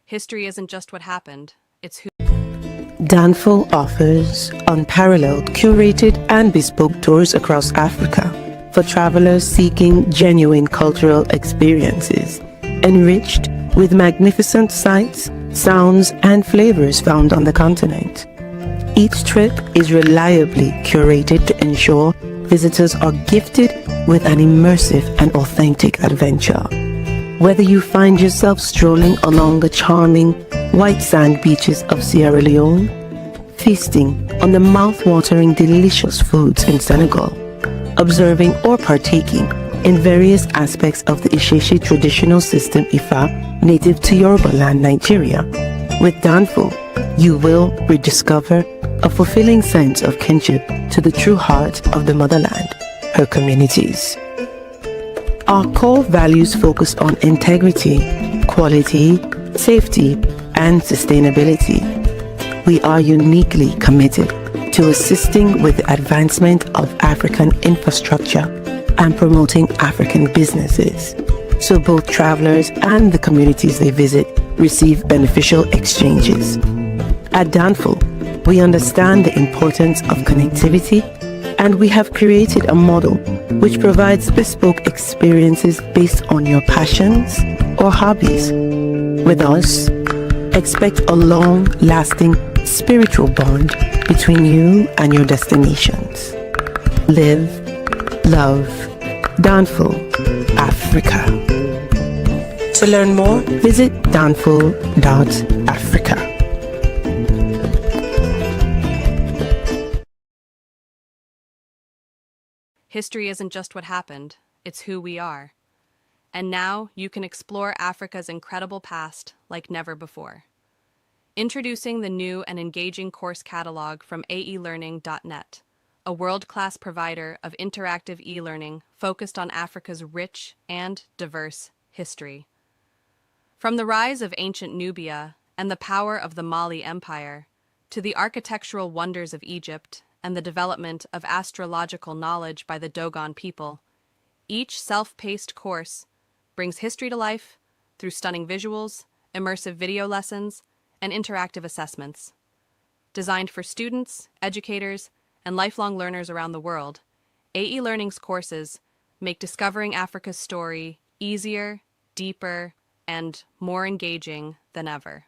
History isn't just what happened, it's who. Danfall offers unparalleled, curated, and bespoke tours across Africa for travelers seeking genuine cultural experiences, enriched with magnificent sights, sounds, and flavors found on the continent. Each trip is reliably curated to ensure visitors are gifted with an immersive and authentic adventure. Whether you find yourself strolling along the charming white sand beaches of Sierra Leone, feasting on the mouth-watering delicious foods in Senegal, observing or partaking in various aspects of the Isheshe traditional system Ifa native to Yoruba land, Nigeria, with Danfall, you will rediscover a fulfilling sense of kinship to the true heart of the motherland, her communities. Our core values focus on integrity, quality, safety, and sustainability. We are uniquely committed to assisting with the advancement of African infrastructure and promoting African businesses, so both travelers and the communities they visit receive beneficial exchanges. At Danfall, we understand the importance of connectivity, and we have created a model which provides bespoke experiences based on your passions or hobbies. With us, expect a long-lasting spiritual bond between you and your destinations. Live, love, Danfall, Africa. To learn more, visit danfall.africa. History isn't just what happened, it's who we are. And now you can explore Africa's incredible past like never before. Introducing the new and engaging course catalog from aelearning.net, a world-class provider of interactive e-learning focused on Africa's rich and diverse history. From the rise of ancient Nubia and the power of the Mali Empire, to the architectural wonders of Egypt and the development of astrological knowledge by the Dogon people, each self-paced course brings history to life through stunning visuals, immersive video lessons, and interactive assessments. Designed for students, educators, and lifelong learners around the world, AE Learning's courses make discovering Africa's story easier, deeper, and more engaging than ever.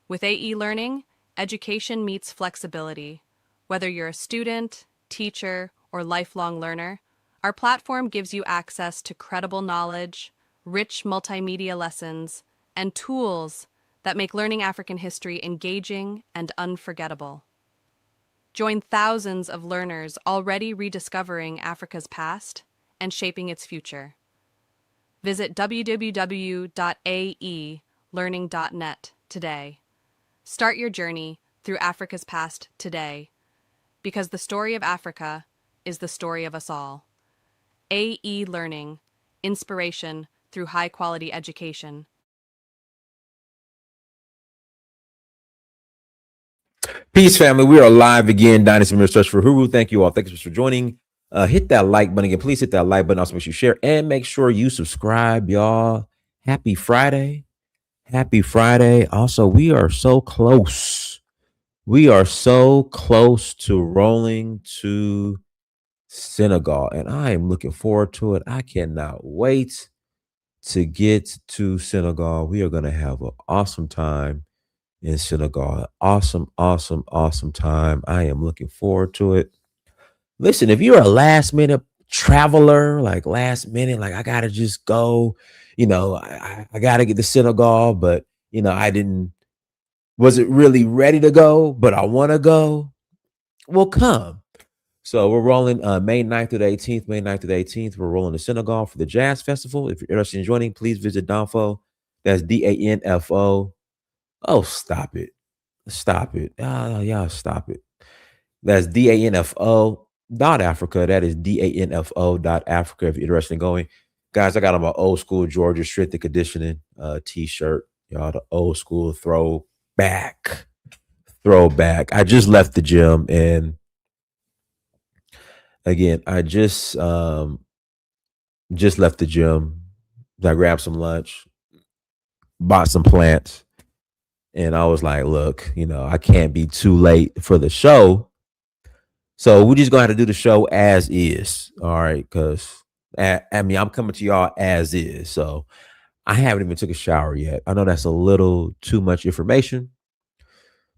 With AE Learning, education meets flexibility. Whether you're a student, teacher, or lifelong learner, our platform gives you access to credible knowledge, rich multimedia lessons, and tools that make learning African history engaging and unforgettable. Join thousands of learners already rediscovering Africa's past and shaping its future. Visit www.aelearning.net today. Start your journey through Africa's past today, because the story of Africa is the story of us all. AE Learning, inspiration through high-quality education. Peace, family. We are live again. Dynasty Mirror Search for Huru. Thank you all. Thank you for joining. Hit that like button again. Please hit that like button. Also, make sure you share and make sure you subscribe, y'all. Happy Friday. Happy Friday. Also, we are so close. We are so close to rolling to Senegal, and I am looking forward to it. I cannot wait to get to Senegal. We are going to have an awesome time in Senegal. Awesome, awesome, awesome time. I am looking forward to it. Listen, if you're a last minute traveler, like last minute, like I gotta just go, I gotta get to Senegal, but wasn't really ready to go, but I want to go. Well, come. So we're rolling May 9th through the 18th. May 9th through the 18th. We're rolling to Senegal for the Jazz Festival. If you're interested in joining, please visit Danfo. That's Danfo. Oh, stop it. Stop it. Yeah, stop it. That's Danfo.Africa. That is Danfo.Africa if you're interested in going. Guys, I got on my old school Georgia Strictly Conditioning t-shirt. Y'all, the old school throwback. I just left the gym, and again, I just left the gym. I grabbed some lunch, bought some plants, and I was like, look, I can't be too late for the show. So we're just gonna have to do the show as is. All right, because I'm coming to y'all as is. So I haven't even took a shower yet. I know that's a little too much information,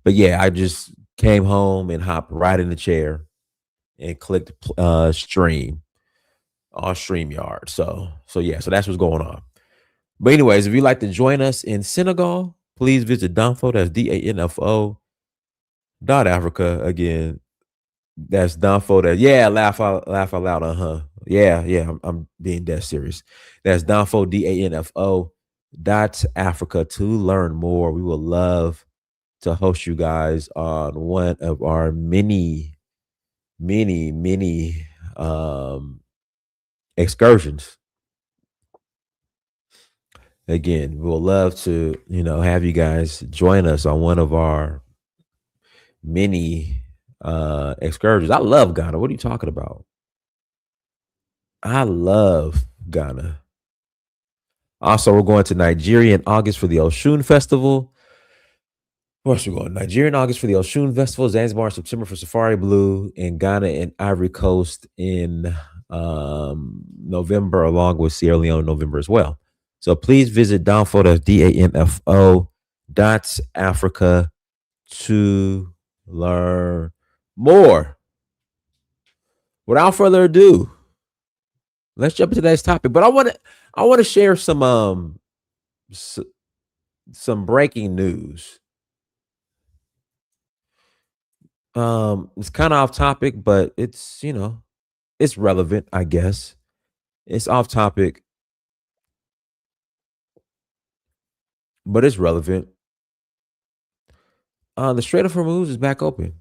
but yeah, I just came home and hopped right in the chair and clicked stream on StreamYard. So yeah, so that's what's going on. But anyways, if you'd like to join us in Senegal, please visit Danfo. That's DANFO .Africa. Again, that's Danfo. Laugh out loud. Yeah. I'm being dead serious. That's Danfo DANFO .Africa to learn more. We would love to host you guys on one of our many excursions. Again, we would love to, have you guys join us on one of our many excursions. I love Ghana. What are you talking about? I love Ghana. Also, we're going to Nigeria in August for the Oshun Festival. Where else we going? Nigeria in August for the Oshun Festival, Zanzibar in September for Safari Blue, and Ghana and Ivory Coast in November, along with Sierra Leone in November as well. So please visit Danfo, that's DANFO .Africa to learn more. Without further ado, let's jump into today's topic. But I want to share some breaking news. It's kind of off topic, but it's it's relevant, I guess. It's off topic, but it's relevant. The Strait of Hormuz is back open.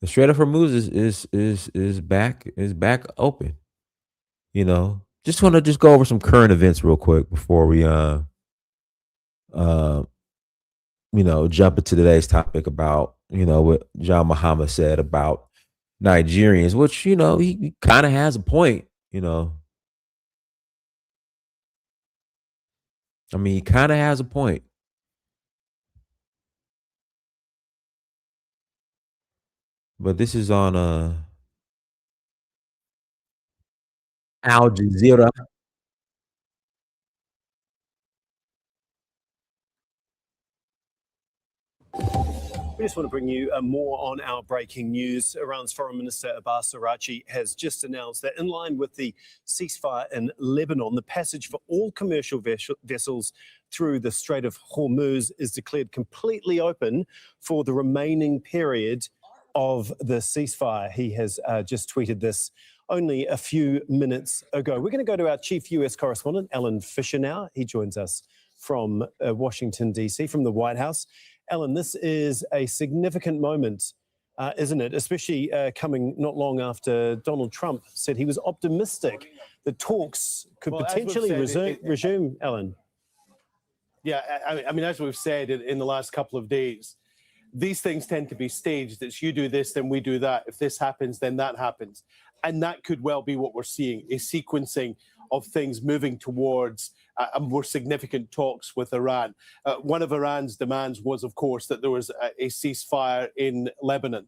The Strait of Hormuz is back open. Just want to go over some current events real quick before we jump into today's topic about what John Muhammad said about Nigerians, which he kind of has a point. I mean, he kind of has a point. But this is on Al Jazeera. We just want to bring you more on our breaking news. Iran's Foreign Minister Abbas Araghchi has just announced that in line with the ceasefire in Lebanon, the passage for all commercial vessels through the Strait of Hormuz is declared completely open for the remaining period of the ceasefire. He has just tweeted this only a few minutes ago. We're going to go to our chief US correspondent, Alan Fisher now. He joins us from Washington, D.C., from the White House. Alan, this is a significant moment, isn't it? Especially coming not long after Donald Trump said he was optimistic that talks could potentially resume, Alan. Yeah, I mean, as we've said in the last couple of days, these things tend to be staged. It's you do this, then we do that. If this happens, then that happens. And that could well be what we're seeing, a sequencing of things moving towards more significant talks with Iran. One of Iran's demands was, of course, that there was a ceasefire in Lebanon.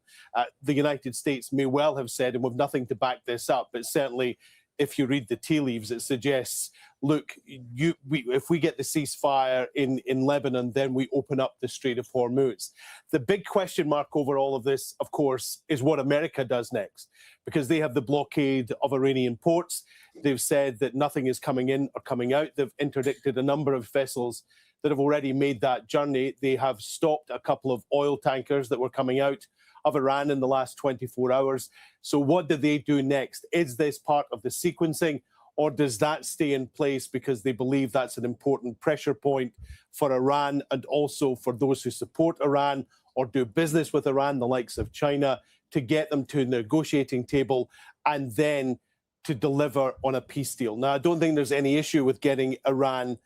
The United States may well have said, and we've nothing to back this up, but certainly if you read the tea leaves, it suggests, look, if we get the ceasefire in Lebanon, then we open up the Strait of Hormuz. The big question mark over all of this, of course, is what America does next, because they have the blockade of Iranian ports. They've said that nothing is coming in or coming out. They've interdicted a number of vessels that have already made that journey. They have stopped a couple of oil tankers that were coming out of Iran in the last 24 hours. So what do they do next? Is this part of the sequencing, or does that stay in place because they believe that's an important pressure point for Iran and also for those who support Iran or do business with Iran, the likes of China, to get them to a negotiating table and then to deliver on a peace deal? Now, I don't think there's any issue with getting Iran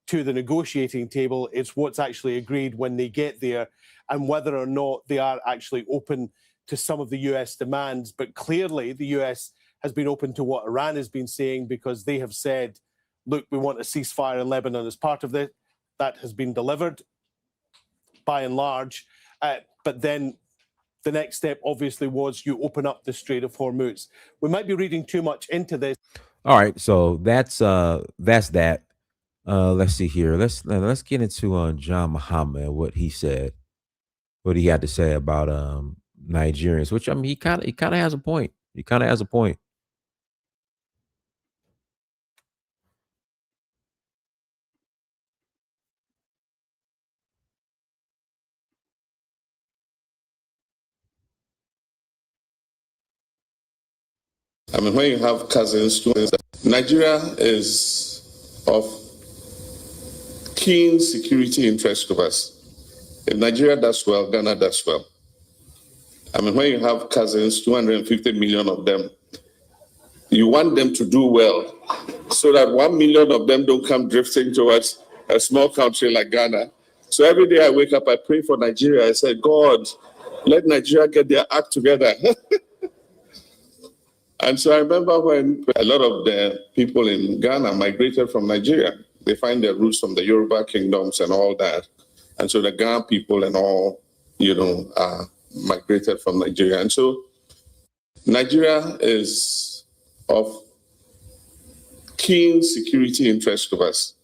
to the negotiating table. It's what's actually agreed when they get there. and whether or not they are actually open to some of the US demands. But clearly, the US has been open to what Iran has been saying, because they have said, look, we want a ceasefire in Lebanon as part of this. That has been delivered by and large. But then the next step, obviously, was you open up the Strait of Hormuz. We might be reading too much into this. All right, so that's that. Let's see here. Let's get into John Muhammad, what he said, what he had to say about Nigerians, which I mean he kind of has a point. He kind of has a point. I mean, when you have cousins, Nigeria is of keen security interest to us. If Nigeria does well, Ghana does well. I mean, when you have cousins, 250 million of them, you want them to do well so that 1 million of them don't come drifting towards a small country like Ghana. So every day I wake up, I pray for Nigeria. I say, God, let Nigeria get their act together. And so I remember when a lot of the people in Ghana migrated from Nigeria. They find their roots from the Yoruba kingdoms and all that. And so the Ghana people and all, migrated from Nigeria. And so Nigeria is of keen security interest to us.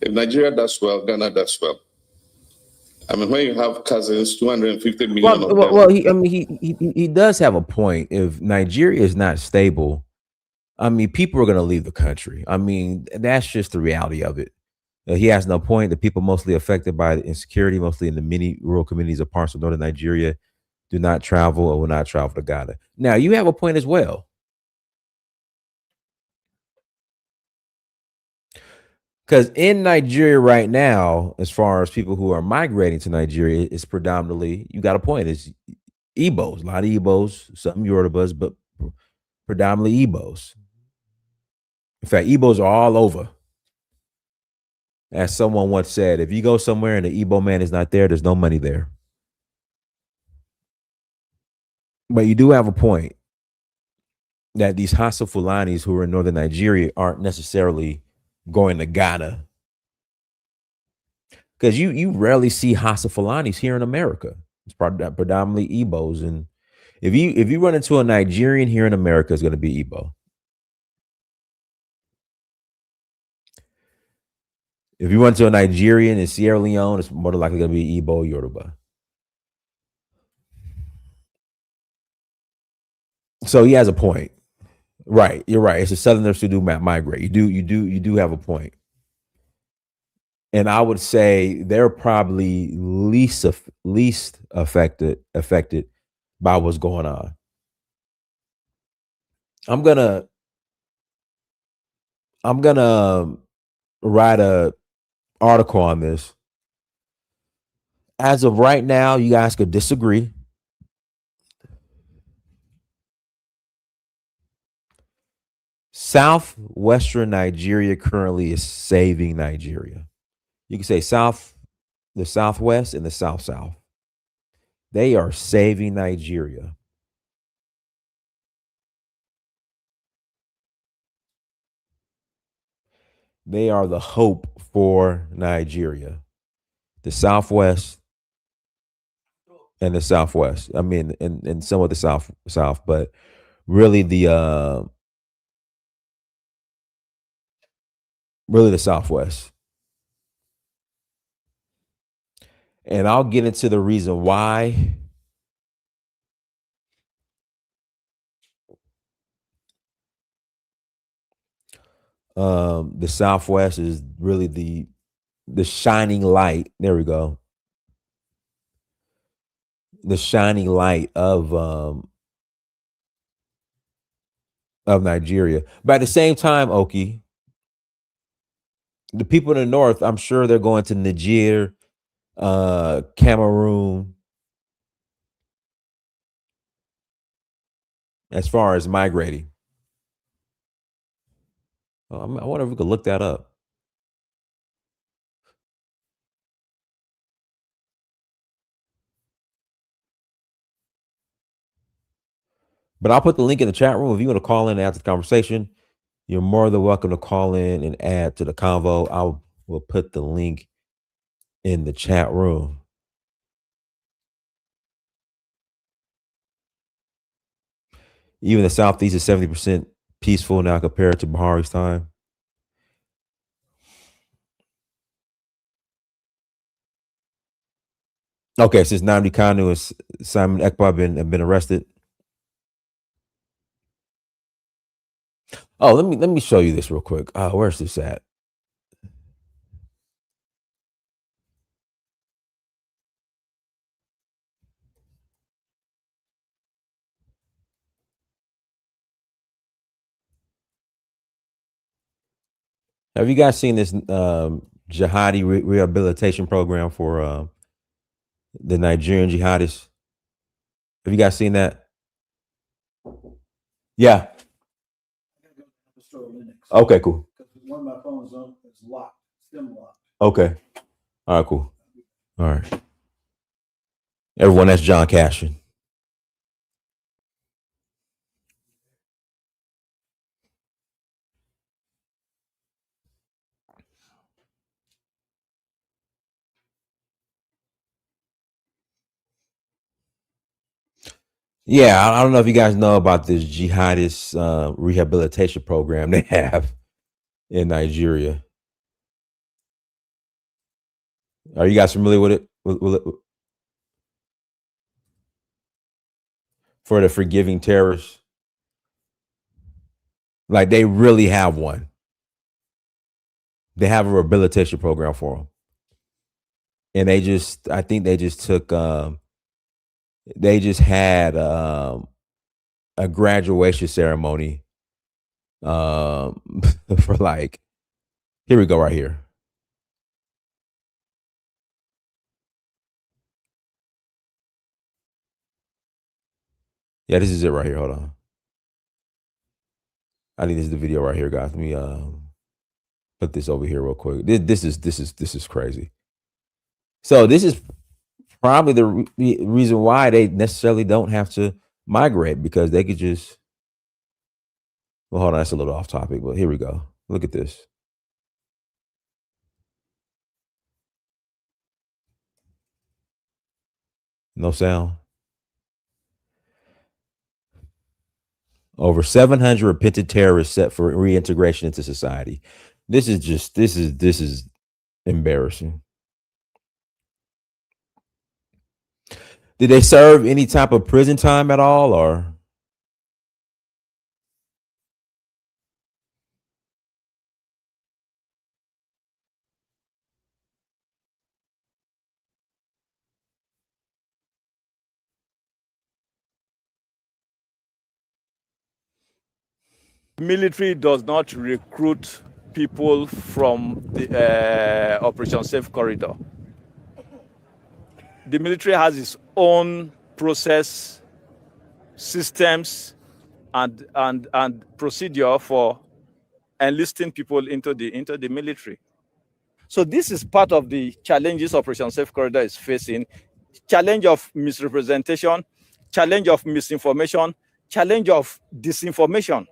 If Nigeria does well, Ghana does well. I mean, when you have cousins, 250 million of them. Well, he does have a point. If Nigeria is not stable, I mean, people are going to leave the country. I mean, that's just the reality of it. He has no point. The people mostly affected by insecurity, mostly in the many rural communities of parts of northern Nigeria, do not travel or will not travel to Ghana. Now, you have a point as well. Because in Nigeria right now, as far as people who are migrating to Nigeria, it's predominantly, you got a point, it's Igbos, a lot of Igbos, some Yorubas, but predominantly Igbos. In fact, Igbos are all over. As someone once said, if you go somewhere and the Igbo man is not there, there's no money there. But you do have a point that these Hassa Fulanis who are in northern Nigeria aren't necessarily going to Ghana. Because you rarely see Hassa Fulanis here in America. It's predominantly Igbos. And if you run into a Nigerian here in America, it's going to be Igbo. If you run into a Nigerian in Sierra Leone, it's more than likely going to be Igbo or Yoruba. So he has a point. Right, you're right. It's the Southerners who do migrate. You do have a point. And I would say they're probably least affected by what's going on. I'm gonna write a article on this. As of right now, you guys could disagree. Southwestern Nigeria currently is saving Nigeria. You can say the Southwest and the South. They are saving Nigeria. They are the hope for Nigeria. The Southwest and the Southwest. I mean, and some of the South, but really the Southwest. And I'll get into the reason why. The Southwest is really the shining light. There we go. The shining light of Nigeria. But at the same time, Oki, the people in the north, I'm sure they're going to Niger, Cameroon, as far as migrating. I wonder if we could look that up. But I'll put the link in the chat room. If you want to call in and add to the conversation, you're more than welcome to call in and add to the convo. I will put the link in the chat room. Even the Southeast is 70% peaceful now compared to Buhari's time. Okay, since Nnamdi Kanu and Simon Ekpa have been arrested. Oh, let me show you this real quick. Where's this at? Have you guys seen this jihadi rehabilitation program for the Nigerian jihadists? Have you guys seen that? Yeah. Okay, cool. One of my phones is locked, stem locked. Okay. All right, cool. All right. Everyone, that's John Cashin. Yeah, I don't know if you guys know about this jihadist rehabilitation program they have in Nigeria. Are you guys familiar with it? For the forgiving terrorists? Like, they really have one. They have a rehabilitation program for them. And I think they just took, they just had a graduation ceremony for like, here we go right here. Yeah, this is it right here. Hold on. I think this is the video right here, guys. Let me put this over here real quick. This is crazy. So this is probably the reason why they necessarily don't have to migrate, because they could just, well, hold on, that's a little off topic, but here we go. Look at this. No sound. Over 700 repentant terrorists set for reintegration into society. This is embarrassing. Did they serve any type of prison time at all, or? Military does not recruit people from the Operation Safe Corridor. The military has its own process, systems, and procedure for enlisting people into the military. So this is part of the challenges Operation Safe Corridor is facing: challenge of misrepresentation, challenge of misinformation, challenge of disinformation.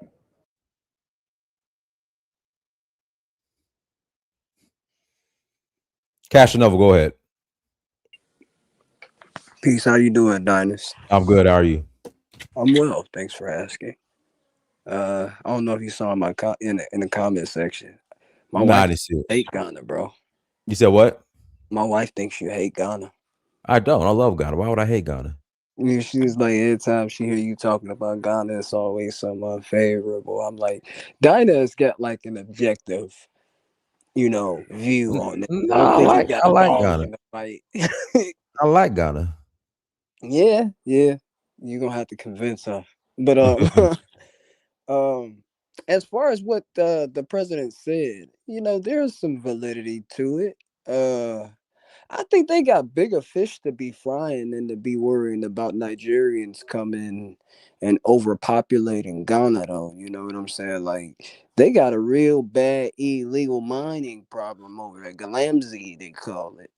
Cashinova, go ahead. Peace. How you doing, Dynast? I'm good. How are you? I'm well. Thanks for asking. I don't know if you saw my in the comment section. My wife hate Ghana, bro. You said what? My wife thinks you hate Ghana. I don't. I love Ghana. Why would I hate Ghana? Yeah, she was like, every time she hear you talking about Ghana, it's always something unfavorable. I'm like, Dinah has got like an objective, view on it. No, I like Ghana. I like Ghana. Yeah, you're gonna have to convince her. But as far as what the president said, there's some validity to it. I think they got bigger fish to be frying than to be worrying about Nigerians coming and overpopulating Ghana, though. You know what I'm saying? Like, they got a real bad illegal mining problem over there. Galamsey, they call it.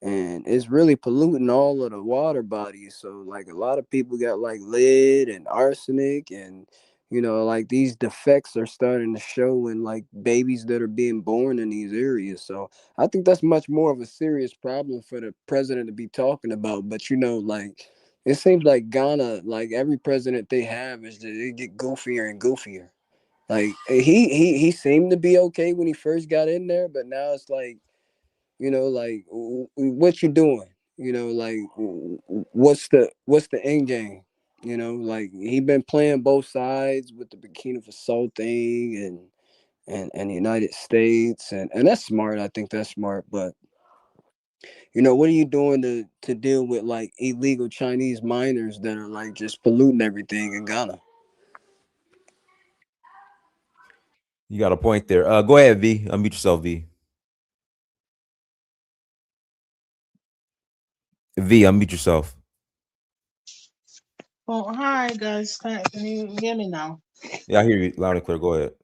and it's really polluting all of the water bodies. So like a lot of people got like lead and arsenic, and like these defects are starting to show in like babies that are being born in these areas. So I think that's much more of a serious problem for the president to be talking about. But like it seems like Ghana, like every president they have, is that they get goofier and goofier. Like he seemed to be okay when he first got in there, but now it's like, like what you doing? Like what's the end game? Like he been playing both sides with the Burkina Faso thing and the United States, and that's smart. I think that's smart. But what are you doing to deal with like illegal Chinese miners that are like just polluting everything in Ghana? You got a point there. Go ahead, V. Unmute yourself, V. V, unmute yourself. Oh, hi guys. Can you hear me now? Yeah, I hear you loud and clear. Go ahead.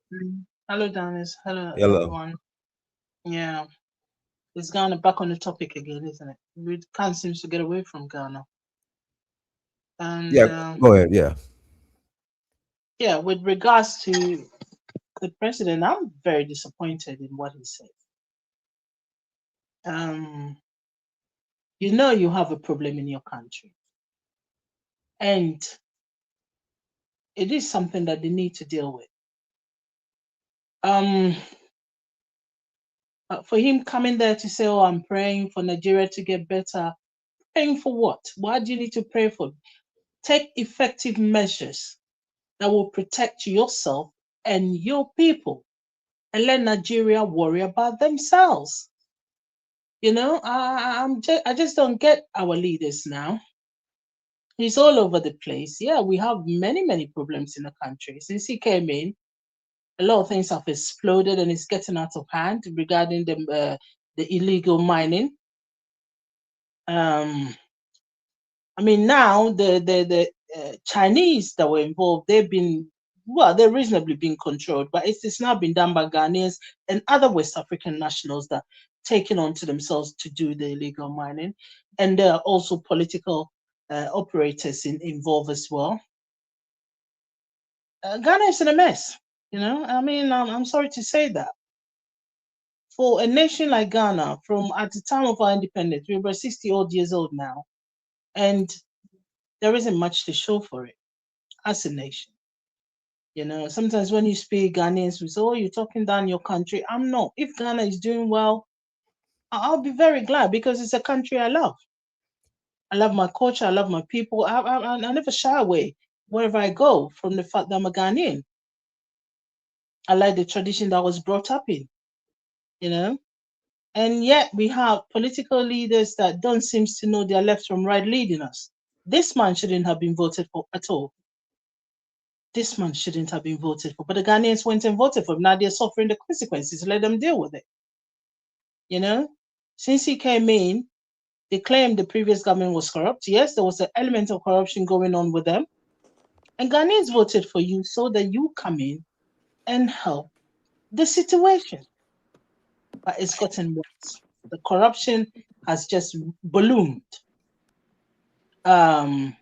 Hello, Dennis. Hello, Hello. everyone. Yeah, it's Ghana back on the topic again, isn't it? We can't seem to get away from Ghana. And Yeah, go ahead. Yeah. yeah, with regards to the president, I'm very disappointed in what he said. You have a problem in your country, and it is something that they need to deal with. For him coming there to say, "Oh, I'm praying for Nigeria to get better," praying for what? Why do you need to pray for? Take effective measures that will protect yourself and your people, and let Nigeria worry about themselves. I just don't get our leaders now. He's all over the place. Yeah, we have many, many problems in the country. Since he came in, a lot of things have exploded and it's getting out of hand regarding the illegal mining. Now the Chinese that were involved, they're reasonably being controlled, but it's now been done by Ghanaians and other West African nationals that taken on to themselves to do the illegal mining, and there are also political operators involved as well. Ghana is in a mess. I'm sorry to say that. For a nation like Ghana, from at the time of our independence, we're about 60 odd years old now, and there isn't much to show for it as a nation. Sometimes when you speak Ghanaians, we say, "Oh, you're talking down your country." I'm not. If Ghana is doing well, I'll be very glad, because it's a country I love. I love my culture. I love my people. I never shy away wherever I go from the fact that I'm a Ghanaian. I like the tradition that I was brought up in, and yet we have political leaders that don't seem to know their left from right leading us. This man shouldn't have been voted for at all. This man shouldn't have been voted for, but the Ghanaians went and voted for him. Now they're suffering the consequences. Let them deal with it. Since he came in, they claimed the previous government was corrupt. Yes, there was an element of corruption going on with them. And Ghanaians voted for you so that you come in and help the situation. But it's gotten worse. The corruption has just ballooned. The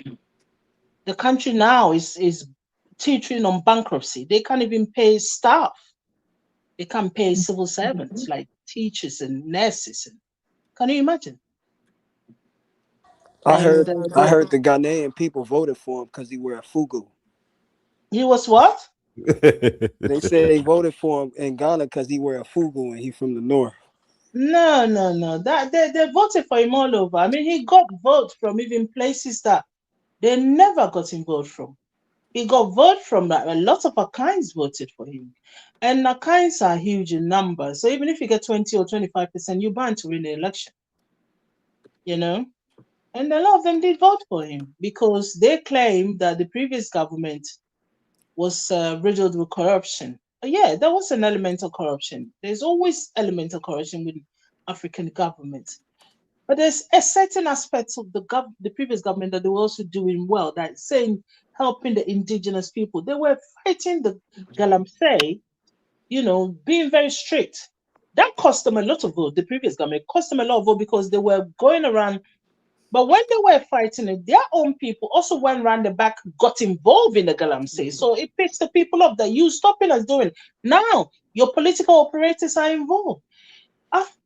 country now is teetering on bankruptcy. They can't even pay staff. They can't pay civil servants like teachers and nurses. Can you imagine? I And heard I heard the Ghanaian people voted for him because he wear a fugu. he was what? They say they voted for him in Ghana because he wear a fugu and he from the north. No. That they voted for him all over. He got votes from even places that they never got him vote from. He got vote from a lot of Akans voted for him. And Akans are huge in numbers. So even if you get 20 or 25%, you're bound to win the election. And a lot of them did vote for him because they claimed that the previous government was riddled with corruption. Yeah, there was an element of corruption. There's always element of corruption with African governments. But there's a certain aspect of the previous government that they were also doing well, that saying helping the indigenous people. They were fighting the Galamsey, being very strict. That cost them a lot of vote. The previous government cost them a lot of vote because they were going around. But when they were fighting it, their own people also went around the back, got involved in the Galamsey. So it picks the people up that you stopping us doing. Now your political operators are involved.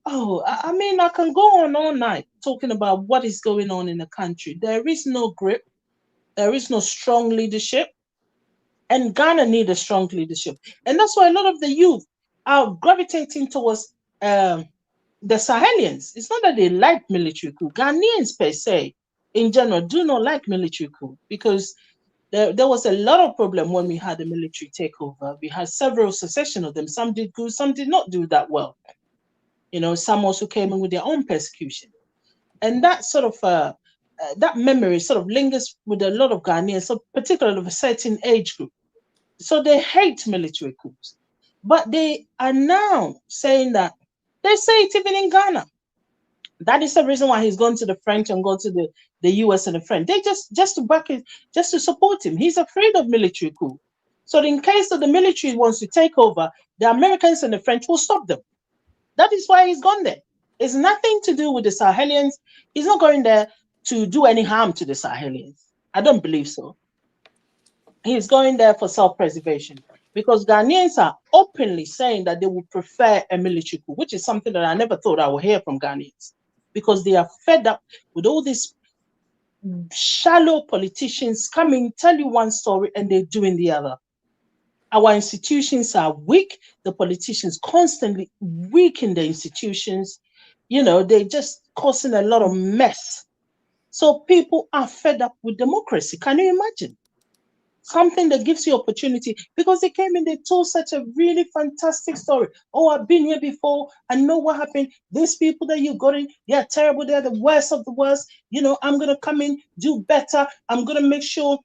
I mean, I can go on all night talking about what is going on in the country. There is no grip. There is no strong leadership. And Ghana needs a strong leadership. And that's why a lot of the youth are gravitating towards the Sahelians. It's not that they like military coup. Ghanaians per se, in general, do not like military coup because there was a lot of problem when we had a military takeover. We had several succession of them. Some did good, some did not do that well. Some also came in with their own persecution. And that sort of that memory sort of lingers with a lot of Ghanaians, so particularly of a certain age group. So they hate military coups. But they are now saying that, they say it even in Ghana. That is the reason why he's gone to the French and gone to the US and the French. They just to back it, just to support him. He's afraid of military coup. So in case that the military wants to take over, the Americans and the French will stop them. That is why he's gone there. It's nothing to do with the Sahelians. He's not going there to do any harm to the Sahelians. I don't believe so. He's going there for self-preservation because Ghanaians are openly saying that they would prefer a military coup, which is something that I never thought I would hear from Ghanaians, because they are fed up with all these shallow politicians coming, tell you one story and they're doing the other. Our institutions are weak. The politicians constantly weaken the institutions. They're just causing a lot of mess. So people are fed up with democracy. Can you imagine? Something that gives you opportunity, because they came in, they told such a really fantastic story. Oh, I've been here before. I know what happened. These people that you got in, they're terrible. They're the worst of the worst. I'm going to come in, do better. I'm going to make sure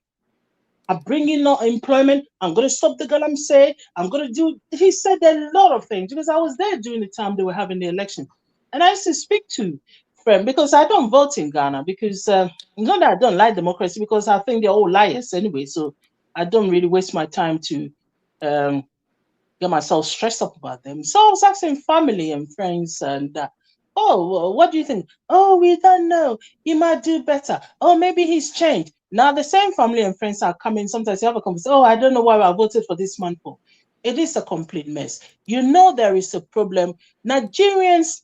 I bring in employment. I'm going to stop the Galamsey. I'm going to do. He said a lot of things because I was there during the time they were having the election. And I used to speak to friends because I don't vote in Ghana because not that I don't like democracy, because I think they're all liars anyway. So I don't really waste my time to get myself stressed up about them. So I was asking family and friends and oh, what do you think? Oh, we don't know. He might do better. Oh, maybe he's changed. Now the same family and friends are coming. Sometimes you have a conversation. Oh, I don't know why I voted for this man for. It is a complete mess. There is a problem. Nigerians,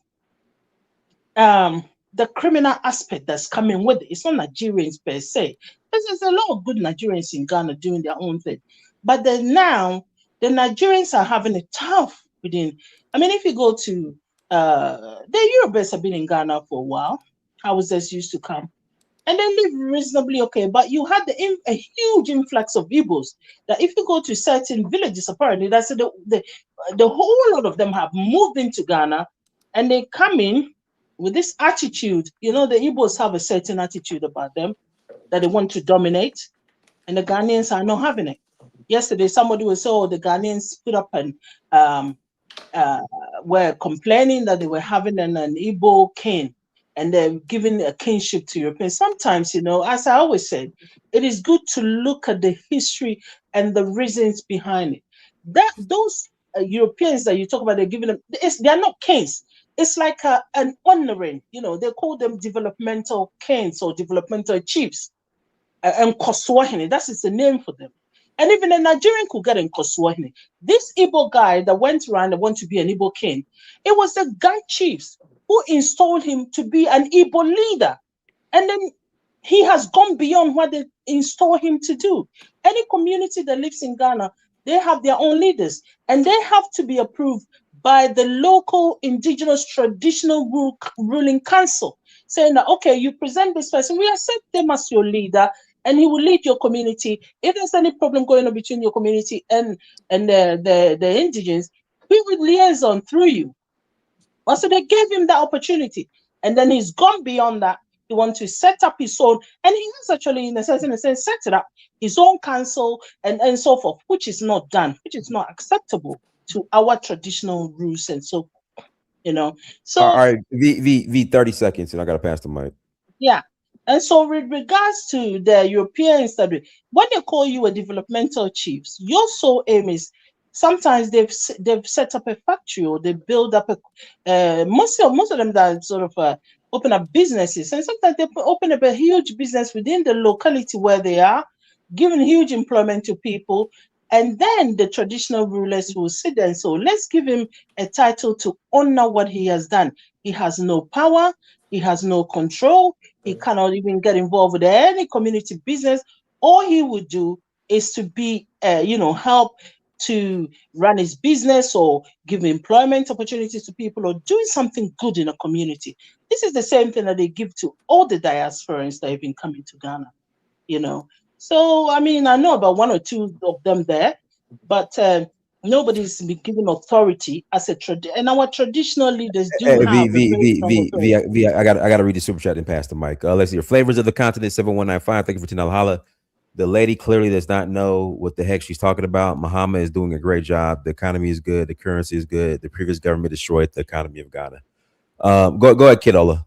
the criminal aspect that's coming with it. It's not Nigerians per se. There's a lot of good Nigerians in Ghana doing their own thing. But now the Nigerians are having it tough within. I mean, if you go to the Europeans have been in Ghana for a while. Houses used to come. And they live reasonably okay. But you had a huge influx of Igbos that if you go to certain villages, apparently, that's the whole lot of them have moved into Ghana and they come in with this attitude. The Igbos have a certain attitude about them that they want to dominate, and the Ghanaians are not having it. Yesterday, somebody was saying, the Ghanaians put up and were complaining that they were having an Igbo king, and they're giving a kingship to Europeans. Sometimes, as I always said, it is good to look at the history and the reasons behind it. Those Europeans that you talk about, they're giving them, they're not kings. It's like an honoring, they call them developmental kings or developmental chiefs. And Koswahini, that is the name for them. And even a Nigerian could get in Koswahini. This Igbo guy that went around and wanted to be an Igbo king, it was the Gan chiefs who installed him to be an Igbo leader. And then he has gone beyond what they installed him to do. Any community that lives in Ghana, they have their own leaders, and they have to be approved by the local indigenous traditional ruling council, saying that, okay, you present this person, we accept them as your leader, and he will lead your community. If there's any problem going on between your community and the indigenous, we will liaison through you. Also, they gave him that opportunity, and then he's gone beyond that. He wants to set up his own, and he has actually, in a sense, set it up, his own council and so forth, which is not done, which is not acceptable to our traditional rules and so, So all right, V 30 seconds, and I gotta pass the mic. Yeah. And so with regards to the Europeans, that when they call you a developmental chiefs, your sole aim is sometimes they've set up a factory, or they build up a most of them that sort of open up businesses, and sometimes they open up a huge business within the locality where they are, giving huge employment to people. And then the traditional rulers will sit there and say, let's give him a title to honor what he has done. He has no power, he has no control, he cannot even get involved with any community business. All he would do is to be, help to run his business, or give employment opportunities to people, or doing something good in a community. This is the same thing that they give to all the diasporans that have been coming to Ghana, So, I mean, I know about one or two of them there, but nobody's been given authority as a and our traditional leaders do have a very strong authority. I gotta read the super chat and pass the mic. Let's see your flavors of the continent 7195. Thank you for $10 holla. The lady clearly does not know what the heck she's talking about. Muhammad is doing a great job. The economy is good. The currency is good. The previous government destroyed the economy of Ghana. Go ahead, Kidola.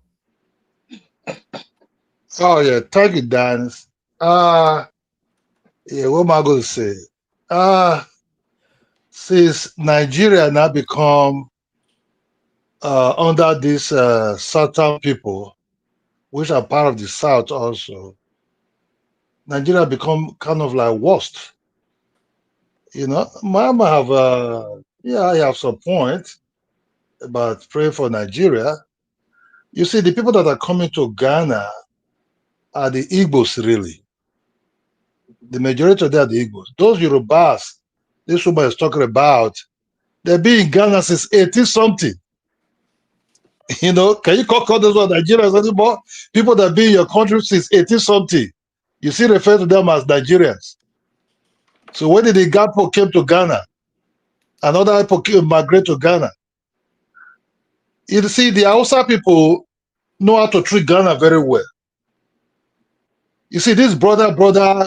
Oh yeah, thank you, Dan. Yeah, what am I going to say? Since Nigeria now become under these southern people, which are part of the South also, Nigeria become kind of like worst. Mama have I have some point about praying for Nigeria. You see, the people that are coming to Ghana are the Igbos, really. The majority of them are the Igbos. Those Yorubas this woman is talking about, they've been in Ghana since 80-something. Can you call those one Nigerians anymore? People that have been in your country since 80-something. You still refer to them as Nigerians. So when did the Gapo came to Ghana? Another people migrate to Ghana. You see, the Hausa people know how to treat Ghana very well. You see, this brother,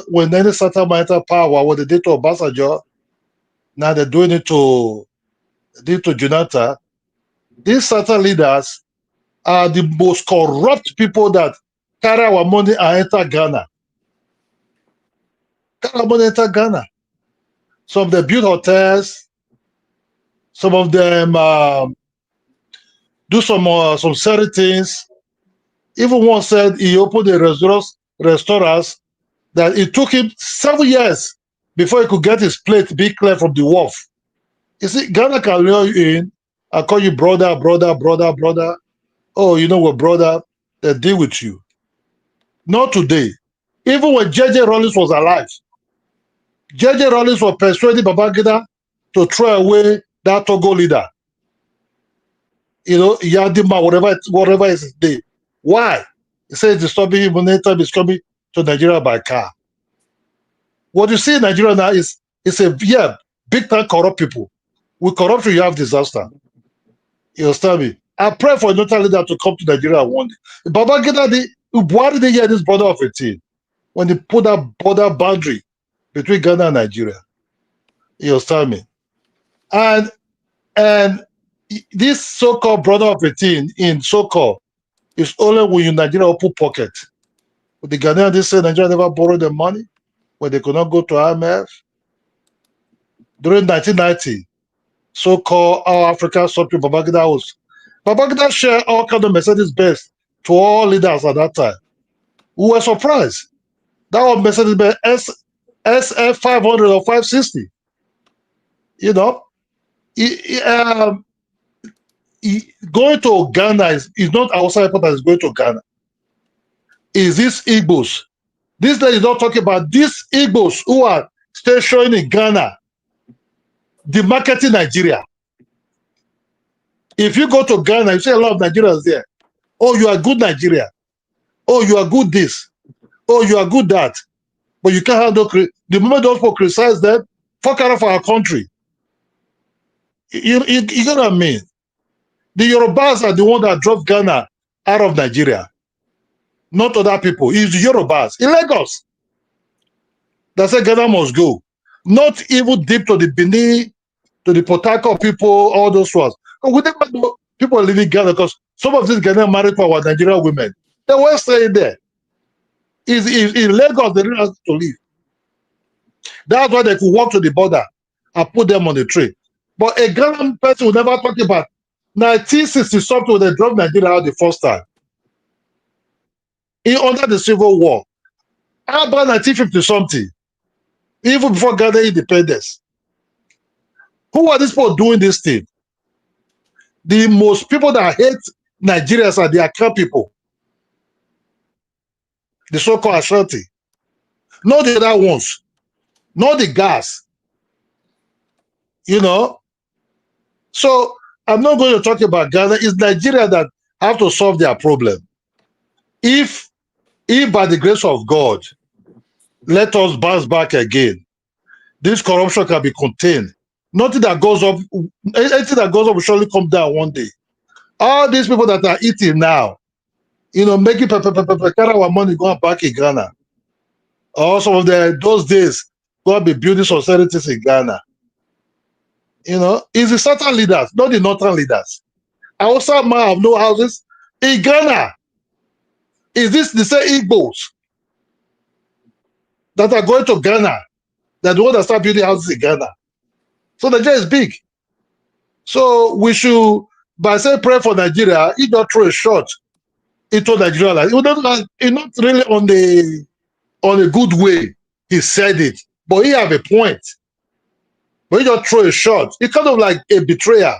when any Satan enter power, what they did to Obasanjo, now they're doing it to Jonathan. These Satan leaders are the most corrupt people that carry our money and enter Ghana. Carry our money and enter Ghana. Some of them build hotels. Some of them do some certain things. Even one said he opened a restaurants that it took him 7 years before he could get his plate be clear from the wharf. You see, Ghana can lure you in and call you brother. Oh, you know what, brother? They deal with you. Not today. Even when J.J. Rollins was alive, J.J. Rollins was persuading Babangida to throw away that Togo leader. Yadima, whatever is his name. Why? He says disturbing him anytime he's coming to Nigeria by car. What you see in Nigeria now is a big time corrupt people. With corruption, you have disaster. You understand me? I pray for another leader to come to Nigeria one day. Babangida, why did they hear this border of 18 when they put that border boundary between Ghana and Nigeria? You understand me? And this so-called border of 18 in so-called is only when you Nigeria open pocket. But the Ghanaians, they say Nigeria never borrowed the money when they could not go to IMF. During 1990, so-called our African something Babangida shared all kind of Mercedes-Benz to all leaders at that time. We were surprised. That was Mercedes-Benz SF 500 or 560. Going to Ghana is not outside that is going to Ghana. Is this Igbos? This lady is not talking about these Igbos who are stationed in Ghana, demarketing Nigeria. If you go to Ghana, you see a lot of Nigerians there. Oh, you are good Nigeria. Oh, you are good this. Oh, you are good that. But you can't handle the moment those people criticize them, fuck out of our country. You know what I mean? The Yorubas are the one that drove Ghana out of Nigeria. Not other people. It's the Yorubas in Lagos that said Ghana must go. Not even deep to the Benin, to the Port Harcourt people, all those ones. We never know people living in Ghana because some of these Ghanaians married to our Nigerian women. They were staying there. In Lagos, they didn't have to leave. That's why they could walk to the border and put them on the tree. But a Ghana person will never talk about 1960 something when they dropped Nigeria out the first time under the Civil War. How about 1950 something? Even before Ghana independence. Who are these people doing this thing? The most people that hate Nigerians are the Accra people, the so-called Ashanti. Not the other ones, not the gas. You know? So I'm not going to talk about Ghana. It's Nigeria that have to solve their problem. If by the grace of God, let us bounce back again, this corruption can be contained. Nothing that goes up, anything that goes up will surely come down one day. All these people that are eating now, you know, making carry our money going back in Ghana. Or some of those days, going to be building societies in Ghana. You know, it's the southern leaders, not the northern leaders. I also might have no houses in Ghana. Is this the same Igbos that are going to Ghana that the one that start building houses in Ghana? So Nigeria is big. So we should, by saying pray for Nigeria, he don't throw a shot into Nigeria. Like, it's not really on a good way. He said it, but he have a point. But he just throw a shot. It's kind of like a betrayer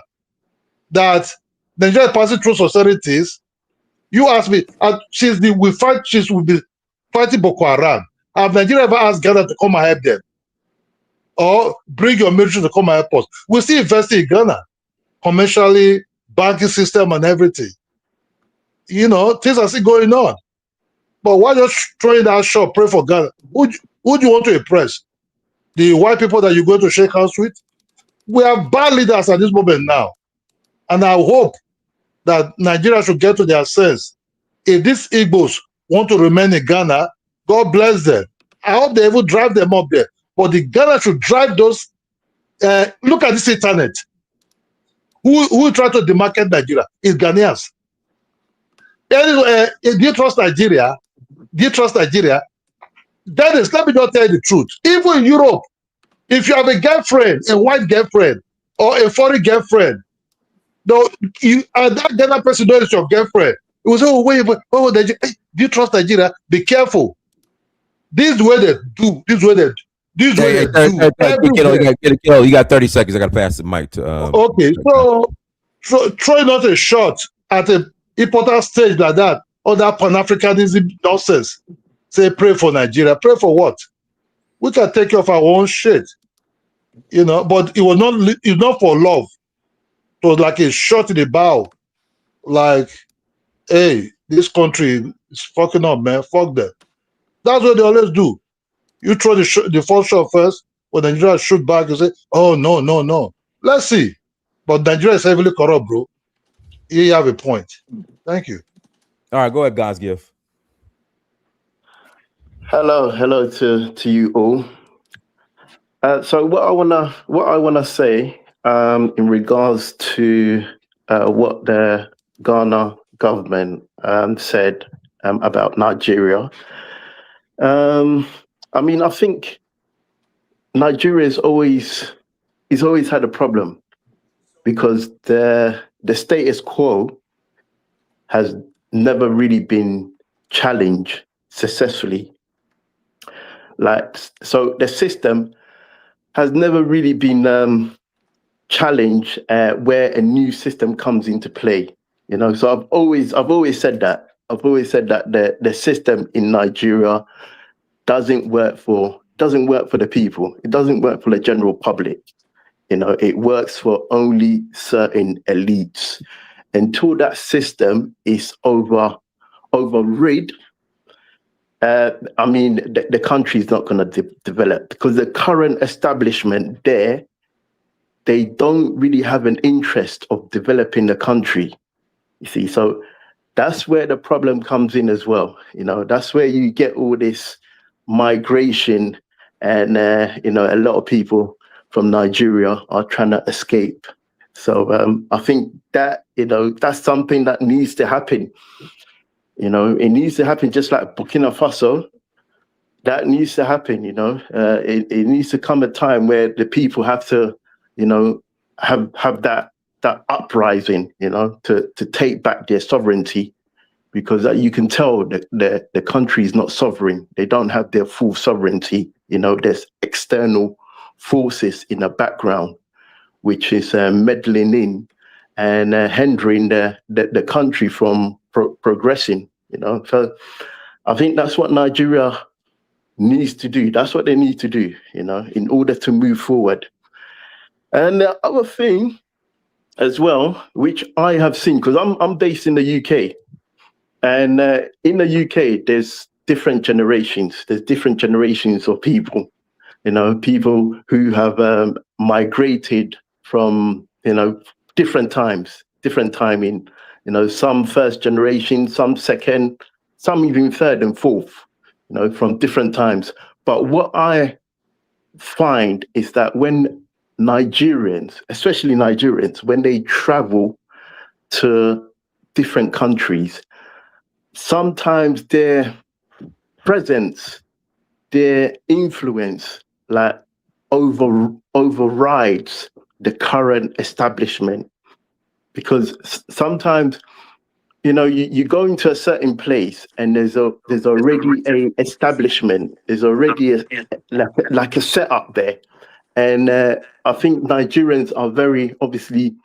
that Nigeria is passing through societies. You ask me, she's will be fighting Boko Haram. Have Nigeria ever asked Ghana to come and help them? Or bring your military to come and help us? We still invest in Ghana, commercially, banking system and everything. You know, things are still going on. But why just throwing that shot, pray for Ghana? Who do you want to impress? The white people that you're going to shake hands with? We have bad leaders at this moment now. And I hope that Nigeria should get to their sense. If these Igbos want to remain in Ghana, God bless them. I hope they will drive them up there. But the Ghana should drive those. Look at this internet. Who try to demarket Nigeria? It's Ghanaians. Do you trust Nigeria? Do you trust Nigeria? That is, let me just tell you the truth. Even in Europe, if you have a girlfriend, a white girlfriend, or a foreign girlfriend, though that Ghana person knows your girlfriend, it will say, oh, wait, do you trust Nigeria? Be careful. This is where they do. This is where they do. You got 30 seconds. I got to pass the mic to. Okay, so try not a shot at an important stage like that, or that pan-Africanism nonsense. Say, pray for Nigeria. Pray for what? We can take care of our own shit, you know. But it was not for love. It was like a shot in the bow, like, hey, this country is fucking up, man. Fuck them. That's what they always do. You throw the first shot first, when Nigeria shoot back, you say, oh, no. Let's see. But Nigeria is heavily corrupt, bro. You have a point. Thank you. All right, go ahead, God's gift. Hello to you all. So what I wanna say in regards to what the Ghana government said about Nigeria. I mean, I think Nigeria has always had a problem because the status quo has never really been challenged successfully. Like, so the system has never really been challenged where a new system comes into play. You know, so I've always said that. The system in Nigeria doesn't work for the people. It doesn't work for the general public. You know, it works for only certain elites. Until that system is overrid, I mean, the country is not going to develop because the current establishment there, they don't really have an interest of developing the country. You see, so that's where the problem comes in as well. You know, that's where you get all this migration and, you know, a lot of people from Nigeria are trying to escape. So I think that, you know, that's something that needs to happen. You know, it needs to happen just like Burkina Faso. that needs to happen. It needs to come a time where the people have to, have that uprising, to take back their sovereignty, because you can tell that the country is not sovereign. They don't have their full sovereignty. There's external forces in the background, which is meddling in and hindering the country from progressing. So I think that's what Nigeria needs to do. That's what they need to do, in order to move forward. And the other thing as well, which I have seen, because I'm based in the UK, and in the UK, there's different generations. There's different generations of people, people who have migrated from, different times, different timing, some first generation, some second, some even third and fourth, from different times. But what I find is that when Nigerians, especially Nigerians, when they travel to different countries, sometimes their presence, their influence, like overrides the current establishment. Because sometimes, you go into a certain place and there's already a establishment, there's already like a setup there. And I think Nigerians are very, obviously,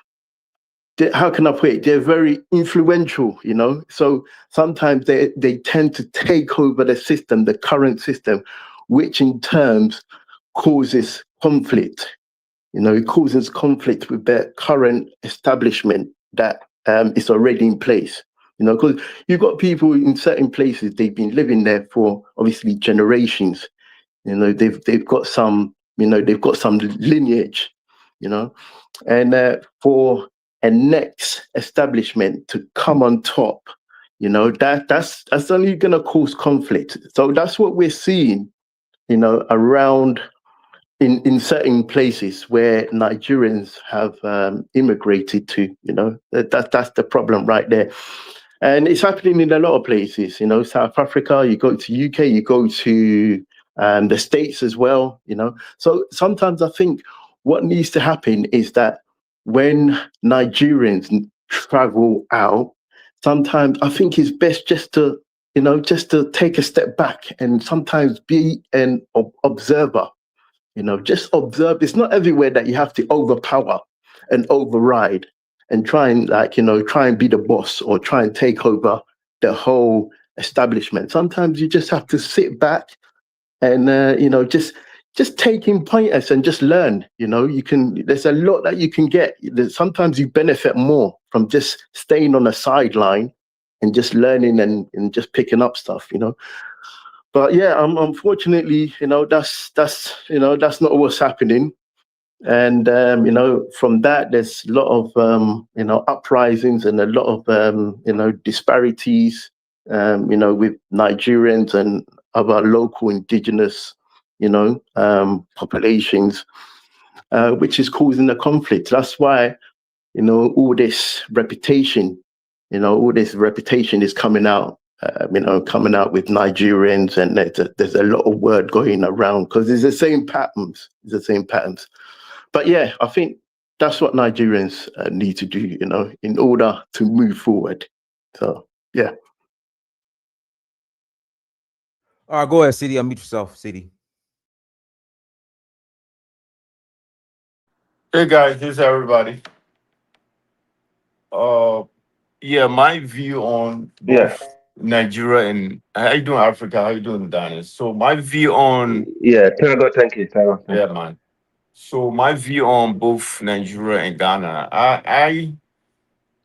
how can I put it? They're very influential, So sometimes they tend to take over the system, the current system, which in terms causes conflict. It causes conflict with the current establishment that is already in place. Because you've got people in certain places, they've been living there for obviously generations. They've got some, they've got some lineage, and for a next establishment to come on top, that's only going to cause conflict. So that's what we're seeing, around in certain places where Nigerians have immigrated to. That's the problem right there. And it's happening in a lot of places, South Africa, you go to UK, you go to the States as well, So sometimes I think what needs to happen is that when Nigerians travel out, sometimes I think it's best just to take a step back and sometimes be an observer, just observe. It's not everywhere that you have to overpower and override and try and try and be the boss or try and take over the whole establishment. Sometimes you just have to sit back and just take in pointers and just learn. There's a lot that you can get. Sometimes you benefit more from just staying on the sideline and just learning and just picking up stuff. But yeah, unfortunately, that's not what's happening. And from that, there's a lot of uprisings and a lot of disparities, with Nigerians and other local indigenous, populations, which is causing the conflict. That's why, all this reputation is coming out. Coming out with Nigerians, and there's a lot of word going around because it's the same patterns. But yeah, I think that's what Nigerians need to do, in order to move forward. So yeah. All right, go ahead, CD. Unmute yourself, CD. Hey guys, this is everybody. Yeah, my view on both Nigeria and how you doing, Africa? How you doing, Dennis? So my view on Thank you. yeah, man. So my view on both Nigeria and Ghana, I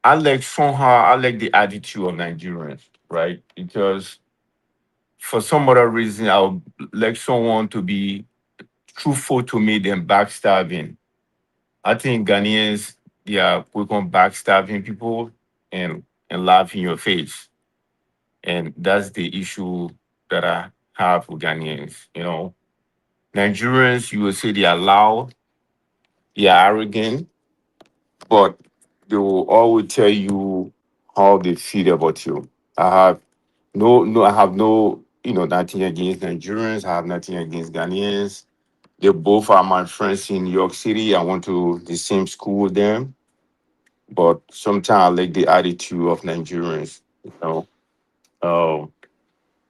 like the attitude of Nigerians, right? Because for some other reason, I would like someone to be truthful to me than backstabbing. I think Ghanaians, they are quick on backstabbing people and laugh in your face. And that's the issue that I have with Ghanaians. Nigerians, you will say they are loud, they are arrogant, but they will always tell you how they feel about you. I have no nothing against Nigerians. I have nothing against Ghanaians. They both are my friends in New York City. I went to the same school with them. But sometimes I like the attitude of Nigerians. Uh,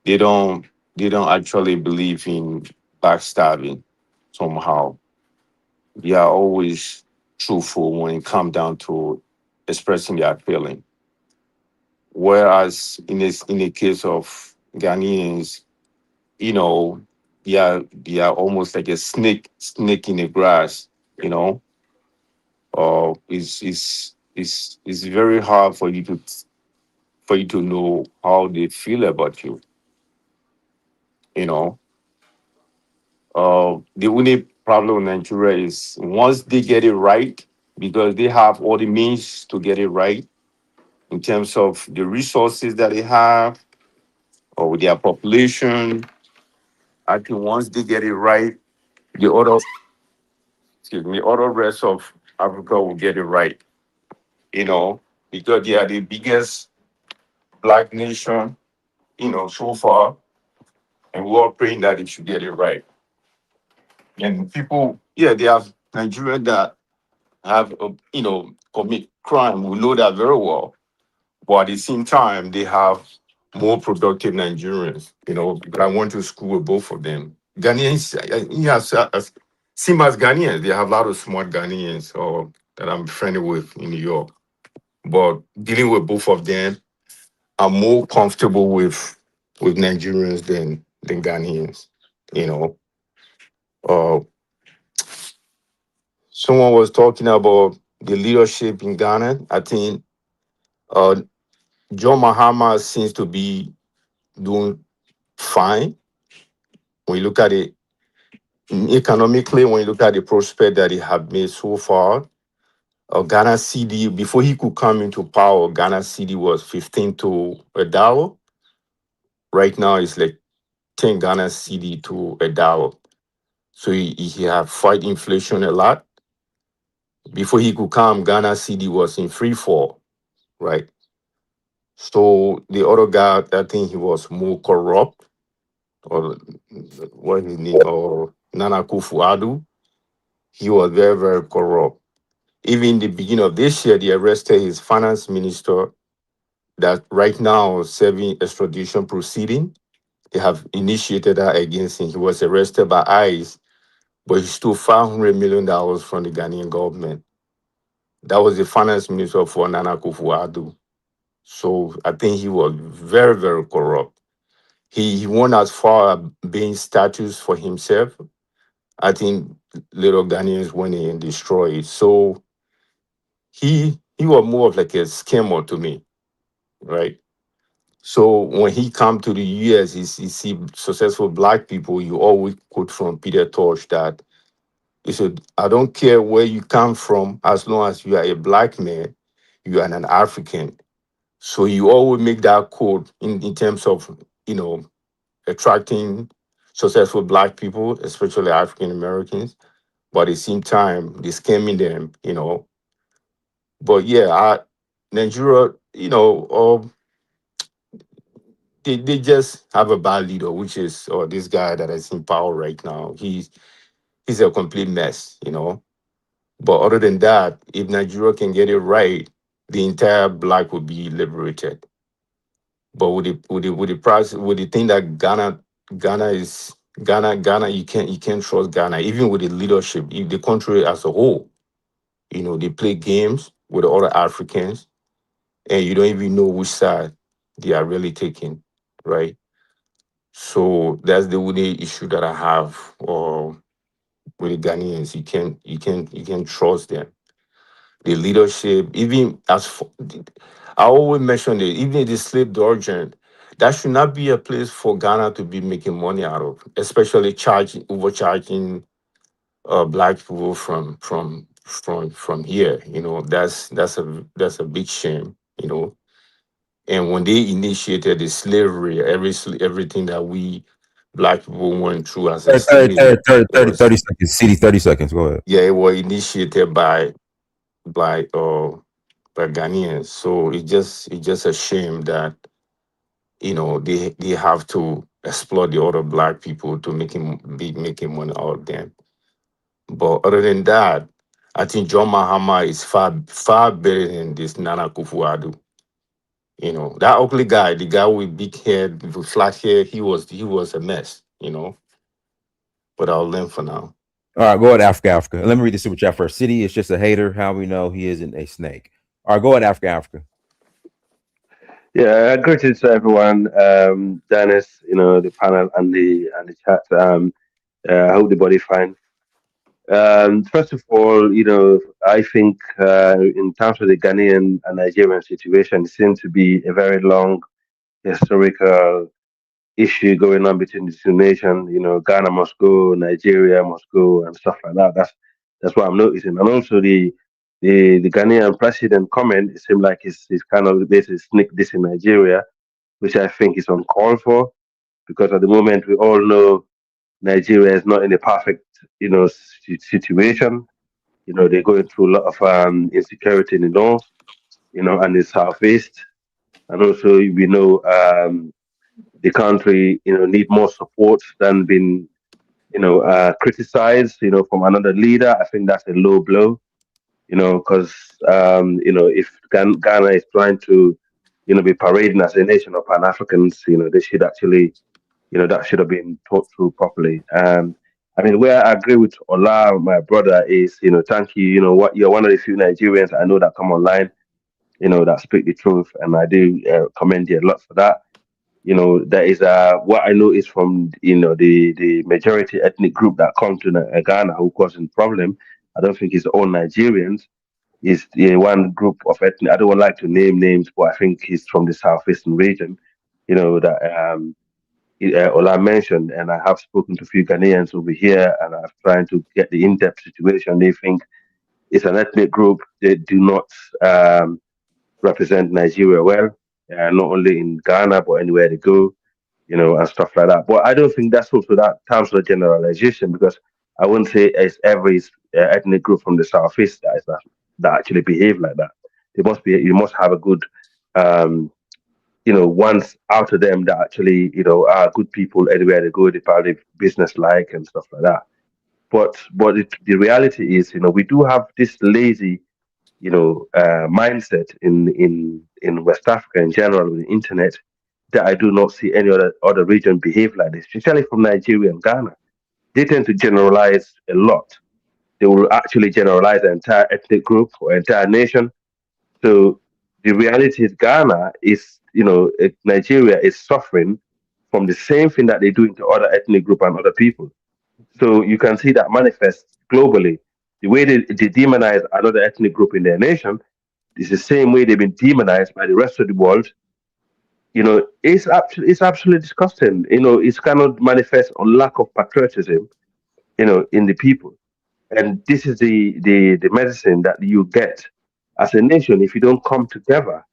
they don't they don't actually believe in backstabbing somehow. They are always truthful when it comes down to expressing their feeling. Whereas in the case of Ghanaians, you know, they are almost like a snake in the grass, you know. It's very hard for you to know how they feel about you, you know. The only problem in Nigeria is once they get it right, because they have all the means to get it right in terms of the resources that they have or with their population. I think once they get it right, the other the other rest of Africa will get it right, you know, because they are the biggest black nation, so far, and we're all praying that it should get it right. And people, yeah, they have Nigeria that have, commit crime. We know that very well. But at the same time, they have more productive Nigerians, because I went to school with both of them. Ghanaians, yes, same as Ghanaians, they have a lot of smart Ghanaians that I'm friendly with in New York. But dealing with both of them, I'm more comfortable with Nigerians than Ghanaians, you know. Uh, Someone was talking about the leadership in Ghana. I think uh, John Mahama seems to be doing fine when you look at it economically. When you look at the prospect that he have made so far, Ghana CD before he could come into power, Ghana CD was 15 to a dollar. Right now, it's like 10 Ghana CD to a dollar. So he have fight inflation a lot. Before he could come, Ghana CD was in free fall, right? So the other guy, I think he was more corrupt, or what his name, or Nana Kufu-Addo. He was very, very corrupt. Even in the beginning of this year, they arrested his finance minister that right now is serving extradition proceeding. They have initiated that against him. He was arrested by ICE, but he stole $500 million from the Ghanaian government. That was the finance minister for Nana Kufu-Addo. So I think he was very, very corrupt. He went as far as being statues for himself. I think little Ghanaians went in and destroyed it. So he was more of like a scammer to me, right? So when he come to the US, he see successful black people. You always quote from Peter Tosh that he said, "I don't care where you come from, as long as you are a black man, you are an African." So you always make that quote in terms of attracting successful black people, especially African Americans, but at the same time, they scamming them. But yeah, Nigeria, they just have a bad leader, which is this guy that is in power right now. He's a complete mess. But other than that, if Nigeria can get it right, the entire black will be liberated. But with the price, with the thing that Ghana is Ghana, you can't trust Ghana, even with the leadership, if the country as a whole, they play games with other Africans, and you don't even know which side they are really taking, right? So that's the only issue that I have with the Ghanaians. You can't trust them. The leadership, even I always mention it, even the slave origin, that should not be a place for Ghana to be making money out of, especially overcharging black people from here. That's a big shame. And when they initiated the slavery, everything that we black people went through as a 30, slave, 30 seconds. CD, 30 seconds. Go ahead. yeah, it was initiated by Ghanaians. So it's just a shame that they have to exploit the other black people to be making money out of them. But other than that, I think John Mahama is far better than this Nana Akufo-Addo. You know, that ugly guy, the guy with big head, with flat hair, he was a mess, you know. But I'll learn for now. All right, go ahead, Africa. Let me read the super chat first. City is just a hater. How we know he isn't a snake? All right, go ahead, Africa. Yeah, greetings to everyone. Dennis, the panel and the chat. I hope the body fine. First of all, I think in terms of the Ghanaian and Nigerian situation, it seems to be a very long historical issue going on between the two nations. Ghana must go, Nigeria must go, and stuff like that. That's what I'm noticing. And also the Ghanaian president comment, it seems like he's kind of basically sneak this in Nigeria, which I think is uncalled for, because at the moment we all know Nigeria is not in a perfect, situation. They're going through a lot of insecurity in the north, and the southeast, and also we know the country, need more support than been, criticized, from another leader. I think that's a low blow, because if Ghana is trying to, be parading as a nation of Pan Africans, they should actually, that should have been thought through properly. I mean, where I agree with Ola, my brother, is, thank you. What you're one of the few Nigerians I know that come online, that speak the truth, and I do commend you a lot for that. There is what I know is from the majority ethnic group that come to Ghana who causing problem. I don't think it's all Nigerians. It's one group of ethnic. I don't like to name names, but I think he's from the southeastern region. That Ola mentioned, and I have spoken to a few Ghanaians over here, and I'm trying to get the in-depth situation. They think it's an ethnic group. They do not represent Nigeria well, not only in Ghana but anywhere they go, and stuff like that. But I don't think that's also that terms of generalization, because I wouldn't say it's every ethnic group from the southeast that actually behave like that. You must have a good um, ones out of them that actually, are good people anywhere they go, they probably business like and stuff like that. But the reality is, we do have this lazy, mindset in West Africa in general with the internet, that I do not see any other region behave like this, especially from Nigeria and Ghana. They tend to generalize a lot. They will actually generalize the entire ethnic group or entire nation. So the reality is Ghana is, Nigeria is suffering from the same thing that they're doing to other ethnic group and other people. So you can see that manifest globally. The way they demonize another ethnic group in their nation is the same way they've been demonized by the rest of the world. It's absolutely disgusting. It's kind of manifest on lack of patriotism, in the people. And this is the medicine that you get as a nation if you don't come together,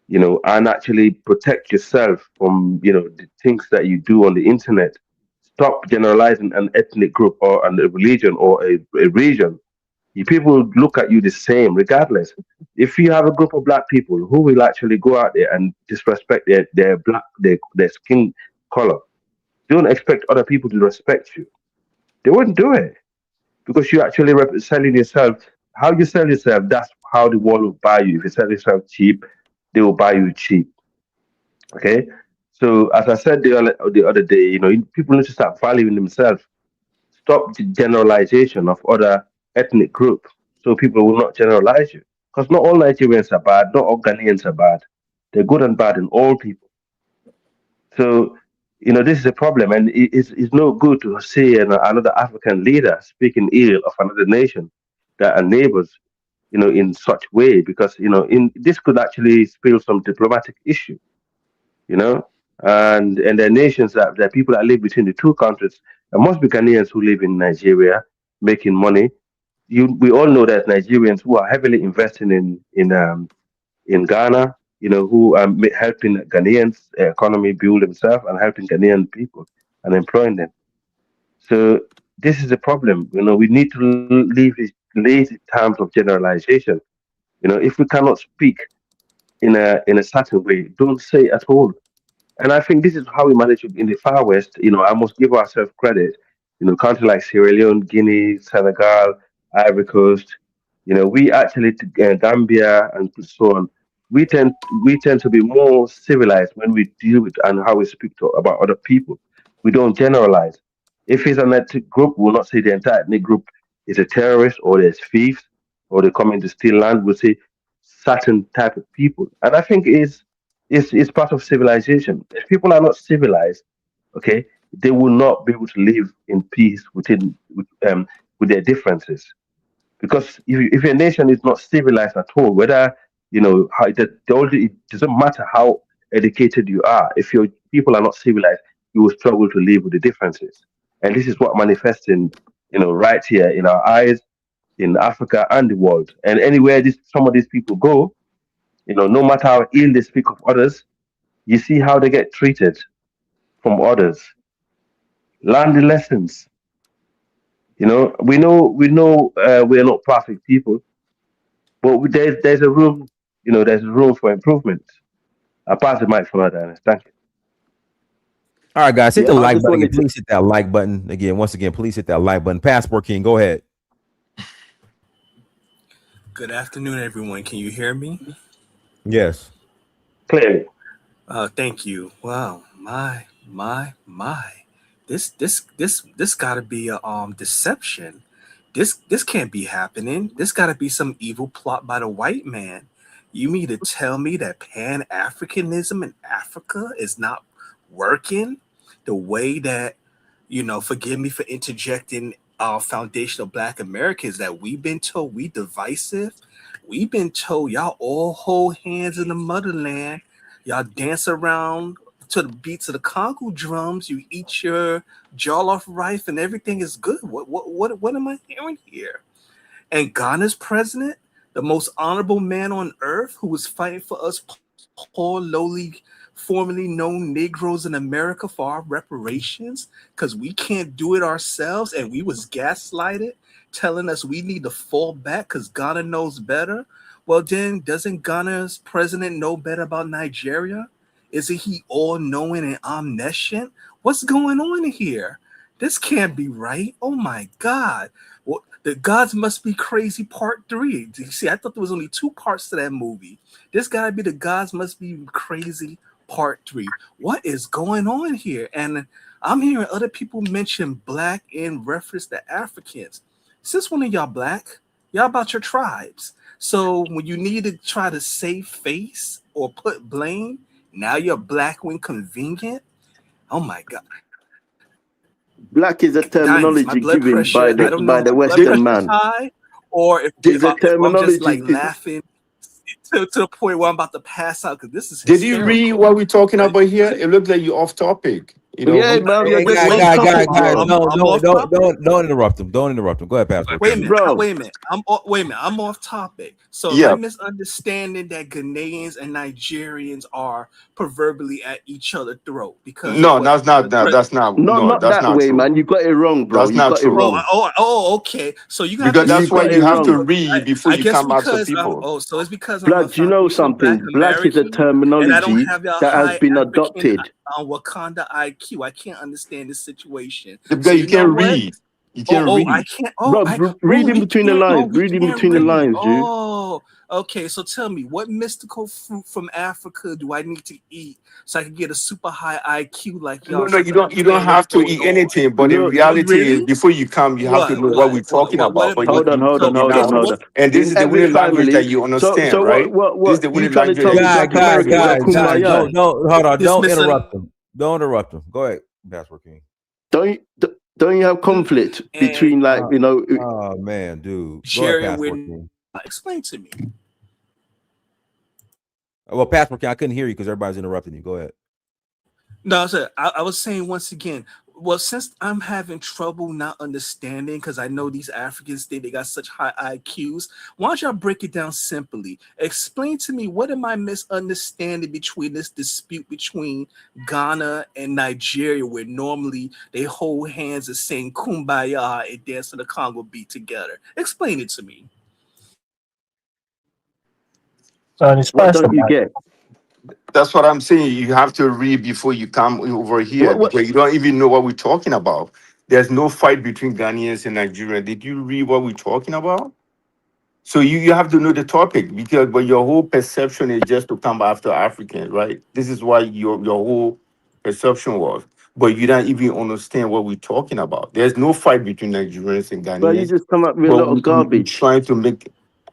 and actually protect yourself from, the things that you do on the internet. Stop generalizing an ethnic group or a religion or a region. People look at you the same, regardless. If you have a group of black people who will actually go out there and disrespect their skin color, don't expect other people to respect you. They wouldn't do it, because you're actually selling yourself. How you sell yourself, that's how the world will buy you. If you sell yourself cheap, they will buy you cheap. Okay. So as I said the other day, people need to start valuing themselves. Stop the generalization of other ethnic group, so people will not generalize you. Because not all Nigerians are bad, not all Ghanaians are bad. They're good and bad in all people. So, this is a problem, and it's no good to see another African leader speaking ill of another nation that are neighbors, in such way, because in this could actually spill some diplomatic issue, you know, and there are nations there are people that live between the two countries. There must be Ghanaians who live in Nigeria making money. We all know that Nigerians who are heavily investing in Ghana, who are helping Ghanaians economy build themselves and helping Ghanaian people and employing them. So this is the problem. We need to leave these lazy terms of generalization. If we cannot speak in a certain way, don't say at all. And I think this is how we manage it in the far west. I must give ourselves credit. Countries like Sierra Leone, Guinea, Senegal, Ivory Coast. We actually, Gambia and so on. We tend to be more civilized when we deal with and how we speak about other people. We don't generalize. If it's an ethnic group, we'll not say the entire ethnic group is a terrorist or there's thieves or they come in to steal land. We'll say certain type of people. And I think it's part of civilization. If people are not civilized, okay, they will not be able to live in peace with their differences. Because if a nation is not civilized at all, whether how it doesn't matter how educated you are, if your people are not civilized, you will struggle to live with the differences. And this is what manifests right here in our eyes, in Africa and the world. And anywhere some of these people go, no matter how ill they speak of others, you see how they get treated from others. Learn the lessons. We know we're not perfect people, but there's a room, there's room for improvement. I pass the mic for that, Dennis. Thank you. All right, guys, hit Yeah, the I like just button. wanted to. Please hit that like button again. Once again, please hit that like button. Passport King, go ahead. Good afternoon, everyone. Can you hear me? Yes. Clearly. Thank you. Wow, my. This gotta be a deception. This can't be happening. This gotta be some evil plot by the white man. You mean to tell me that pan-Africanism in Africa is not working the way that, forgive me for interjecting, foundational Black Americans, that we've been told we divisive? We've been told y'all all hold hands in the motherland. Y'all dance around to the beats of the Congo drums. You eat your jollof rice and everything is good. What am I hearing here? And Ghana's president, the most honorable man on earth, who was fighting for us poor, lowly, formerly known Negroes in America for our reparations, because we can't do it ourselves, and we was gaslighted, telling us we need to fall back because Ghana knows better. Well, then, doesn't Ghana's president know better about Nigeria? Isn't he all-knowing and omniscient? What's going on here? This can't be right. Oh my God. Well, the Gods Must Be Crazy Part 3. You see, I thought there was only 2 parts to that movie. This gotta be the Gods Must Be Crazy Part 3. What is going on here? And I'm hearing other people mention Black in reference to Africans. Since when are y'all Black? Y'all about your tribes. So when you need to try to save face or put blame, now you're Black when convenient. Oh my God. Black is a Dynasty, my terminology blood given pressure, I don't know by if the my blood Western pressure is man. high or It's a if I'm just like terminology. laughing to the point where I'm about to pass out because this is Did you read hysterical. what we're talking But about here? It looked like you're off topic. Yeah, man, you're Hey, getting guys, off topic, guys, bro. I'm off topic. don't interrupt him. Don't interrupt him. Go ahead, Passport Wait a King. minute. Bro. Wait a minute. I'm off topic. So am I Yeah. misunderstanding that Ghanaians and Nigerians are proverbially at each other's throat? Because No, what? that's not that. That's not. No, Not that's that not way, true. man. You got it wrong, bro. That's You not got it true. wrong. Okay. So you have Because to You that's why got explain it you have to to wrong. me. read before you I guess come after because people. so it's because I'm a Blood, you know foundational Black something? Black is a American and I don't terminology have your that has high been African adopted. Wakanda IQ. I can't understand this situation. So Because you you know can't what? read. You can't I read. can't. Bro, read in We between the can't. lines. We Read in can't between the read. lines, dude. Oh, okay. So tell me, what mystical fruit from Africa do I need to eat so I can get a super high IQ like No, y'all? no, So I you can don't. You don't understand what's have to going eat on. anything. But in Look, reality, is Really? before you come, you have to know what we're talking about. But hold on. you did not. Hold on. And this In is the every only language that family. you So understand, right? This is what the you only trying to language tell that me? you Black speak. Americans are Guys, kumbaya? don't hold on. This Don't misun- interrupt him. Don't interrupt him. Go ahead, Passport King. Don't you have conflict between Oh man, dude. Go ahead, Sharing Passport with. King. Explain to me. Well, Passport King, I couldn't hear you because everybody's interrupting you. Go ahead. No, sir. I was saying once again. Well, since I'm having trouble not understanding, because I know these Africans think they got such high IQs, why don't y'all break it down simply? Explain to me, what am I misunderstanding between this dispute between Ghana and Nigeria, where normally they hold hands and sing Kumbaya and dance to the Congo beat together? Explain it to me. What don't you get? That's what I'm saying. You have to read before you come over here What because you don't even know what we're talking about. There's no fight between Ghanaians and Nigerians. Did you read what we're talking about? So you have to know the topic because but your whole perception is just to come after Africans, right? This is why your whole perception was. But you don't even understand what we're talking about. There's no fight between Nigerians and Well, you Ghanaians, just come up with a but lot of we garbage. trying to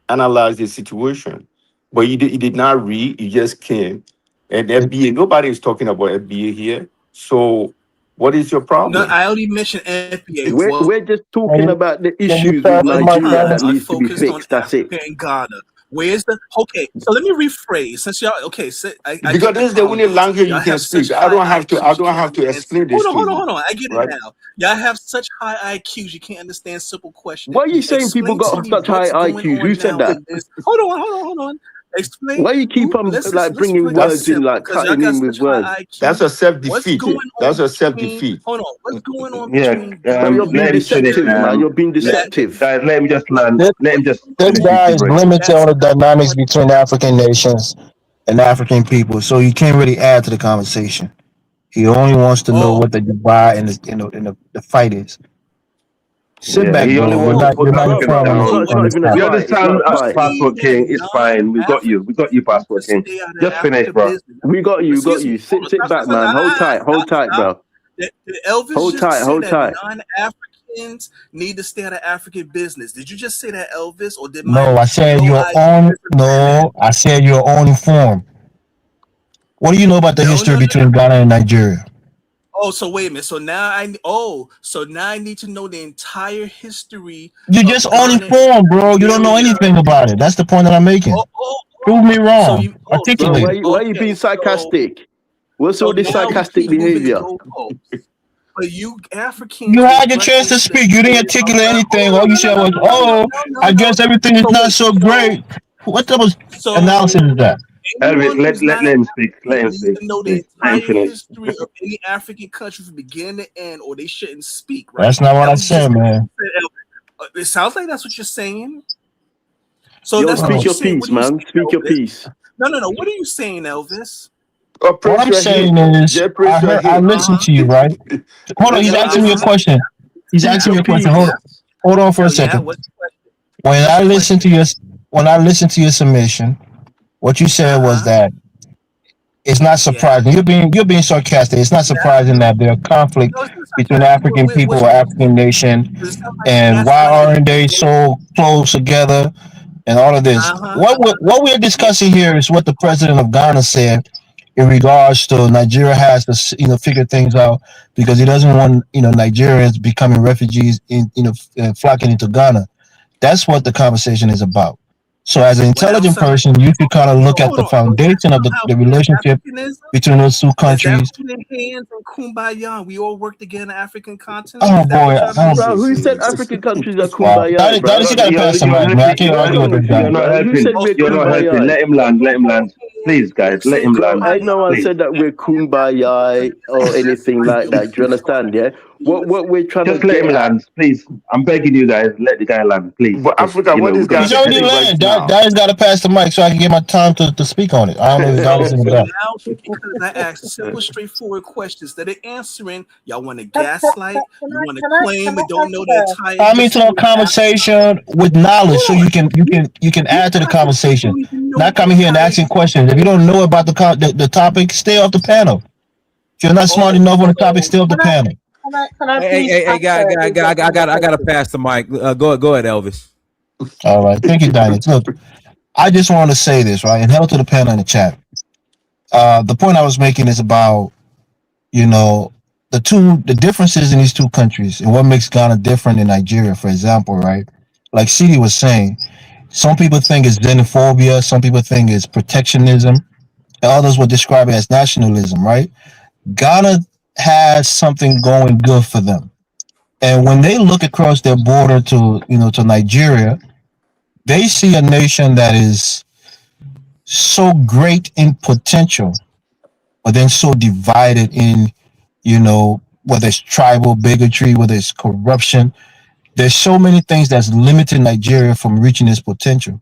analyze the situation. But you did not read, you just came. And FBA, nobody is talking about FBA here. So what is your No, problem? I only mentioned FBA We're just talking Can about the can you issues with pass the one mic, Nigeria that brother? time. I needs to be focused on fixed. That's it. Africa and Ghana. Where's the okay? So let me rephrase. Since y'all okay, so I Because get the this is the problem only is language you y'all can have such speak. high IQs I you don't can't have to understand. explain this to Hold you. on. I get it Right? now. Y'all have such high IQs you can't understand simple Why questions. are you saying people Explain to got me such high what's going IQs? Who on said now that? in this. Hold on. Explain. Why you keep on like Let's bringing make it words That's in, simple like because y'all cutting got in with such high words? that's IQ. a What's self-defeat. going That's on a between? self-defeat. Hold on. What's going on Yeah, between But Ghana you're and being let him finish. deceptive, man. You're being That deceptive. Guys, let him just land. This, Let him what's just this going finish on his guy is speech. between limited that on the dynamics situation? between African nations and African people, so you can't really add to the conversation. He only wants to know Oh, what the divide and the fight is. Sit Yeah, back, he only bro. wants to You're put It's not in not Africans about. front down. It's on not this even a You topic. fight. It's not understand, a you fight. see Passport that King? It's fine. We got you. We got you, need to Passport King. stay out of Just finish, Africa bro. business. We got you. Got Excuse you. me. Hold on. Sit back, man. Hold tight, bro. Did Elvis Hold just tight. say Hold that tight. non-Africans need to stay out of African business? Did you just say that, Elvis, or did my No, I said low you're IQ on. misunderstand that? No, I said you're uninformed. What do you know about the history No. between Ghana and Nigeria? Oh, so wait a minute. So now I need to know the entire history You're just of Ghana and uninformed, bro. You don't know Nigeria. anything about it. That's the point that I'm making. Prove me So wrong. you. Bro, Articulate it. why are you being sarcastic? What's So all this now we sarcastic keep moving the behavior? goalposts. But you You Africans was had your right chance to into the speak. You didn't head of articulate anything. hold All on, you said was, "Oh, I no. guess everything is So not wait, so so great." What type of so analysis is that? Elvis, anyone who's not let an him speak. Let African him needs speak. to know the Please let him entire finish. history of any African country from beginning to end, or they shouldn't speak, right? That's not what That I what you just said, man. said. It sounds like that's what you're saying. So Yo, that's what speak Oh, you're your saying. What piece, are you man. saying, Speak your Elvis? piece. No. What are you saying, Elvis? Or what press I'm your saying hit. is, Just press your I hit. listened to you, right? Hold on, he's Elvis, asking me a question. He's speak asking your me a question. piece. Hold on for a Yeah. second. What's the question? When What's I the listened to question? your submission, what you said was that it's not Yeah. surprising. You're being sarcastic. It's not surprising that there are conflict No, it's not between sarcastic. African people or African nation, It sounds like you're and why gaslighting aren't me. they so close together and all of this. What we're discussing here is what the president of Ghana said in regards to Nigeria has to figure things out because he doesn't want Nigerians becoming refugees flocking into Ghana. That's what the conversation is about. So as an Well, that don't intelligent sound like. person, you can kind of look at Hold the on. So is that foundation of somehow the relationship Pan-Africanism? between those two Is that countries. holding hands and kumbaya? We all work together in the African continent. Oh Is that boy, what y'all mean? Bro, who said African countries are wow. kumbaya, Dynasty, bro? you gotta pass the You're mic, man. I helping. can't What's argue wrong with this with you, guy. You're not bro? Who said helping. we're You're not helping. kumbaya? Let him land. Let him land. Please, guys, let him Bro, land. ain't no one Please. said that we're kumbaya or anything like that. Do you understand? Yeah. What we're trying to Just let get him at. land, please. I'm begging you guys. Let the guy land, please, But because Africa, what we've this got guy to He's get already saying heading. right landed. now? Daddy's got to pass the mic so I can get my time to speak on it. I don't know if Daddy's in the So back. now, because I asked simple, straightforward questions that are answering, y'all want to gaslight, you want to claim and don't know the entire I'm into history a of Africa. conversation with knowledge, so Hold on. you can You add to the guys are people conversation. who even know Not the coming here and entire asking questions. If you don't know about the topic, stay off the panel. If you're not smart enough on the topic, stay off the panel. Can I Hey, please hey, hey, guy, answer guy, the guy, I got, I got to question? pass the mic. Go ahead, Elvis. All right, thank you, Dynix. Look, I just want to say this, right, and hello to the panel in the chat. The point I was making is about you know the differences in these two countries and what makes Ghana different than Nigeria, for example, right? Like CD was saying, some people think it's xenophobia, some people think it's protectionism, and others would describe it as nationalism, right? Ghana has something going good for them. And when they look across their border to Nigeria, they see a nation that is so great in potential, but then so divided in, whether it's tribal bigotry, whether it's corruption. There's so many things that's limiting Nigeria from reaching its potential.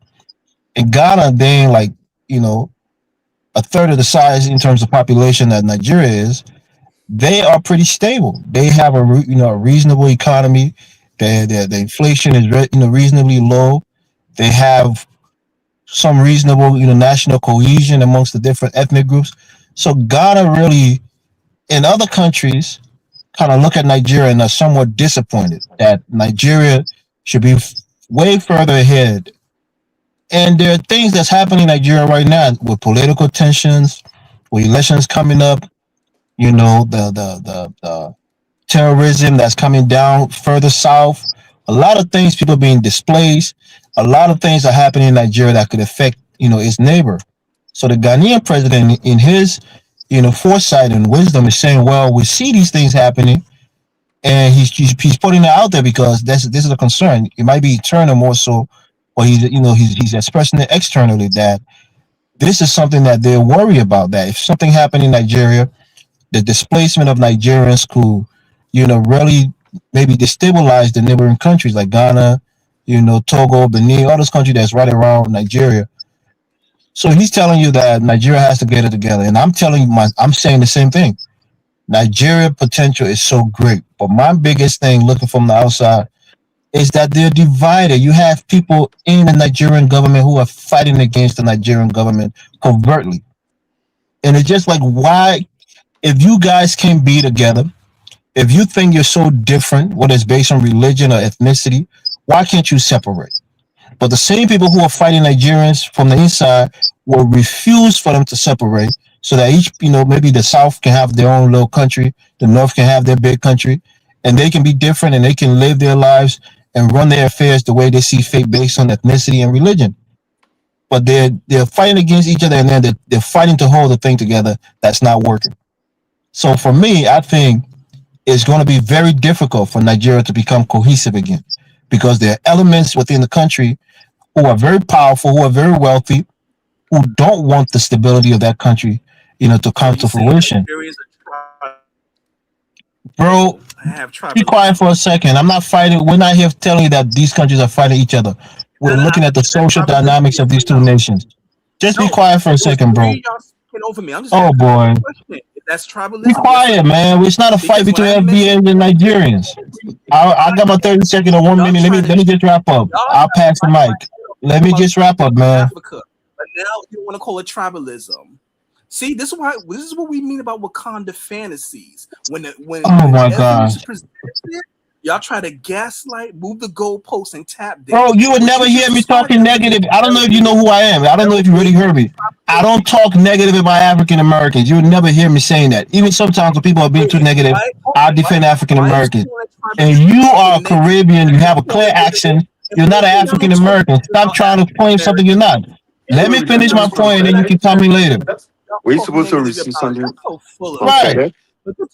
In Ghana, they ain't like, you know, a third of the size in terms of population that Nigeria is, they are pretty stable. They have a a reasonable economy. The inflation is reasonably low. They have some reasonable national cohesion amongst the different ethnic groups. So Ghana really, in other countries, kind of look at Nigeria and are somewhat disappointed that Nigeria should be way further ahead. And there are things that's happening in Nigeria right now with political tensions, with elections coming up. The terrorism that's coming down further south. A lot of things, people being displaced. A lot of things are happening in Nigeria that could affect its neighbor. So the Ghanaian president, in his foresight and wisdom, is saying, well, we see these things happening, and he's putting it out there because this is a concern. It might be eternal more so, but he's expressing it externally that this is something that they're worried about. That if something happened in Nigeria, the displacement of Nigerians could, really maybe destabilize the neighboring countries like Ghana, Togo, Benin, all those countries that's right around Nigeria. So he's telling you that Nigeria has to get it together, and I'm saying the same thing. Nigeria potential is so great, but my biggest thing, looking from the outside, is that they're divided. You have people in the Nigerian government who are fighting against the Nigerian government covertly, and it's just like, why? If you guys can be together, if you think you're so different, whether it's based on religion or ethnicity, why can't you separate? But the same people who are fighting Nigerians from the inside will refuse for them to separate so that each, maybe the South can have their own little country, the North can have their big country, and they can be different and they can live their lives and run their affairs the way they see fit based on ethnicity and religion. But they're fighting against each other, and then they're fighting to hold the thing together that's not working. So for me, I think it's going to be very difficult for Nigeria to become cohesive again, because there are elements within the country who are very powerful, who are very wealthy, who don't want the stability of that country, to come to fruition. Bro, be quiet for a second. I'm not fighting. We're not here telling you that these countries are fighting each other. We're looking at the social dynamics of these two nations. Just be quiet for a second, bro. Oh boy. That's tribalism. Be quiet, man. It's not a fight between FBAs and Nigerians. I got my 30 seconds or 1 minute. Let me just wrap up. I'll pass the mic. Let me just wrap up, man. But now you want to call it tribalism. See, this is what we mean about Wakanda fantasies. When oh my God. Y'all try to gaslight, move the goalposts, and tap dance. Bro, you would never hear me talking negative. I don't know if you know who I am. I don't know if you really heard me. I don't talk negative about African Americans. You would never hear me saying that. Even sometimes when people are being too negative, I defend African Americans. And you are Caribbean. You have a clear accent. You're not an African American. Stop trying to claim something you're not. Let me finish my point, and then you can tell me later. Were you supposed to receive something? Right.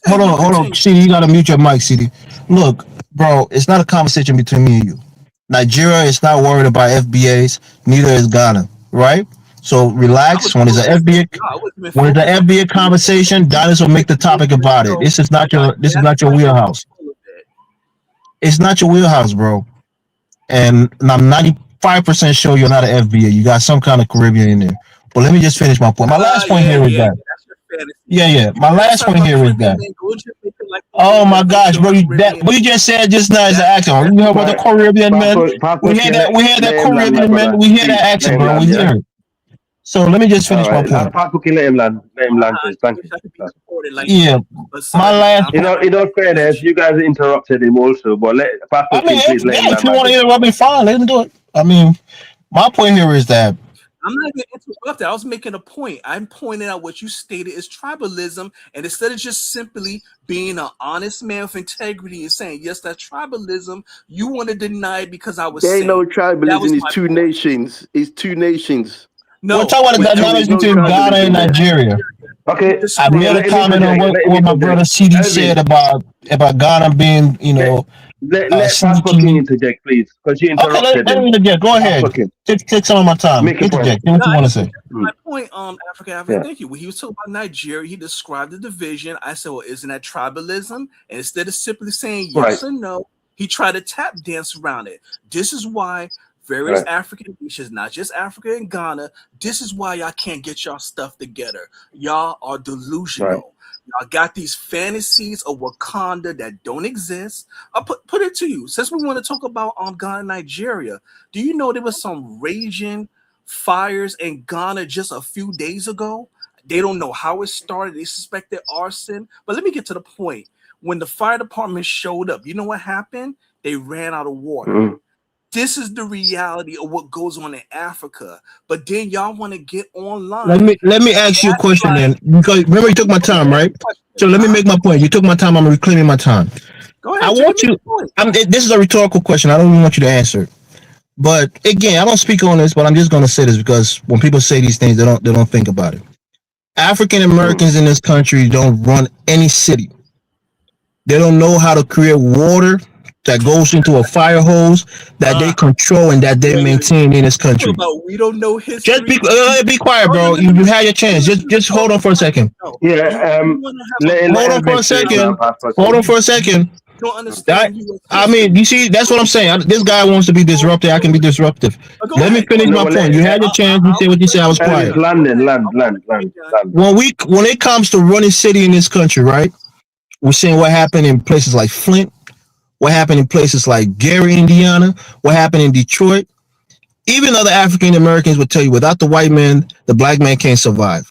Hold on. CD, you gotta mute your mic, CD. Look, bro, it's not a conversation between me and you. Nigeria is not worried about FBAs, neither is Ghana, right? So relax. When it's an FBA conversation, Donis will make the topic about it. This is not your wheelhouse. It's not your wheelhouse, bro. And I'm 95% sure you're not an FBA. You got some kind of Caribbean in there. But let me just finish my point. My last point here is that. Yeah. My last point here is that. Oh my gosh, bro! What you just said just now is an accent. You heard about the Caribbean man? We hear that Caribbean man. We hear that accent, bro. We hear it. So let me just finish my point. Let him land. Thank you. Yeah, my last. In all fairness, you guys interrupted him also, but please let him land. If you want to interrupt me, fine. Let him do it. I mean, my point here is that. I'm not even interrupted. I was making a point. I'm pointing out what you stated is tribalism, and instead of just simply being an honest man with integrity and saying, yes, that's tribalism, you want to deny it because I was saying. There ain't no tribalism. It's two nations. It's two nations. No, we're talking about the dynamics between Ghana and Nigeria. Okay. I made a comment on what my brother CD said about Ghana being, Let fucking interject, please, because you interrupted. Okay, let me interject. Go ahead. Take some of my time. Interject. What you want to say? My point, Africa, thank you. When he was talking about Nigeria, he described the division. I said, well, isn't that tribalism? And instead of simply saying yes or no, he tried to tap dance around it. This is why various African nations, not just Africa and Ghana. This is why y'all can't get y'all stuff together. Y'all are delusional. Y'all got these fantasies of Wakanda that don't exist. I'll put it to you. Since we want to talk about Ghana and Nigeria, do you know there was some raging fires in Ghana just a few days ago? They don't know how it started. They suspected arson. But let me get to the point. When the fire department showed up, you know what happened? They ran out of water. This is the reality of what goes on in Africa. But then y'all want to get online. Let me ask you a question then, because remember you took my time, right? So let me make my point. You took my time. I'm reclaiming my time. Go ahead. I want you. This is a rhetorical question. I don't even want you to answer it. But again, I don't speak on this, but I'm just going to say this because when people say these things, they don't think about it. African Americans in this country don't run any city. They don't know how to create water that goes into a fire hose that they control and that they maintain in this country. We don't know history. Just be quiet, bro. You had your chance. Just hold on for a second. Yeah. Hold on for a second. Hold on for a second. Don't understand. I mean, you see, that's what I'm saying. This guy wants to be disruptive. I can be disruptive. Let me finish my point. You had your chance. You said what you said. I was quiet. Land. When it comes to running city in this country, right? We're seeing what happened in places like Flint, what happened in places like Gary, Indiana, what happened in Detroit. Even other African Americans would tell you, without the white man, the black man can't survive.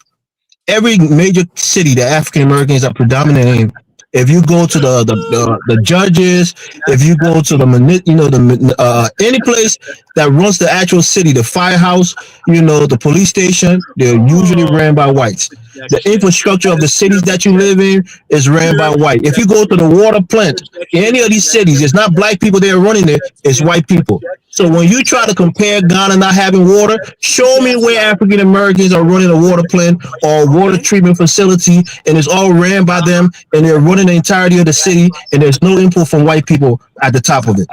Every major city that African Americans are predominant in, if you go to the judges, if you go to any place that runs the actual city, the firehouse, the police station, they're usually ran by whites. The infrastructure of the cities that you live in is ran by white. If you go to the water plant in any of these cities, it's not black people that are running it, it's white people. So when you try to compare Ghana not having water, show me where African Americans are running a water plant or a water treatment facility and it's all ran by them and they're running the entirety of the city and there's no input from white people at the top of it.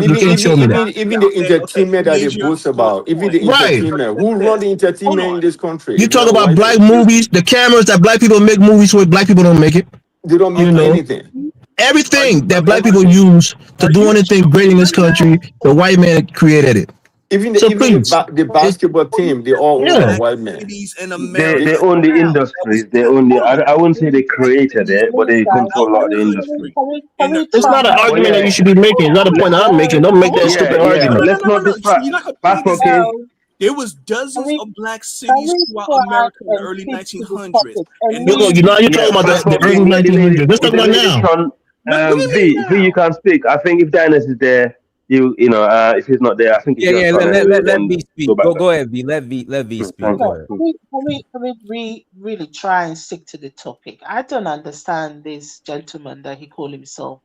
You can't show me that. Even the entertainment that they boast about, even the entertainment, who run the entertainment in this country? You talk about black movies, the cameras that black people make movies with, black people don't make it. They don't make anything. Everything that black people use to do anything great in this country, the white man created it. Even the basketball team, they all own white men. They own the industries. They own the. I wouldn't say they created it, but they control a lot of the industry. It's not an argument that you should be making. It's not a point I'm making. Don't make that stupid argument. Let's not distract. There was dozens of black cities throughout America in the early 1900s. And you're talking about the early 1900s. Let's talk about now. V, you can't speak. I think if Dennis is there, if he's not there, I think let V speak. Go ahead, V. Let V speak. Can we really try and stick to the topic? I don't understand this gentleman that he called himself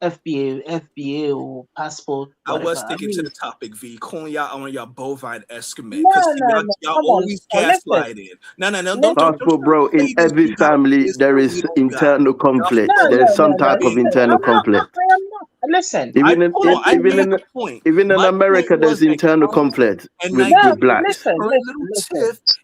FBA or passport. Whatever. I was sticking to the topic, V. Calling y'all on your bovine estimate. Because y'all always gaslighting. No. Passport, bro, in every family, there is internal conflict. There's some type of internal conflict. Listen, even in America, there's internal conflict with blacks. Listen,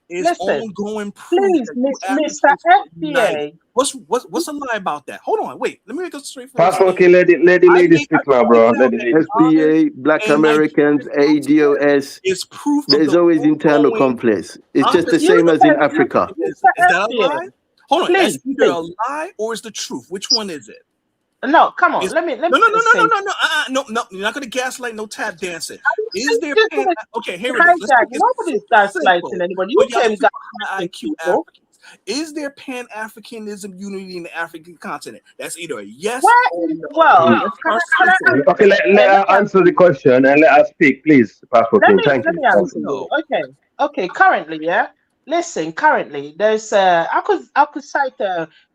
is ongoing proof. Please, Mr. FBA. What's a lie about that? Hold on, wait. Let me make a straight. Okay, let the lady speak now, bro. SBA, Black Americans, ADOS. It's proof. There's always internal conflicts. It's just the same as in Africa. Is that a lie? Hold on. Is either a lie or is the truth? Which one is it? No, come on. Let me. No. You're not gonna gaslight. No tap dancing. Is there? Okay, here it is. Nobody's gaslighting anybody. You can gaslight IQ. Is there pan-Africanism unity in the African continent? That's either a yes or no. Well, okay, let her answer the question and let us speak, please, Pastor King. Thank you. Answer you. Okay. Currently, yeah. Listen, currently, there's I could cite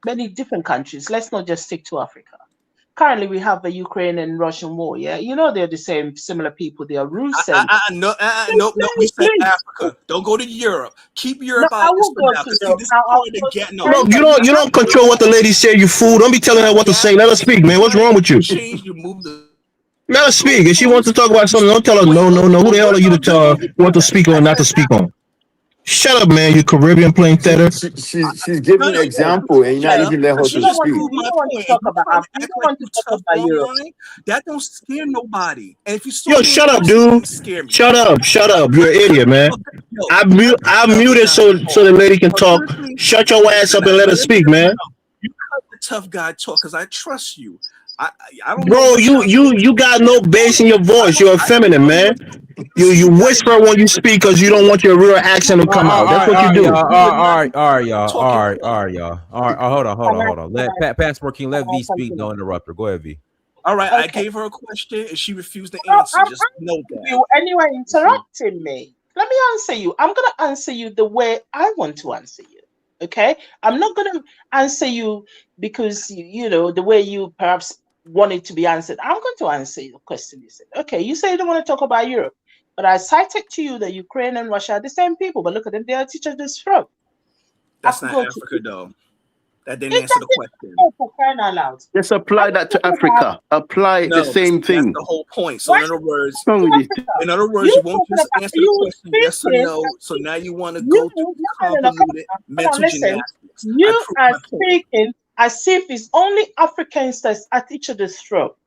many different countries. Let's not just stick to Africa. Currently, we have the Ukraine and Russian war. Yeah, they're the same, similar people. They are rules. No. We said Africa. Don't go to Europe. Keep Europe out. I will go to Europe. You don't control what the lady said. You fool. Don't be telling her what to say. Let her speak, man. What's wrong with you? Let her speak. If she wants to talk about something, don't tell her no. Who the hell are you to tell her what to speak on and not to speak on? Shut up, man. You Caribbean playing theater. She's giving an example, and you're not even let her But to you don't want speak. to, talk about. You don't want to talk about Europe. That don't scare nobody. And if you saw Yo, me shut in up, person, it dude. wouldn't scare me. Shut up. You're an idiot, man. I muted so the lady can talk. Shut your ass up and let her speak, man. You cut the tough guy talk because I trust you. I don't Bro, know. you got no bass in your voice. You're effeminate, man. You whisper when you speak because you don't want your real accent to come out. That's what you do. All right, y'all. Hold on. Let Passport King, let V speak. Don't interrupt her. Go ahead, V. All right, I gave her a question and she refused to answer. Just know that. You anyway interrupting me. Let me answer you. I'm gonna answer you the way I want to answer you. Okay, I'm not gonna answer you because you know the way you perhaps want it to be answered. I'm going to answer your question. You said, okay, you say you don't want to talk about Europe, but I cited to you that Ukraine and Russia are the same people. But look at them; they are each other's throat. That's not Africa, though. That didn't answer the question. Just apply that to Africa. Apply the same thing. That's the whole point. So in other words, you won't just answer the question yes or no. So now you want to go to convoluted mental gymnastics. You are speaking as if it's only Africans that's at each other's throat.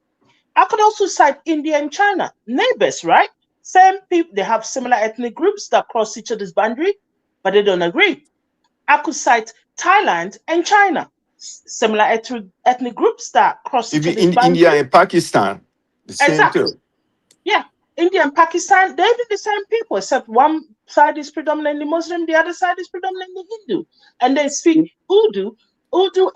I could also cite India and China, neighbors, right? Same people, they have similar ethnic groups that cross each other's boundary, but they don't agree. I could cite Thailand and China, similar ethnic groups that cross each other's boundary. India and Pakistan, the same too. Yeah, India and Pakistan, they're the same people, except one side is predominantly Muslim, the other side is predominantly Hindu. And they speak Urdu,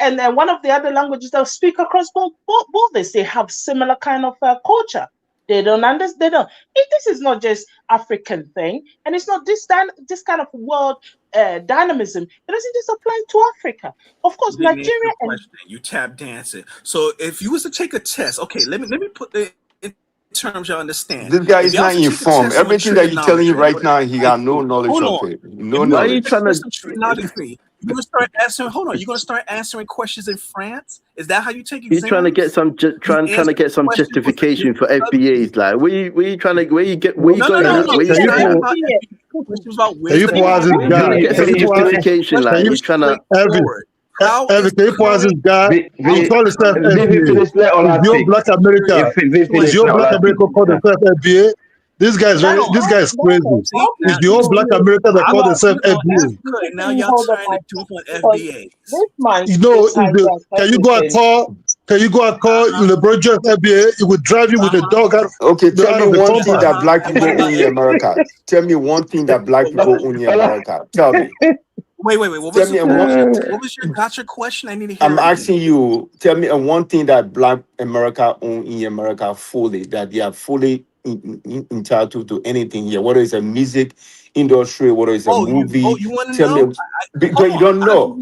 and then one of the other languages they'll speak across both borders. They have similar kind of culture. They don't understand. They don't. This is not just African thing, and it's not this kind of world dynamism. It doesn't just apply to Africa. Of course, Nigeria and you tap dancing. So if you was to take a test, okay, let me put the in terms you understand. This guy is not informed. Everything that you're telling you right now, he got no knowledge of it. No knowledge. Why are you trying to? You're gonna start answering. Hold on. You're gonna start answering questions in France. Is that how you take exams? You're trying to get some trying to get some justification for FBAs. Like, where you trying to? Where you get? Where you going? Where you getting? Can you pause this guy? Get some justification. Like, you're trying to. Can you pause this guy? You call yourself FBA. Your Black America. Is your Black America called themselves FBA? This guy is crazy. It's the whole Black America that call themselves FBA. Now y'all trying to do on FBA. You know, can you go and call? Can you go and call LeBron James FBA? It would drive you with a dog out. Okay, tell me one thing that Black people own in America. Tell me one thing that Black people own in America. Tell me. Wait. What was your gotcha question? I need to hear. I'm asking you. Tell me one thing that Black America own in America fully, that they are fully entitled to anything here, whether it's a music industry, whether it's a movie. You want to tell know? Me, because you don't know.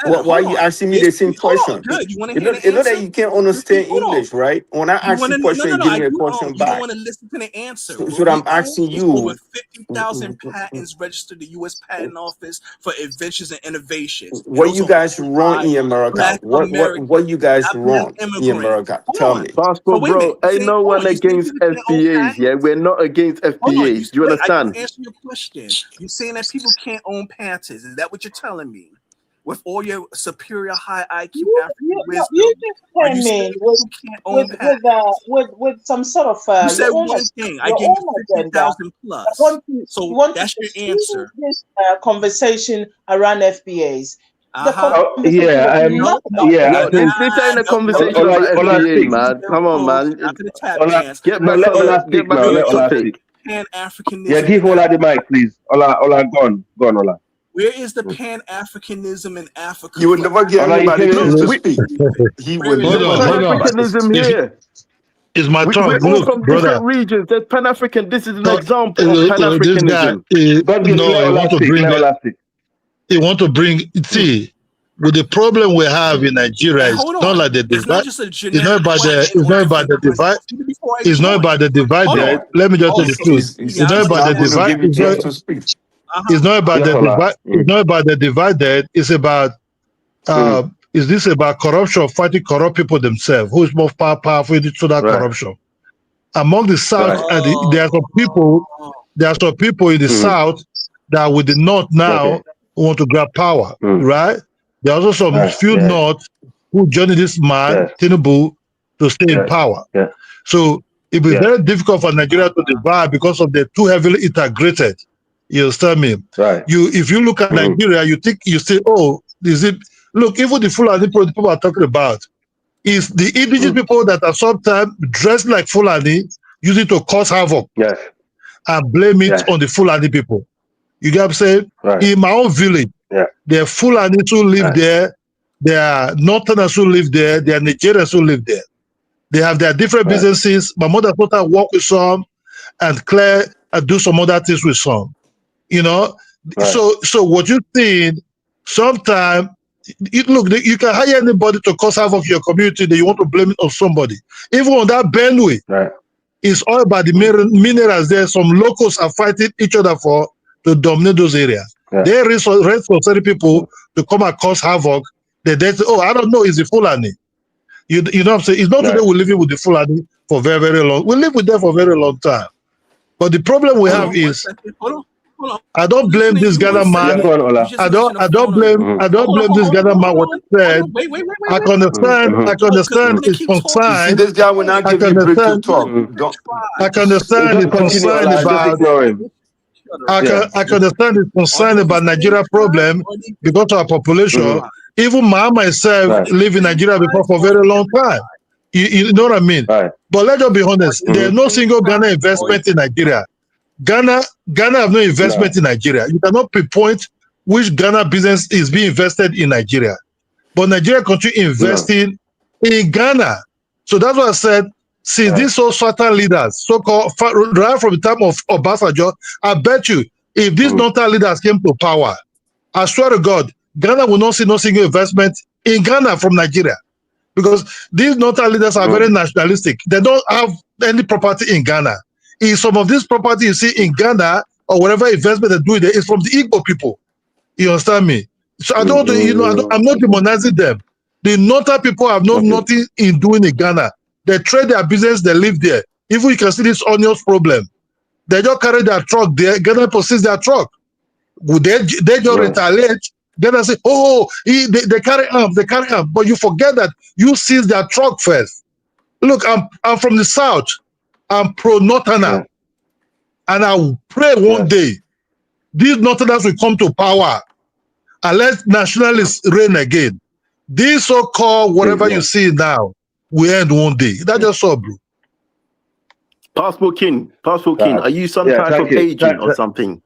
Why are you asking me the same question? Good. You want to hear the answer? That you can't understand English, right? When I ask you a question, you give me a question back. You want to listen to the answer. So I'm asking you. Over 50,000 patents registered the U.S. Patent Office for inventions and innovations. What you guys run in America? What you guys run in America? Tell me. Passport, bro, ain't no one against FBAs. Yeah, we're not against FBAs. Do you understand? Answer your question. You're saying that people can't own patents. Is that what you're telling me? With all your superior high IQ African wisdom, you just came in with some sort of you said one thing. I gave you 50,000 plus. So that's your answer. This conversation around FBAs. This ain't a conversation about FBA, man. Come on, man. Get back on the topic. Pan-Africanism. Yeah, give Ola the mic, please. Ola, gone, Ola. Where is the Pan-Africanism in Africa? You would never get anybody to speak. He would Pan-Africanism here. It's my turn. We're all from different regions. There's Pan-African. This is an example of Pan-Africanism. He want to bring. See, with the problem we have in Nigeria, it's not like the divide. It's not about the divide. It's not about the divide. Let me just tell the truth. It's not about the divide. It's not about the divide. It's not about the divided. It's about. Is this about corruption, fighting corrupt people themselves? Who is more powerful to that corruption? Among the South, and there are some people. There are some people in the South that with the North now want to grab power, right? There are also some few North who joined this man, Tinubu, to stay in power. So it will be very difficult for Nigeria to divide because of the too heavily integrated. You understand me? If you look at Nigeria, you think you say, oh, is it? Look, even the Fulani people are talking about is the indigenous people that are sometimes dressed like Fulani, use it to cause havoc and blame it on the Fulani people. You get what I'm saying? In my own village, there are Fulani who live there, there are Northerners who live there, there are Nigerians who live there. They have their different businesses. My mother thought I work with some, and Claire I do some other things with some. You know, so what you think? Sometimes, look, you can hire anybody to cause havoc in your community. That you want to blame it on somebody. Even on that Benue, it's all about the minerals there. Some locals are fighting each other to dominate those areas. They raise for certain people to come and cause havoc. They say, oh, I don't know, it's the Fulani. You know what I'm saying? It's not today we're living with the Fulani for very, very long. We live with them for a very long time. But the problem we have is, I don't blame this Ghana man. I don't blame this Ghana man what he said. I can understand his concern. This guy will not give you break to talk. I can understand his concern about. I can understand his concern about Nigeria problem because of our population. Even myself live in Nigeria before for a very long time. You know what I mean? But let's just be honest. There's no single Ghana investment in Nigeria. Ghana have no investment in Nigeria. You cannot pinpoint which Ghana business is being invested in Nigeria. But Nigeria continue investing in Ghana. So that's what I said. See, these certain leaders, so-called right from the time of Obasanjo, I bet you, if these northern leaders came to power, I swear to God, Ghana will not see no single investment in Ghana from Nigeria. Because these northern leaders are very nationalistic. They don't have any property in Ghana. In some of this property you see in Ghana or whatever investment they do there is from the Igbo people. You understand me? So I don't, I'm not demonizing them. The northern people have nothing in doing in Ghana. They trade their business, they live there. Even you can see this onions problem. They just carry their truck there, Ghana possess their truck. They just retaliate. Ghana say, oh, they carry arms, but you forget that you seize their truck first. Look, I'm from the south. I'm pro-Northerner. And I will pray one day these Northerners will come to power and let nationalists reign again. This so-called whatever you see now will end one day. That's just so, bro. Passport King, are you some type of agent or something?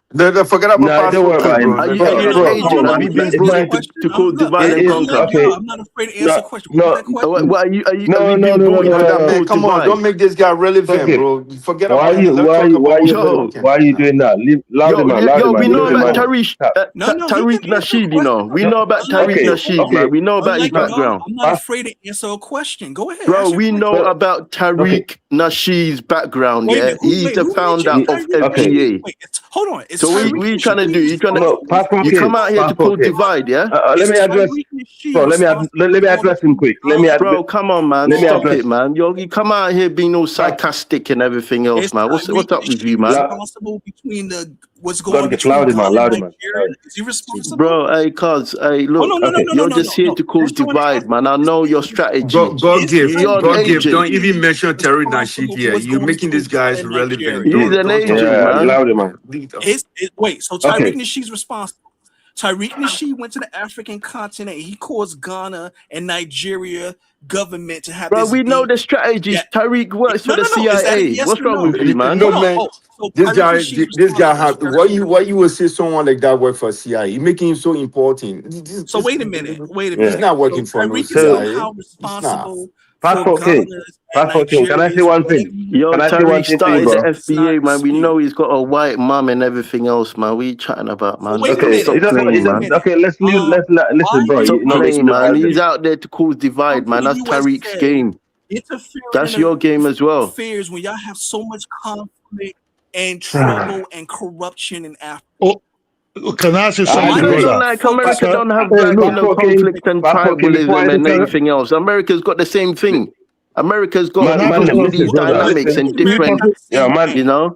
They forget about Passport King, bro. Are you an agent? Have you been brought to cause divide and conquer? I'm not afraid to answer questions. Are you Come on, don't make this guy relevant, bro. Forget about him. Why are you doing that? Leave Louderman. We know about Tariq Nasheed, you know. We know about Tariq Nasheed, man. We know about his background. I'm not afraid to answer a question. Go ahead. Bro, we know about Tariq Nasheed's background, yeah? He's the founder of FPA. Hold on. So what are you trying to do? You come out here to cause divide, yeah? Let me address. Bro, let me address him quick. Bro, come on, man. Stop it, man. You come out here being all sarcastic and everything else, man. What's up with you, man? Responsible between what's going on between Nigeria? Is he responsible? Bro, look, you're just here to cause divide, man. I know your strategy. God give. Don't even mention Tariq Nasheed here. You're making these guys relevant. He's an agent, man. Wait, so Tariq Nasheed's responsible. Tariq Nasheed went to the African continent. He caused Ghana and Nigeria government to have. Bro, we know the strategies. Tariq works for the CIA. What's wrong with you, man? No, man. This guy have. Why you would say someone like that work for CIA? You making him so important. So wait a minute. He's not working for no CIA. How responsible? Passport King, can I say one thing? Yo, Tariq started the FBA, man. We know he's got a white mum and everything else, man. What are you chatting about, man? Okay, let's listen, bro. Man. He's out there to cause divide, man. That's Tariq's game. That's your game as well. Affairs when y'all have so much conflict and trouble and corruption in Africa. Can I ask you something? Like America don't have conflict and tribalism and everything else. America's got the same thing. America's got these dynamics and different, you know.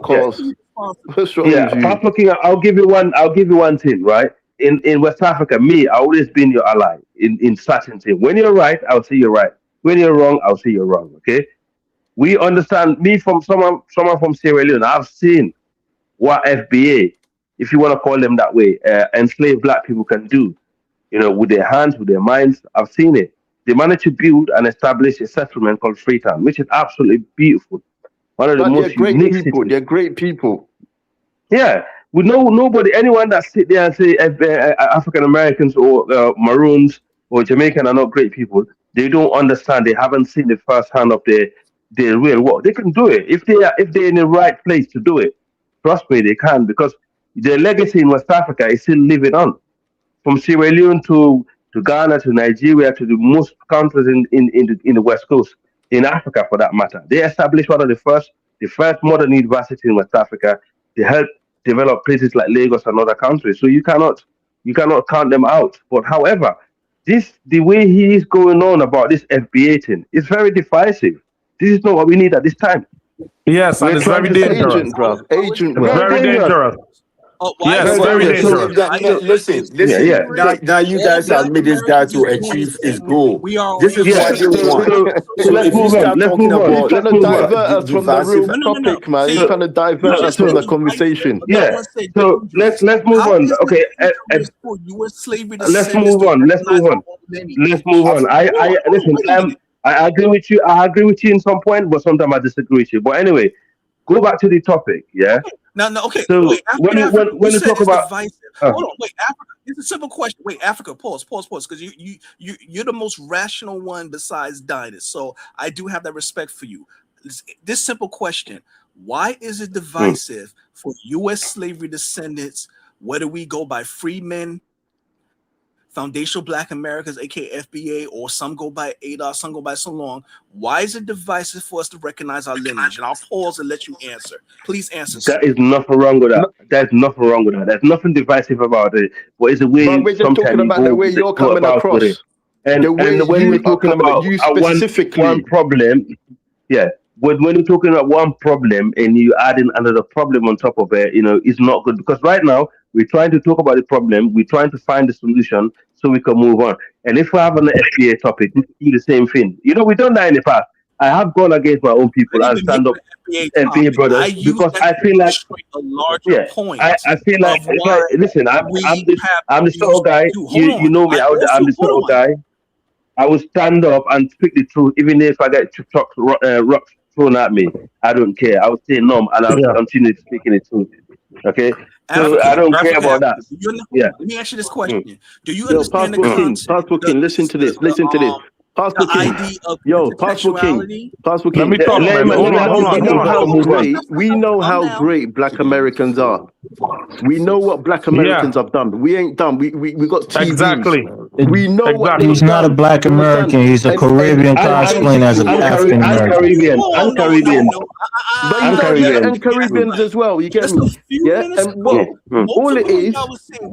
Holocaust. What's wrong Yeah, with you? Papa King, I'll give you one. I'll give you one thing, right? In West Africa, me, I always been your ally in certain things. When you're right, I'll say you're right. When you're wrong, I'll say you're wrong. Okay? We understand. Me from someone from Sierra Leone, I've seen what FBA if you want to call them that way, enslaved black people can do, with their hands, with their minds. I've seen it. They managed to build and establish a settlement called Freetown, which is absolutely beautiful. One of the But they're most great unique people. cities. They're great people. Yeah, with nobody, anyone that sit there and say African Americans or Maroons or Jamaican are not great people, they don't understand. They haven't seen the first hand of their real work. They can do it if they're in the right place to do it. Trust me, they can, because their legacy in West Africa is still living on. From Sierra Leone to Ghana to Nigeria to the most countries in the West Coast, in Africa for that matter. They established one of the first modern university in West Africa. They helped develop places like Lagos and other countries. So you cannot count them out. But however, the way he is going on about this FBA thing is very divisive. This is not what we need at this time. Yes, and We're it's trying very to say dangerous. agent, bro. Agent, bro. Very dangerous. Oh, why Yes, is it very dangerous? dangerous. Listen. Yeah. Now you All guys have black made this guy to Americans achieve is his goal. We are This is Yeah. what they want. So let's if you move on. start Let's talking move on. He's about trying to Let's move on. divert us from the real divisive, topic, man. He's So trying to divert us from the conversation. yeah. Another one said So dangerous. let's move How on. is it Okay. dangerous for U.S. slavery Let's descendants move to on. Let's recognize move our on. own lineage? Let's move on. I listen. Wait a minute. I agree with you. I agree with you in some point, but sometimes I disagree with you. But anyway, go back to the topic. Yeah. No, okay. So Wait, when Africa, you you said talk it's about divisive. Hold on, wait, Africa. It's a simple question. Wait, Africa, pause, because you're the most rational one besides Dinus. So I do have that respect for you. This simple question: why is it divisive for U.S. slavery descendants, whether we go by freemen, foundational Black Americans, aka FBA, or some go by ADOS, some go by so long? Why is it divisive for us to recognize our lineage? And I'll pause and let you answer. Please answer. Sir. There is nothing wrong with that. There's nothing wrong with that. There's nothing divisive about it. But it's the way But we're just talking about the way you're coming about with it. across. And The way when you we're are talking coming, about you one specifically. problem, yeah. When you're talking about one problem and you adding another problem on top of it, it's not good, because right now we're trying to talk about the problem, we're trying to find the solution so we can move on. And if we have an FBA topic, we can do the same thing. We've done that in the past. I have gone against my own people and stand up FBA brothers because I feel like a larger point. I feel like listen, I'm the sort of guy. You know me. I'm the sort of guy. I will stand up and speak the truth, even if I get rocks thrown at me. I don't care. I will stay numb and I'll continue speaking the truth. Okay, so I don't care about that. Yeah. Let me ask you this question: do you understand the concept? Passport King, listen to this. Listen to this. Passport King. Yo, Passport King. Passport King. Let me talk, man. Hold on. We know how great Black Americans are. We know what Black Americans have done. We ain't done. We got TVs. Exactly. We know what they've He's not a done. Black American. He's a Caribbean cosplaying as an African American. I'm Caribbean. But you got and Caribbeans as well. You get me? Yeah. And all it is.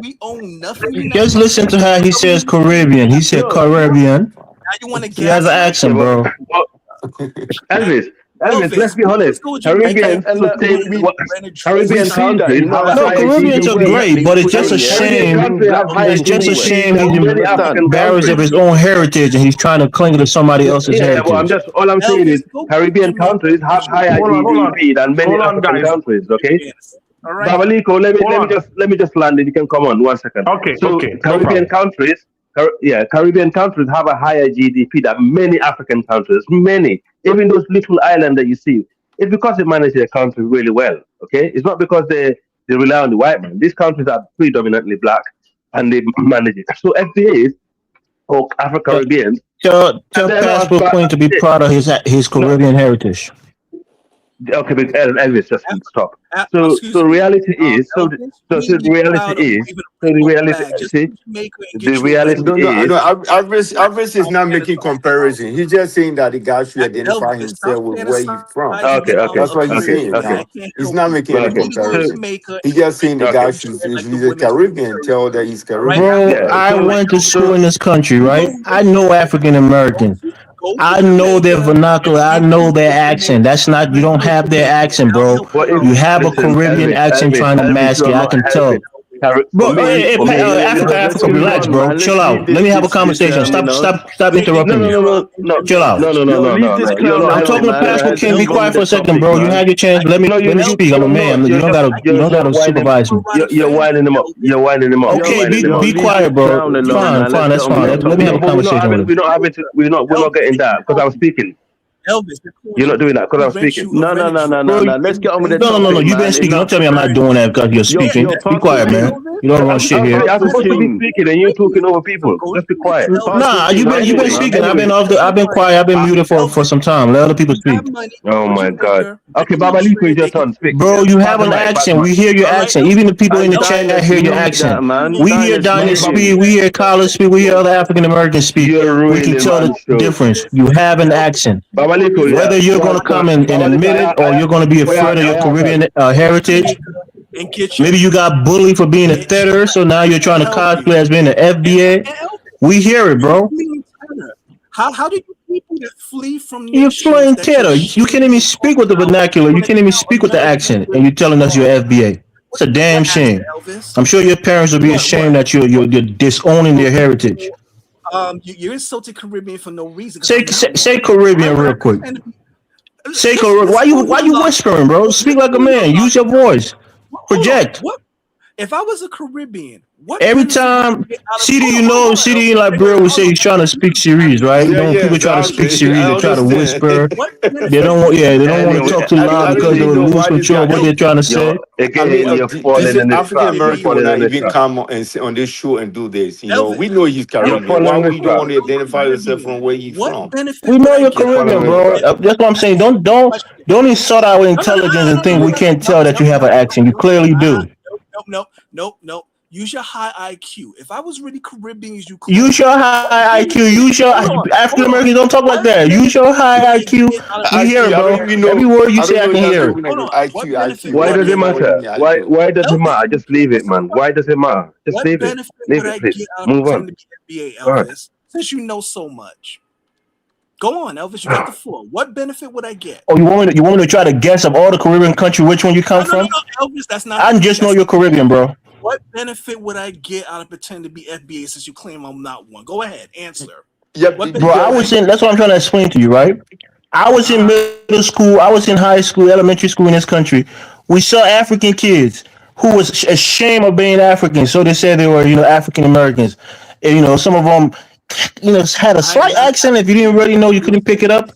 We own nothing. Just listen to how he says Caribbean. He said Caribbean. Now you want to He has an accent, bro. Elvis, let's be honest. Caribbean countries. No, Caribbeans are great, but it's just a shame. It's just a shame he embarrassed of his own heritage and he's trying to cling to somebody else's heritage. Well, all I'm saying is Caribbean countries have higher GDP than many African countries. Okay. All right. Babaliko, let me just land and you can come on 1 second. Okay. Caribbean countries. Caribbean countries have a higher GDP than many African countries. Many, even those little islands that you see, it's because they manage their country really well. Okay, it's not because they rely on the white man. These countries are predominantly black, and they manage it. So FBAs or Afro-Caribbeans. Tell Passport Queen to be proud of his Caribbean heritage. Okay, but Elvis, just stop. So reality is, the reality is, Alvis is not making comparison. He's just saying that the guy should identify himself with where he's from. Okay. That's what he's saying. Okay. He's not making any comparison. He's just saying the guy should, if he's a Caribbean, tell that he's Caribbean. Bro, I went to school in this country, right? I know African Americans. I know their vernacular. I know their accent. You don't have their accent, bro. You have a Caribbean accent trying to mask it. I can tell. Bro, Let's Africa, move relax, on, bro. man. Chill Let's out. leave this. Let me have a This conversation. you know. Stop interrupting me. Chill out. Leave this clown I'm alone, talking to man. Pascal Let's King. Be move on quiet with for a the second, topic, bro. You man. had your chance. Let me speak. I'm a man. You don't gotta You're supervise me. You're winding him up. You're winding him up. Okay, You're winding him up. be quiet, bro. Clown alone, man. Fine, Let's that's get on with fine. the Let me have a topic. conversation with him. We're not getting that because I'm speaking. Elvis, You're not doing that because I'm speaking. No. Let's get on with the topic. No. You've been speaking. Don't tell me I'm not doing that because you're speaking. Be quiet, man. You don't run shit here. I'm supposed to be speaking and you're talking over people. Just be quiet. Nah, you've been speaking. I've been quiet. I've been muted for some time. Let other people speak. Oh my God. Okay, Baba Liko, is your turn. Speak. Bro, you have an accent. We hear your accent. Even the people in the chat hear your accent. We hear Diners speak. We hear College speak. We hear other African Americans speak. We can tell the difference. You have an accent. Whether you're going to come and admit it or you're going to be afraid of your Caribbean heritage. Maybe you got bullied for being a theater, so now you're trying to cosplay as being an FBA. We hear it, bro. How do you people that flee from You're flying theater. You can't even speak with the vernacular. You can't even speak with the accent, and you're telling us you're FBA. It's a damn shame. I'm sure your parents will be ashamed that you're disowning their heritage. You're insulting Caribbean for no reason. Say Caribbean real quick. Say Caribbean. Why you whispering, bro? Speak like a man. Use your voice. Project. What if I was a Caribbean? Every time, CD, like Bro would say he's trying to speak series, right? People try to speak series, they try to whisper. They don't want to talk too loud because they will lose control of what they're trying to say. African American will not even come on this show and do this. You know, we know he's Caribbean. Why would you don't want to identify yourself from where he's from? We know you're Caribbean, bro. That's what I'm saying. Don't insult our intelligence and think we can't tell that you have an accent. You clearly do. No. Use your high IQ. If I was really Caribbean, use your high IQ. Use your African Americans don't talk like that. Use your high IQ. We hear it, bro. Every word you say, I can hear it. Why does it matter? Why does it matter? Just leave it, man. Why does it matter? Just leave it. Leave it, please. Move on. Since you know so much. Go on, Elvis. You got the floor. What benefit would I get? Oh, you want me to try to guess of all the Caribbean country which one you come from? No, Elvis, that's not. I just know you're Caribbean, bro. What benefit would I get out of pretending to be FBA since you claim I'm not one? Go ahead, answer. Bro, that's what I'm trying to explain to you, right? I was in middle school, I was in high school, elementary school in this country. We saw African kids who was ashamed of being African, so they said they were, African Americans. And, some of them, had a slight accent. If you didn't really know, you couldn't pick it up.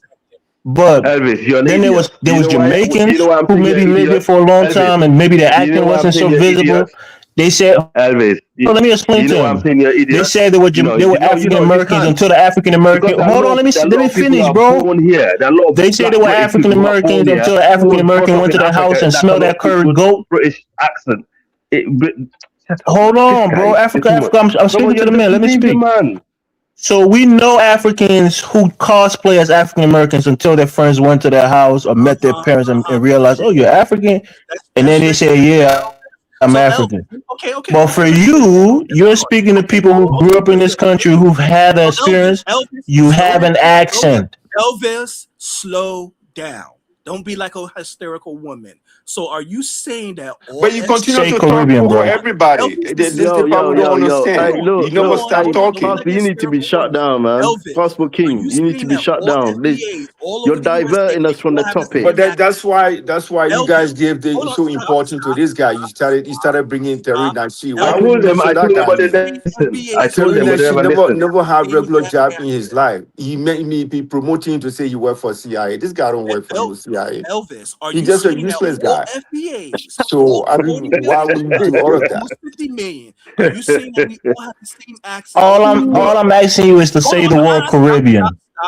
But Elvis, then there was Jamaicans who maybe lived here for a long time, and maybe their accent wasn't so visible. They said, Elvis, let me explain to you. They said they were African Americans until the African American. Hold on, let me finish, bro. They said they were African Americans until the African American went to their house and smelled that curd goat. British accent. Hold on, bro. Africa. I'm speaking to the man. Let me speak. So we know Africans who cosplay as African Americans until their friends went to their house or met their parents and realized, oh, you're African, and then they say, yeah, I'm African. Okay. But for you're speaking to people who grew up in this country who've had that experience. You have an accent. Elvis, slow down. Don't be like a hysterical woman. So are you saying that? But you continue to talk for everybody. This is the part we don't understand. You never stop talking. You need to be shut down, man. Gospel King, you need to be shut down. You're diverting us from the topic. But that's why you guys gave the so important to this guy. You started bringing Terry Nashi. I told them never had regular job in his life. He made me be promoting him to say he worked for CIA. This guy don't work for no CIA. Elvis, he's just a useless guy. FBAs. So I mean, why would you do all of that? 50 million. Are you saying that we all have the same accent? All I'm asking you is to say the word Caribbean.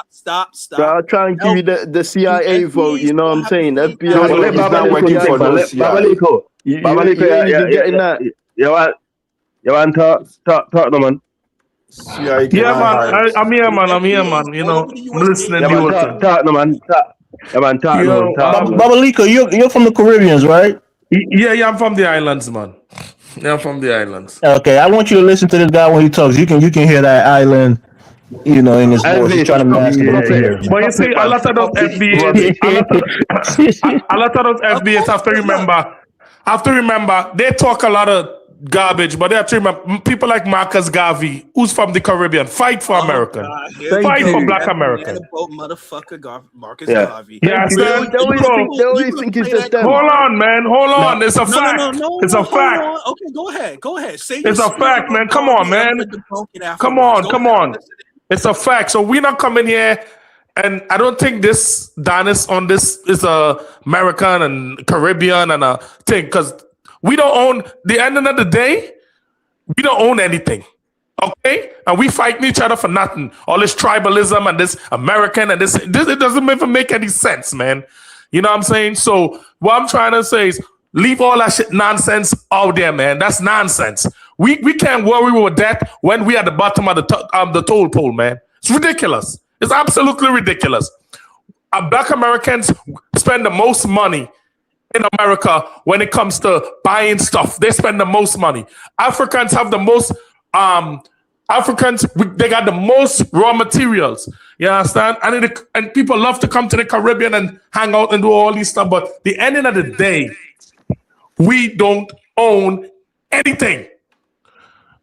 Stop. I'll try and give you the CIA vote. You know what I'm saying? FBI is not working for no CIA. You're getting that. You want to talk no, man? CIA man. I'm here, man. I'm listening to you. Talk no, man. Babalika, you're from the Caribbeans, right? Yeah, I'm from the islands, man. Yeah, I'm from the islands. Okay, I want you to listen to this guy when he talks. You can hear that island, in his voice. He's trying to mask it here. But you see, a lot of those FBAs have to remember. They talk a lot of garbage, but they are treating people like Marcus Garvey, who's from the Caribbean. Fight for American. Fight for Black American. Motherfucker, Marcus Yeah. Garvey. You understand? They always think it's just them. Hold on, man. Hold on. It's a fact. It's a hold fact. on. Okay, go ahead. Say It's a fact, man. Come on, man. Come on. It's a fact. So we're not coming here, and I don't think this Danis on this is a American and Caribbean and a thing, because we don't own. The end of the day, we don't own anything. Okay, and we fighting each other for nothing. All this tribalism and this American and this it doesn't even make any sense, man. You know what I'm saying? So what I'm trying to say is leave all that shit nonsense out there, man. That's nonsense. We can't worry with that when we at the bottom of the toll pole, man. It's ridiculous. It's absolutely ridiculous. Black Americans spend the most money in America when it comes to buying stuff. They spend the most money. Africans have the most. They got the most raw materials. You understand? And people love to come to the Caribbean and hang out and do all these stuff. But the ending of the day, we don't own anything.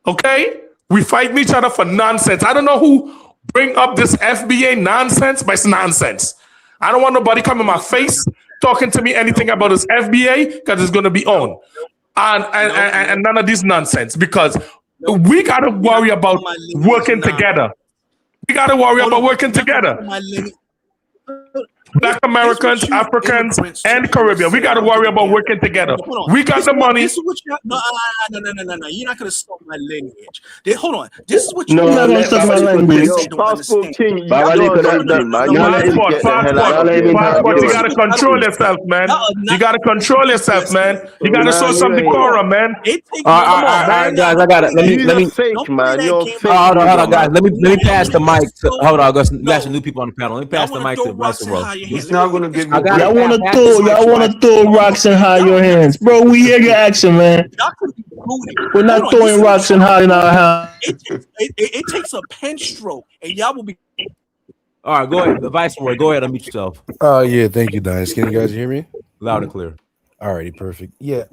Okay? We fight each other for nonsense. I don't know who bring up this FBA nonsense, but it's nonsense. I don't want nobody coming in my face talking to me anything about this FBA, because it's going to be on. And none of this nonsense, because we got to worry about working together. We got to worry about working together. Black Americans, Africans, and Caribbean. We got to worry about working together. We got the money. This is what no. You're not going to stop my lineage. Hold on. This is what you're not going to stop my language. Passport, you got to control yourself, man. You got to control yourself, man. You got to show some decorum, man. All right, guys, I got it. Let me fake, man. You're fake. Hold on, guys. Let me pass the mic. Hold on, we got some new people on the panel. Let me pass the mic to Vice Roy. He's not gonna give you. Y'all want to throw rocks and hide your hands, bro. We hear your action, man. We're not throwing rocks and hiding our hands. It takes a pen stroke, and y'all will be. All right, go ahead, Vice Roy. Go ahead, unmute yourself. Yeah, thank you, Dice. Can you guys hear me? Loud and clear. All righty, perfect. Yeah,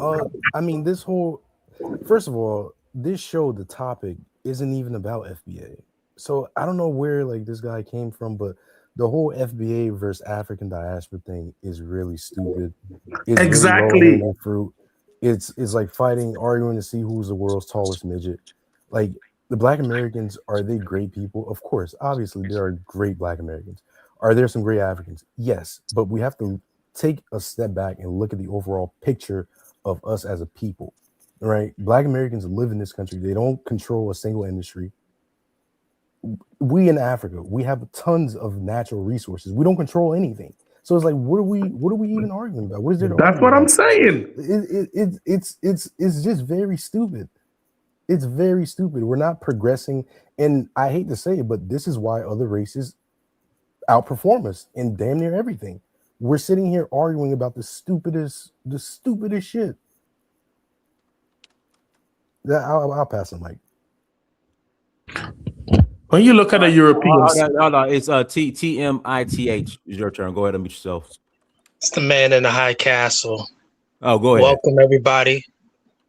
I mean, first of all, this show, the topic isn't even about FBA. So I don't know where like this guy came from, but the whole FBA versus African diaspora thing is really stupid. It's exactly. Really low-hanging fruit. It's like arguing to see who's the world's tallest midget. Like, the Black Americans, are they great people? Of course, obviously there are great Black Americans. Are there some great Africans? Yes, but we have to take a step back and look at the overall picture of us as a people, right? Black Americans live in this country. They don't control a single industry. We in Africa, we have tons of natural resources. We don't control anything. So it's like, what are we even arguing about? What is there? That's what I'm saying. It's just very stupid. It's very stupid. We're not progressing, and I hate to say it, but this is why other races outperform us in damn near everything. We're sitting here arguing about the stupidest shit. I'll pass the mic. When you look at the Europeans, it's TMITH. Is your turn. Go ahead and mute yourself. It's the man in the high castle. Oh, go ahead. Welcome, everybody.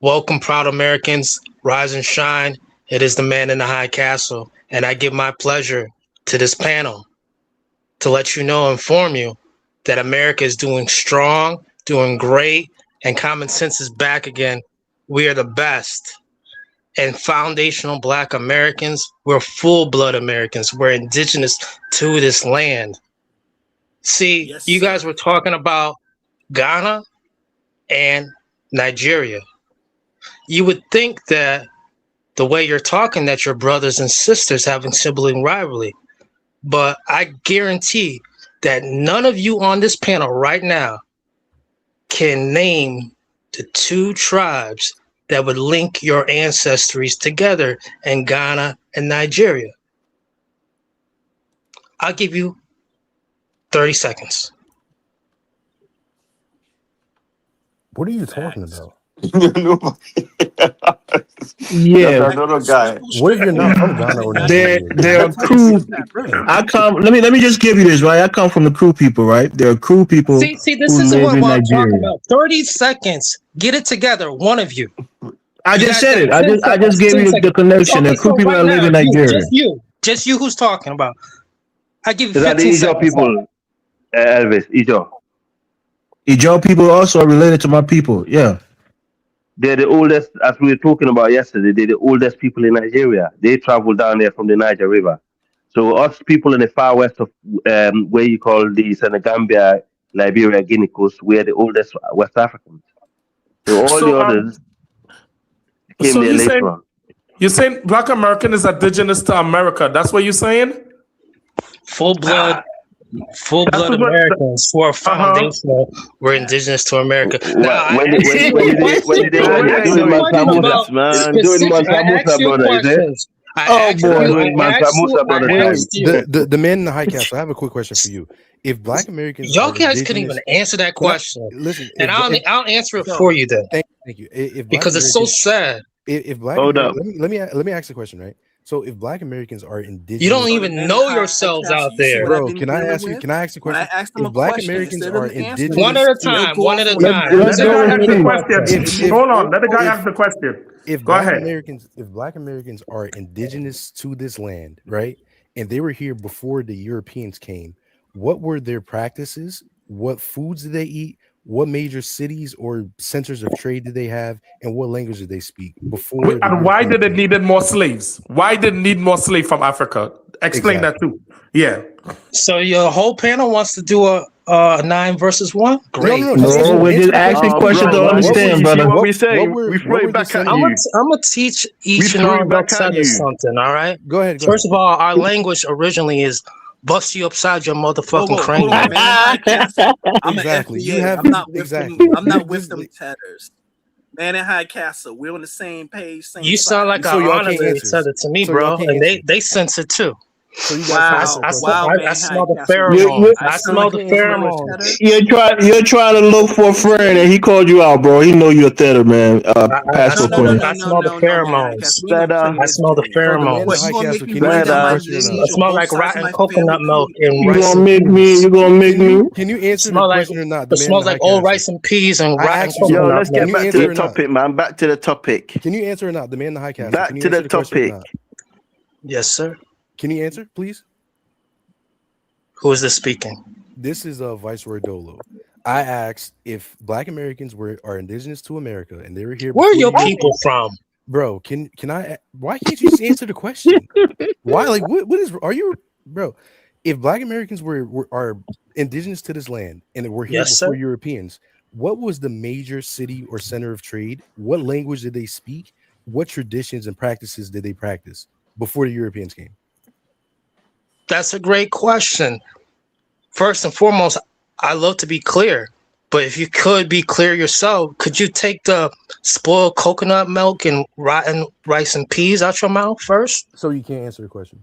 Welcome, proud Americans. Rise and shine. It is the man in the high castle. And I give my pleasure to this panel to let you know, inform you that America is doing strong, doing great, and common sense is back again. We are the best. And foundational Black Americans, we're full-blood Americans. We're indigenous to this land. See, yes, you guys were talking about Ghana and Nigeria. You would think that the way you're talking that your brothers and sisters having sibling rivalry, but I guarantee that none of you on this panel right now can name the two tribes that would link your ancestries together in Ghana and Nigeria. I'll give you 30 seconds. What are you talking about? Yeah, another guy. What if you're not from Ghana or Nigeria? Nigeria? They're crew. Let me just give you this, right? I come from the crew people, right? There are crew people. See, this who is live what in I'm talking Nigeria. about. 30 seconds. Get it together, one of you. I You just got said it. 10 I just seconds. gave 10 you the seconds. connection. Okay, The crew so people right that live now, in Nigeria. just you who's talking about. I give you Is that the 15 Ijo seconds. people, Elvis? Ijo. Ijo people also are related to my people. Yeah. They're the oldest, as we were talking about yesterday, they're the oldest people in Nigeria. They travel down there from the Niger River. So us people in the far west of where you call the Senegambia, Liberia, Guinea Coast, we're the oldest West Africans. So all the So others came so there later on. you're saying Black American is indigenous to America. That's what you're saying? Full blood That's what Americans who are foundational were indigenous to America. Now, When did they doing Mansamusa, man? Doing Mansamusa, brother, is it? Doing Mansamusa, brother. The man in the high castle. I have a quick question for you. If Black Americans, y'all guys couldn't even answer that question. Listen, and I'll answer it for you then. Thank you. Because it's so sad. If Black, hold up, let me ask the question, right? So if Black Americans are indigenous, you don't even know yourselves out there, bro. Can I ask you? Can I ask the question? If Black Americans are indigenous, one at a time. Let the guy ask the question. Hold on. Let the guy ask the question. If Go ahead. If Black Americans are indigenous to this land, right, and they were here before the Europeans came, what were their practices? What foods did they eat? What major cities or centers of trade did they have, and what language did they speak before? And why did it needed more slaves? Why did it need more slaves from Africa? Explain that too. Yeah. So your whole panel wants to do a 9 versus 1? Great. No, we're just asking questions to understand, brother. What we say? We throw it back at you. I'm gonna teach each and all of you something. All right. Go ahead. First of all, our language originally is bust you upside your motherfucking cranium. Exactly. You have I'm not with exactly. them. I'm not with them tedders. Man in High Castle, we're on the same page. Same You sound like So an y'all honorary can't answer. tether to me, So bro. y'all can't And answer. they sense it too. So you Wow, guys I smell the pheromones. I smell the pheromones. You're trying to look for a friend, and he called you out, bro. He know you're a theater, man. Pastor Quinn. I smell the pheromones. I smell the pheromones. I smell like rotten coconut milk and You rice. gonna make me? You gonna make me? Can you answer the Smell like question or not? it smells like old rice and peas and rotten coconut Yo, milk. let's get back to the topic, man. Back to the topic. Can you answer or not? The man in the high castle. Back Can you to answer the question or topic. not? Yes, sir. Can you answer, please? Who is this speaking? This is Viceroy Dolo. I asked if Black Americans are indigenous to America and they were here. Where are before your you- people from? Bro, can I? Why can't you just answer the question? Why? Like, what is? Are you, bro? If Black Americans are indigenous to this land and were here Yes, before sir. Europeans, what was the major city or center of trade? What language did they speak? What traditions and practices did they practice before the Europeans came? That's a great question. First and foremost, I love to be clear, but if you could be clear yourself, could you take the spoiled coconut milk and rotten rice and peas out your mouth first? So you can't answer the question.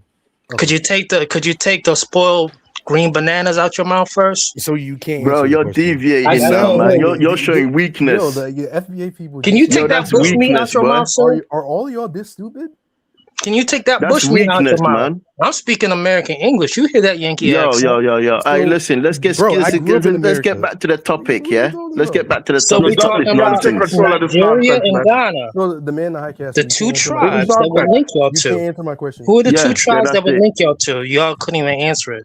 Could you take the spoiled green bananas out your mouth first? So you can't. Bro, answer the you're question. deviating now, man. You're showing weakness. Yo, the FBA people. Can you just- take that that's bush meat out weakness, your boy. mouth, sir? Are all of y'all this stupid? Can you take that That's bush meat out your weakness, mouth? man. I'm speaking American English. You hear that Yankee Yo. accent? Hey, listen, let's get Bro, I grew up in let's get America. back to the topic, yeah? Let's get back to the So topic. we're talking about Nigeria and Ghana, So the man in the high castle. the you two can't answer my tribes question. that would link y'all You can't to. answer my question. Who are the two Yeah, tribes that that's would it. link y'all to? Y'all couldn't even answer it.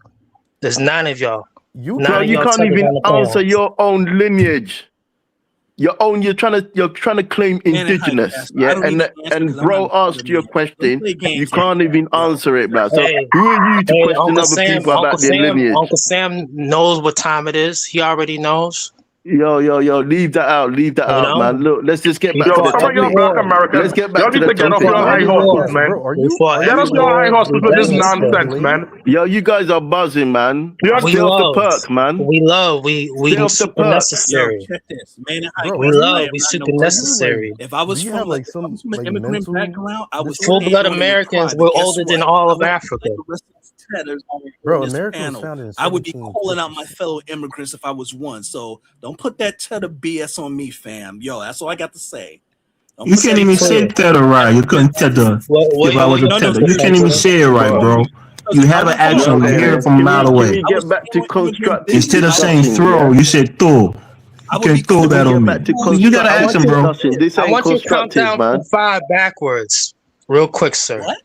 There's 9 of y'all. You Bro, Nine you y'all can't tethers even on the panel. answer your own lineage. You're trying to claim indigenous, yeah. And bro asked you a question, you can't even answer it, bro. So Hey, who are you to question Uncle other Sam, people about their lineage? Uncle Sam knows what time it is. He already knows. Yo, leave that out, know? man. Look, let's just get back Yo, to the some of y'all topic. Black Americans, Let's get back y'all to need the to get off topic. your high horses, man. Bro, are you? Get off your high horses with this nonsense, man. Yo, you guys are buzzing, man. You're We Stay off the love, perk, man. we love, we Stay off the super perk. necessary. Check this, man in High Bro, We Castle. love, I am we not super no necessary. If I was Do you from have, like, some, an like, immigrant mental background, I would Full blood Americans, we're older than all of Africa. Bro, America was founded in I would be 1750. calling out my fellow immigrants if I was one. So don't put that cheddar BS on me, fam. Yo, that's all I got to say. Don't You put can't that even cheddar- say tether right. You couldn't tether if I was a tether. You can't even say it right, bro. You have an accent. We hear it from a mile away. Can we get back to constructive Instead of saying discussion, throw, yeah? you said throw. I would be throw that on me. You gotta ask him, bro. This I ain't want you to count constructive, down man. from 5 backwards, real quick, sir. What?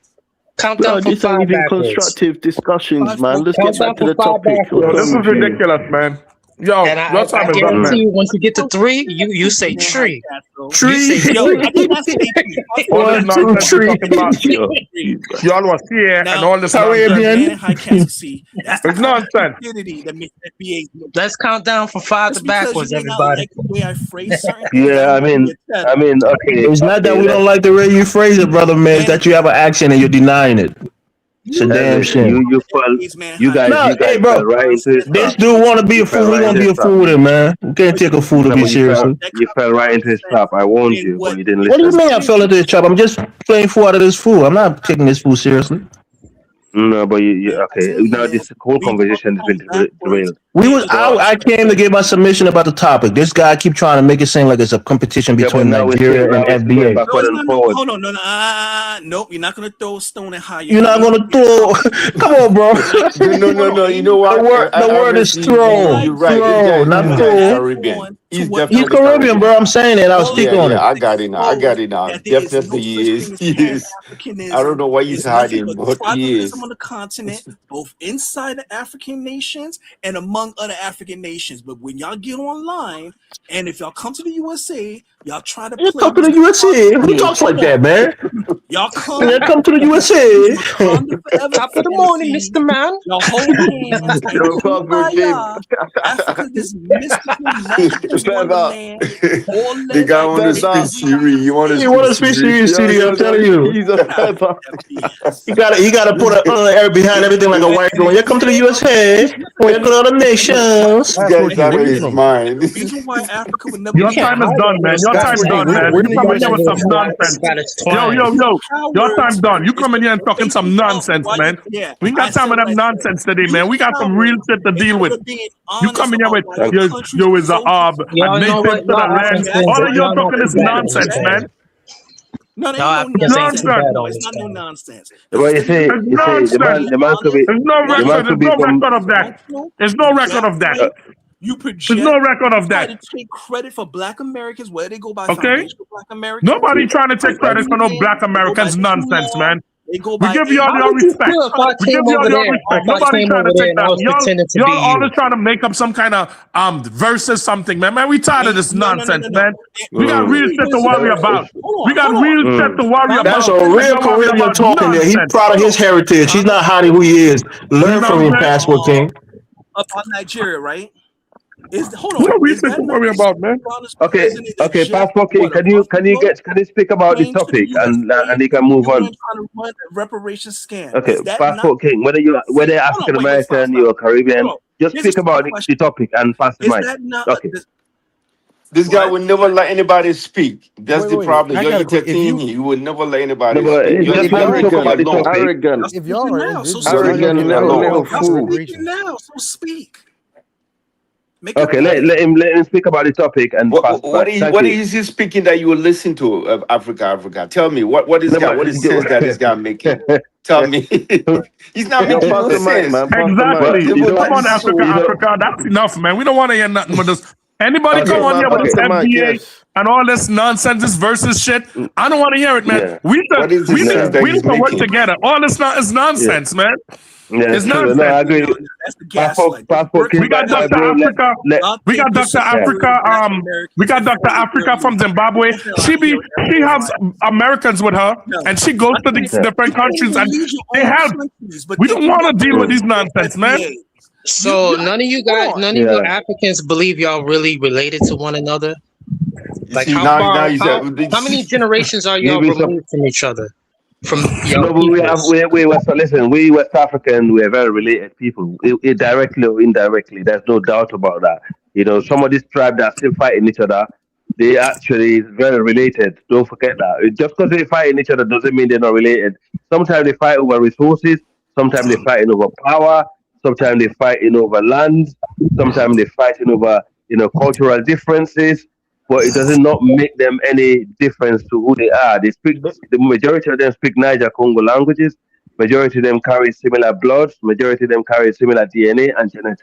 Count Bro, down from this 5 ain't even backwards. constructive discussions, man. Let's Count get down back to from the 5 topic. Yo, backwards. this is ridiculous, man. Yo, And your I time is up, guarantee man. you, once you get to 3, you say Man, tree. High Castle. You say Yo, tree. I did not say tree. All this nonsense you're talking about. Yo, Y'all was here and Now, all this now, nonsense. man, High Castle. See, that's the It's kind of nonsense. stupidity that makes FBA. Let's count down from 5 Just to because backwards, you may not everybody. like the way I phrase certain things, Yeah, that don't mean you're cheddar. okay. It's not that we don't like the way you phrase it, brother man. It's that you have an accent and you're denying it. It's a damn shame. You guys hey, bro. fell right into his This trap. dude want to be You a fell fool. We right gonna into be a his trap. fool with him, man. We can't take a fool to No, be but seriously. you fell right into his trap. I warned you, but you didn't What do you listen. mean I fell into this trap? I'm just playing fool out of this fool. I'm not taking this fool seriously. No, but you okay. Now this whole conversation has been derailed. I came to give my submission about the topic. This guy keep trying to make it seem like it's a competition Yeah, but between now Nigeria and it's going FBA. backward No, it's and not. forward. Hold on. Nope, you're not going to throw a stone at how You're not gonna throw. Come on, bro. No. You know what? The word is throw. You're right. Throw, not This guy is throw. Caribbean. He's He's definitely Caribbean, bro. I'm saying it. I'll speak on Yeah, it. I got it now. Definitely he is. He is. I don't know why he's It's nothing hiding, but but he is. tribalism on the continent, both inside the African nations and among other African nations. But when y'all get online, and if y'all come to the USA, y'all try to You play come to the this USA. card Who game. talks like that, man? Y'all come. Man, come to the USA. Top of the morning, Mr. Man. Y'all hold hands and Yo, kumbaya. Africa, this mystical magical wonderland. The guy want to speak Siri. You want to You want to speak serious, CD? I'm telling you. He's a feather. He gotta put an air behind everything like a white girl. You come to the USA. We go to the nations. This guy's out of his mind. The reason why Africa would never Your time is done, man. Your time's done, man. You come in here with some nonsense. Yo. Your time's done. You come in here and talking some nonsense, man. We ain't got time for them nonsense today, man. We got some real shit to deal with. You come in here with yo is a a nation to the land. All of you talking is nonsense, man. No, there's no nonsense. No, it's not no nonsense. But you see, the man could be. There's no the man record. could There's be no from. record of that. There's no record of that. You project. There's no record of try that. to take credit for Black Americans where they go by Okay? foundational Black Americans. Nobody trying to take credit for no Black Americans nonsense, man. They go We by give y'all your respect. We give y'all your respect. Nobody trying to take that. Y'all always trying to make up some kind of versus something, man. Man, we tired of this nonsense, man. We got real shit to worry about. We got real shit to worry about. That's a real Caribbean talking there. He's proud of his heritage. He's not hiding who he is. Learn from him, Passport King. About Nigeria, right? Hold What on. are we to worry about, man? Okay, Passport King, can you speak about the topic and you can move on? Trying to run a reparation scam. Okay, Passport King, whether you're African American, you're Caribbean, just speak about the topic and pass the mic. Okay. This guy would never let anybody speak. That's the problem. I You're got a quick- if you- entertaining. You would never let anybody No, but speak. You're just let me talk about the topic. Arrogant. If y'all are now, so individuals, speak. Arrogant little I'm fool. speaking now, so speak. Okay, let him speak about the topic and pass. What is he speaking that you will listen to of Africa? Tell me what is sense that this guy making? Tell me. He's not making no sense. Exactly. Come on, Africa. That's enough, man. We don't want to hear nothing with this. Anybody come on here with this FBA and all this nonsense, this versus shit? I don't want to hear it, man. Yeah. We need to work together. All this is nonsense, man. Yeah, it's true. nonsense. No, I agree. That's the gaslight. We got Dr. Africa. We got Dr. Africa. We got Dr. Africa from Zimbabwe. She has Americans with her, and she goes to these different countries and they help. We don't want to deal with these nonsense, man. So none of you guys, none of you Africans believe y'all really related to one another. Like how many generations are y'all removed from each other? From no, but listen, we West African, we're very related people, directly or indirectly. There's no doubt about that. You know, some of this tribe that still fighting each other, they actually is very related. Don't forget that. Just because they fighting each other doesn't mean they're not related. Sometimes they fight over resources. Sometimes they fighting over power. Sometimes they fighting over land. Sometimes they fighting over cultural differences. But it does not make them any difference to who they are. They speak. The majority of them speak Niger-Congo languages. Majority of them carry similar bloods. Majority of them carry similar DNA and genetics.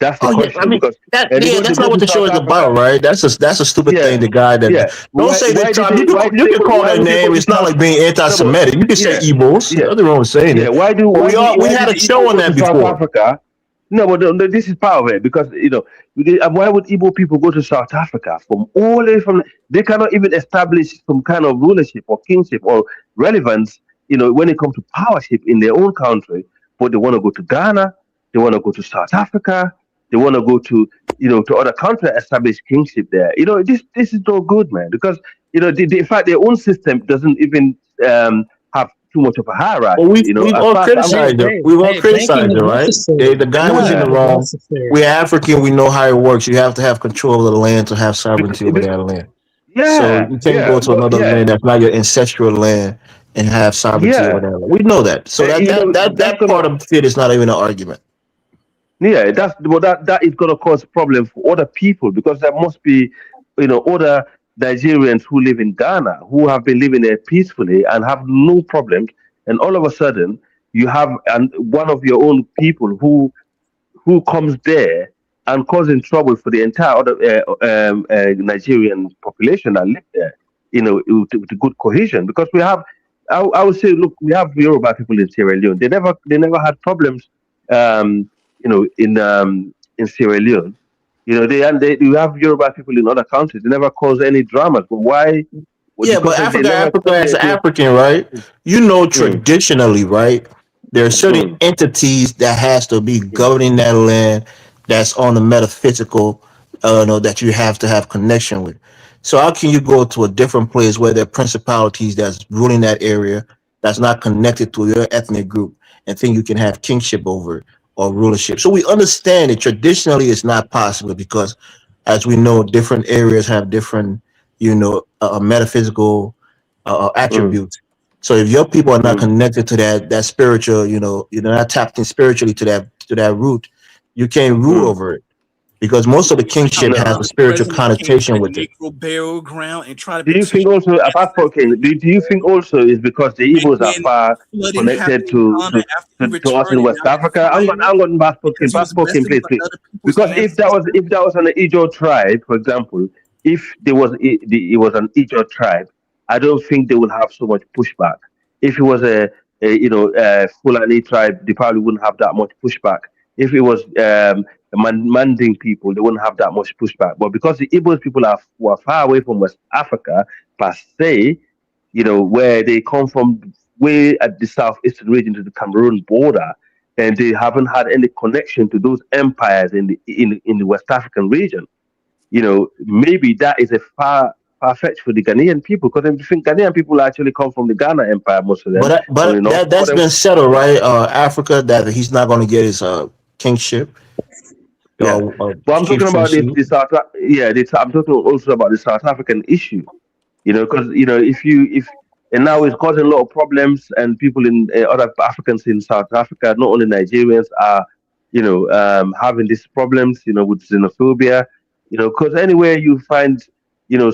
That's the Oh yeah, I question mean because yeah, they that's go not what to the show South is about, Africa. right? That's a stupid Yeah, thing. The guy that yeah. don't say the Why did tribe. they? Why You can call why that would they go name. to It's not South? like being No, but anti-Semitic. You can say yeah, Igbos. yeah, Nothing wrong with saying yeah. it. But we Why had did a show Igbo on go to that South before. Africa? No, but this is part of it because why would Igbo people go to South Africa from all the way from? They cannot even establish some kind of rulership or kingship or relevance. When it comes to powership in their own country, but they want to go to Ghana, they want to go to South Africa, they want to go to to other countries establish kingship there. This is no good, man, because in fact their own system doesn't even have too much of a hierarchy. Well, we've As all far as I'm criticized it. Hey, We've all hey, banking criticized it, is right? necessary. The guy was in Banking the yeah. is wrong. necessary. We're African. We know how it works. You have to have control of the land to have sovereignty over Bec- that land. So you can't go to another land that's not your ancestral land and have sovereignty over that. We know that. So that part of it is not even an argument. Yeah, that is going to cause problem for other people, because there must be, other Nigerians who live in Ghana who have been living there peacefully and have no problems, and all of a sudden you have one of your own people who comes there and causing trouble for the entire other Nigerian population that live there. With good cohesion, because we have. I would say, look, we have Yoruba people in Sierra Leone. They never had problems. In Sierra Leone, we have Yoruba people in other countries. They never cause any dramas. But why? Yeah, but Africa as an African, right? Traditionally, right? There are certain entities that has to be governing that land. That's on the metaphysical, that you have to have connection with. So how can you go to a different place where there are principalities that's ruling that area that's not connected to your ethnic group and think you can have kingship over it or rulership? So we understand that traditionally it's not possible because, as we know, different areas have different, metaphysical attributes. So if your people are not connected to that spiritual, you're not tapped in spiritually to that root, you can't rule over it. Because most of the kingship has a spiritual connotation with it. Burial ground and try to do you think also, apart from do you think also is because the Igbos are far connected to us in West Africa? I'm going back spoken, please. Because if that was an Ijo tribe, for example, if it was an Ijo tribe, I don't think they would have so much pushback. If it was a Fulani tribe, they probably wouldn't have that much pushback. If it was Manding people, they wouldn't have that much pushback. But because the Igbo people were far away from West Africa, per se, where they come from way at the southeastern region to the Cameroon border, and they haven't had any connection to those empires in the West African region. Maybe that is a far-fetched for the Ghanaian people, because I think Ghanaian people actually come from the Ghana Empire, most of them. But that's been settled, right? Africa, that he's not going to get his kingship. Yeah. But I'm talking about I'm talking also about the South African issue. Because and now it's causing a lot of problems, and people in other Africans in South Africa, not only Nigerians, are having these problems, with xenophobia. Because anywhere you find,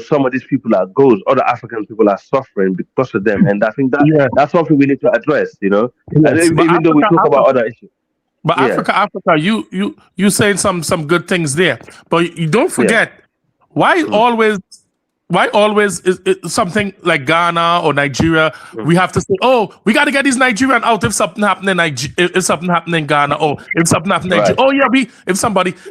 some of these people are goes, other African people are suffering because of them, and I think that's something we need to address. And even though we talk about other issues. But Africa, you saying some good things there, but you don't forget why always is something like Ghana or Nigeria. We have to say, oh, we got to get these Nigerians out if something happened in if something happened in Ghana, or if something happened in Nigeria. Oh yeah,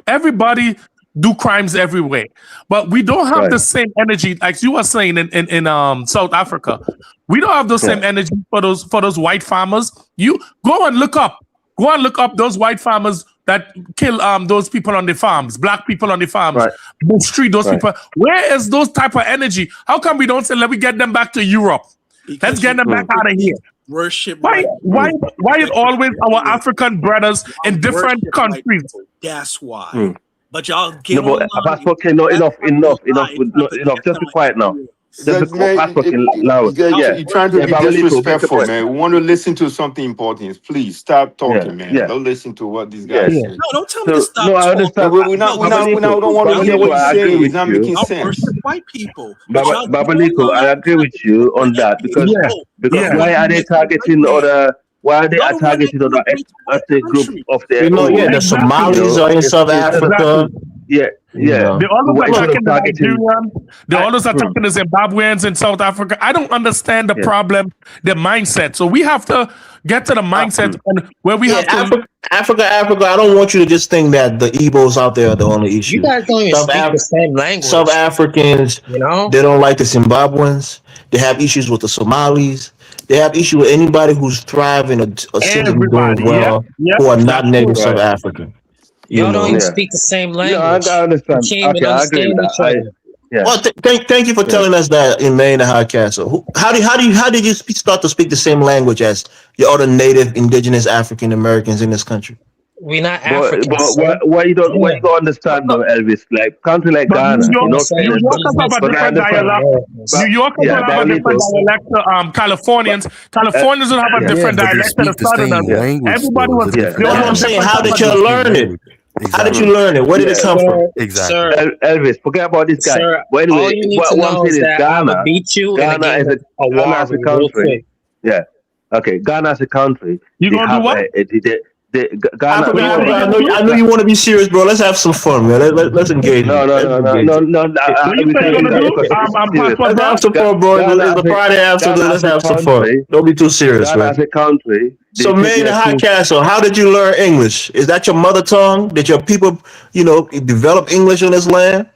everybody do crimes everywhere, but we don't have the same energy like you were saying in South Africa. We don't have the same energy for those white farmers. You go and look up. Go and look up those white farmers that kill those people on the farms, black people on the farms, mistreat those people. Where is those type of energy? How come we don't say, let me get them back to Europe? Let's get them back out of here. Worship. Why is always our African brothers in different countries? That's why. But y'all get enough. Just be quiet now. You're trying to be disrespectful, man. We want to listen to something important. Please stop talking, man. Don't listen to what these guys say. No, don't tell me to stop. I understand. We don't want to hear what you're saying. It's not making sense. White people. Babaliko, I agree with you on that, because why are they targeting other? Why are they targeting other ethnic group of their own? The Somalis are in South Africa. They're always attacking the Nigerians. They're always attacking the Zimbabweans in South Africa. I don't understand the problem, their mindset. So we have to get to the mindset where we have to. Africa. I don't want you to just think that the Igbos out there are the only issue. You guys don't even speak the same language. South Africans, they don't like the Zimbabweans. They have issues with the Somalis. They have issues with anybody who's thriving or seems to be doing well who are not native South African. Y'all don't even speak the same language. I understand. Okay, I agree with that. Well, thank you for telling us that in Maine and High Castle. How did you start to speak the same language as your other native indigenous African Americans in this country? We're not But Africans, sir. what you don't understand though, Elvis, like country like But Ghana, you know, New Yorkers have a but I different understand. dialect. New Yorkers Yeah, will have a different dialect to Californians. Californians will have a yeah. different but they dialect to the speak the Southerners. same language. Everybody Though. was. It's a different They That's all what I'm have dialect. saying. different How did you dialects. learn it? How did you learn it? Where did it come Sir, from? Exactly. sir, Elvis, forget about this guy. sir, But all anyway, you need to what I'm know is saying is that I would beat you in a Ghana game is of a Ghana as a Wari real country. quick. Yeah. Okay, Ghana as a country, You they gonna do have what? Ghana. Africa, What you I gonna do? know you want to be serious, bro. Let's have some fun, man. Let's engage No, it. no, Let's no, no, engage no, it. no. What you We say you can't do gonna that do? because it's serious. Passport Let's have bro. some fun, bro. It's a Friday afternoon. Let's Ghana as a have some fun. country, Don't be too serious, Ghana as man. a country, So, they take man, in the their High things. Castle, how did you learn English? Is that your mother tongue? Did your people, develop English in this land?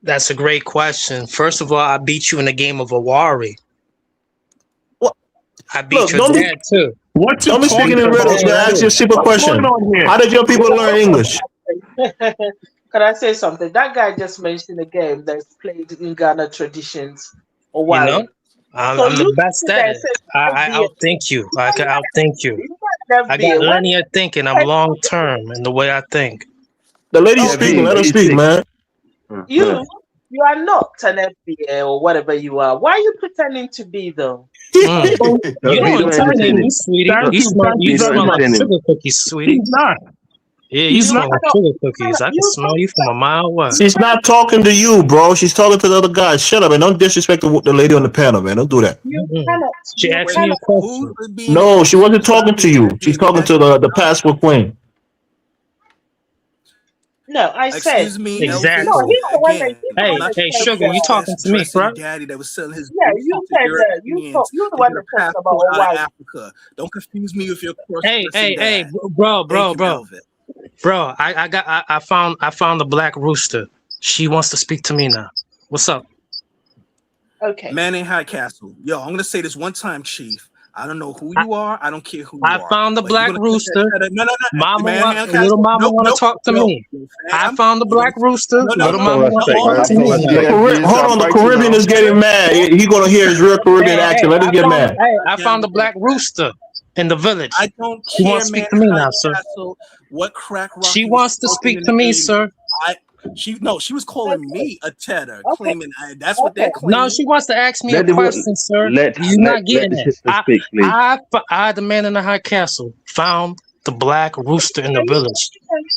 That's a great question. First of all, I beat you in a game of a Wari. What? I beat Look, your don't be dad too. What you don't be speaking talking in riddles, about, man. man? Ask you a simple What's going question. on here? How did your people learn English? Can I say something? That guy just mentioned a game that's played in Ghana traditions or You know, Wari. So I'm the you best sit at there and it. say I FBA. outthink you. I can outthink you. You got I got FBA. Why linear thinking. I'm long term in the way I think. The lady's okay? speaking. Let her you speak, see, man. You you are not an FBA or whatever you are. Why are you pretending to be though? Mm. You you don't don't intimidate entertain me, him. sweetie. Thank You you, smell thank you you You don't very smell like much. entertain him. sugar cookies, sweetie. He's not. Yeah, you He's smell not. like sugar cookies. I can smell you from a mile away. She's not talking to you, bro. She's talking to the other guy. Shut up and don't disrespect the lady on the panel, man. Don't do that. She You asked me a cannot. question. No, she wasn't talking to you. She's talking to the passport queen. No, I said Excuse me, no. Exactly. He's the one that Again, he's the I'm one Hey, that not hey, said sugar, you talking to me, dressing right? daddy that was selling his yeah. booty You to said Europeans you're the to one get a that talked about passport out of Hawaii. Africa. Don't confuse me with your Hey, cross-dressing hey, dad. bro, Thank you, Elvis. bro. I found the black rooster. She wants to speak to me now. What's up? Okay. Man in High Castle. Yo, I'm gonna say this one time, Chief. I don't know who you are. I don't care who you I are. found the but you're black gonna cut rooster. that- No. Mama little mama want to talk to me. I found the black rooster. Little mama want to talk to me now. Hold on, the Caribbean is getting mad. He gonna hear his real Caribbean accent. Let us get mad. I found the black rooster in the village. I don't She care, wants to man. speak to me High now, sir. Castle, what crack rock She you wants to smoking speak in to the me, 80s. sir. She was calling me a cheddar, claiming that's what they're claiming. No, she wants to ask me Let a the- question, sir. let- You're let- not getting let the it. sister speak, please. I, the man in the high castle, found the black rooster in the village.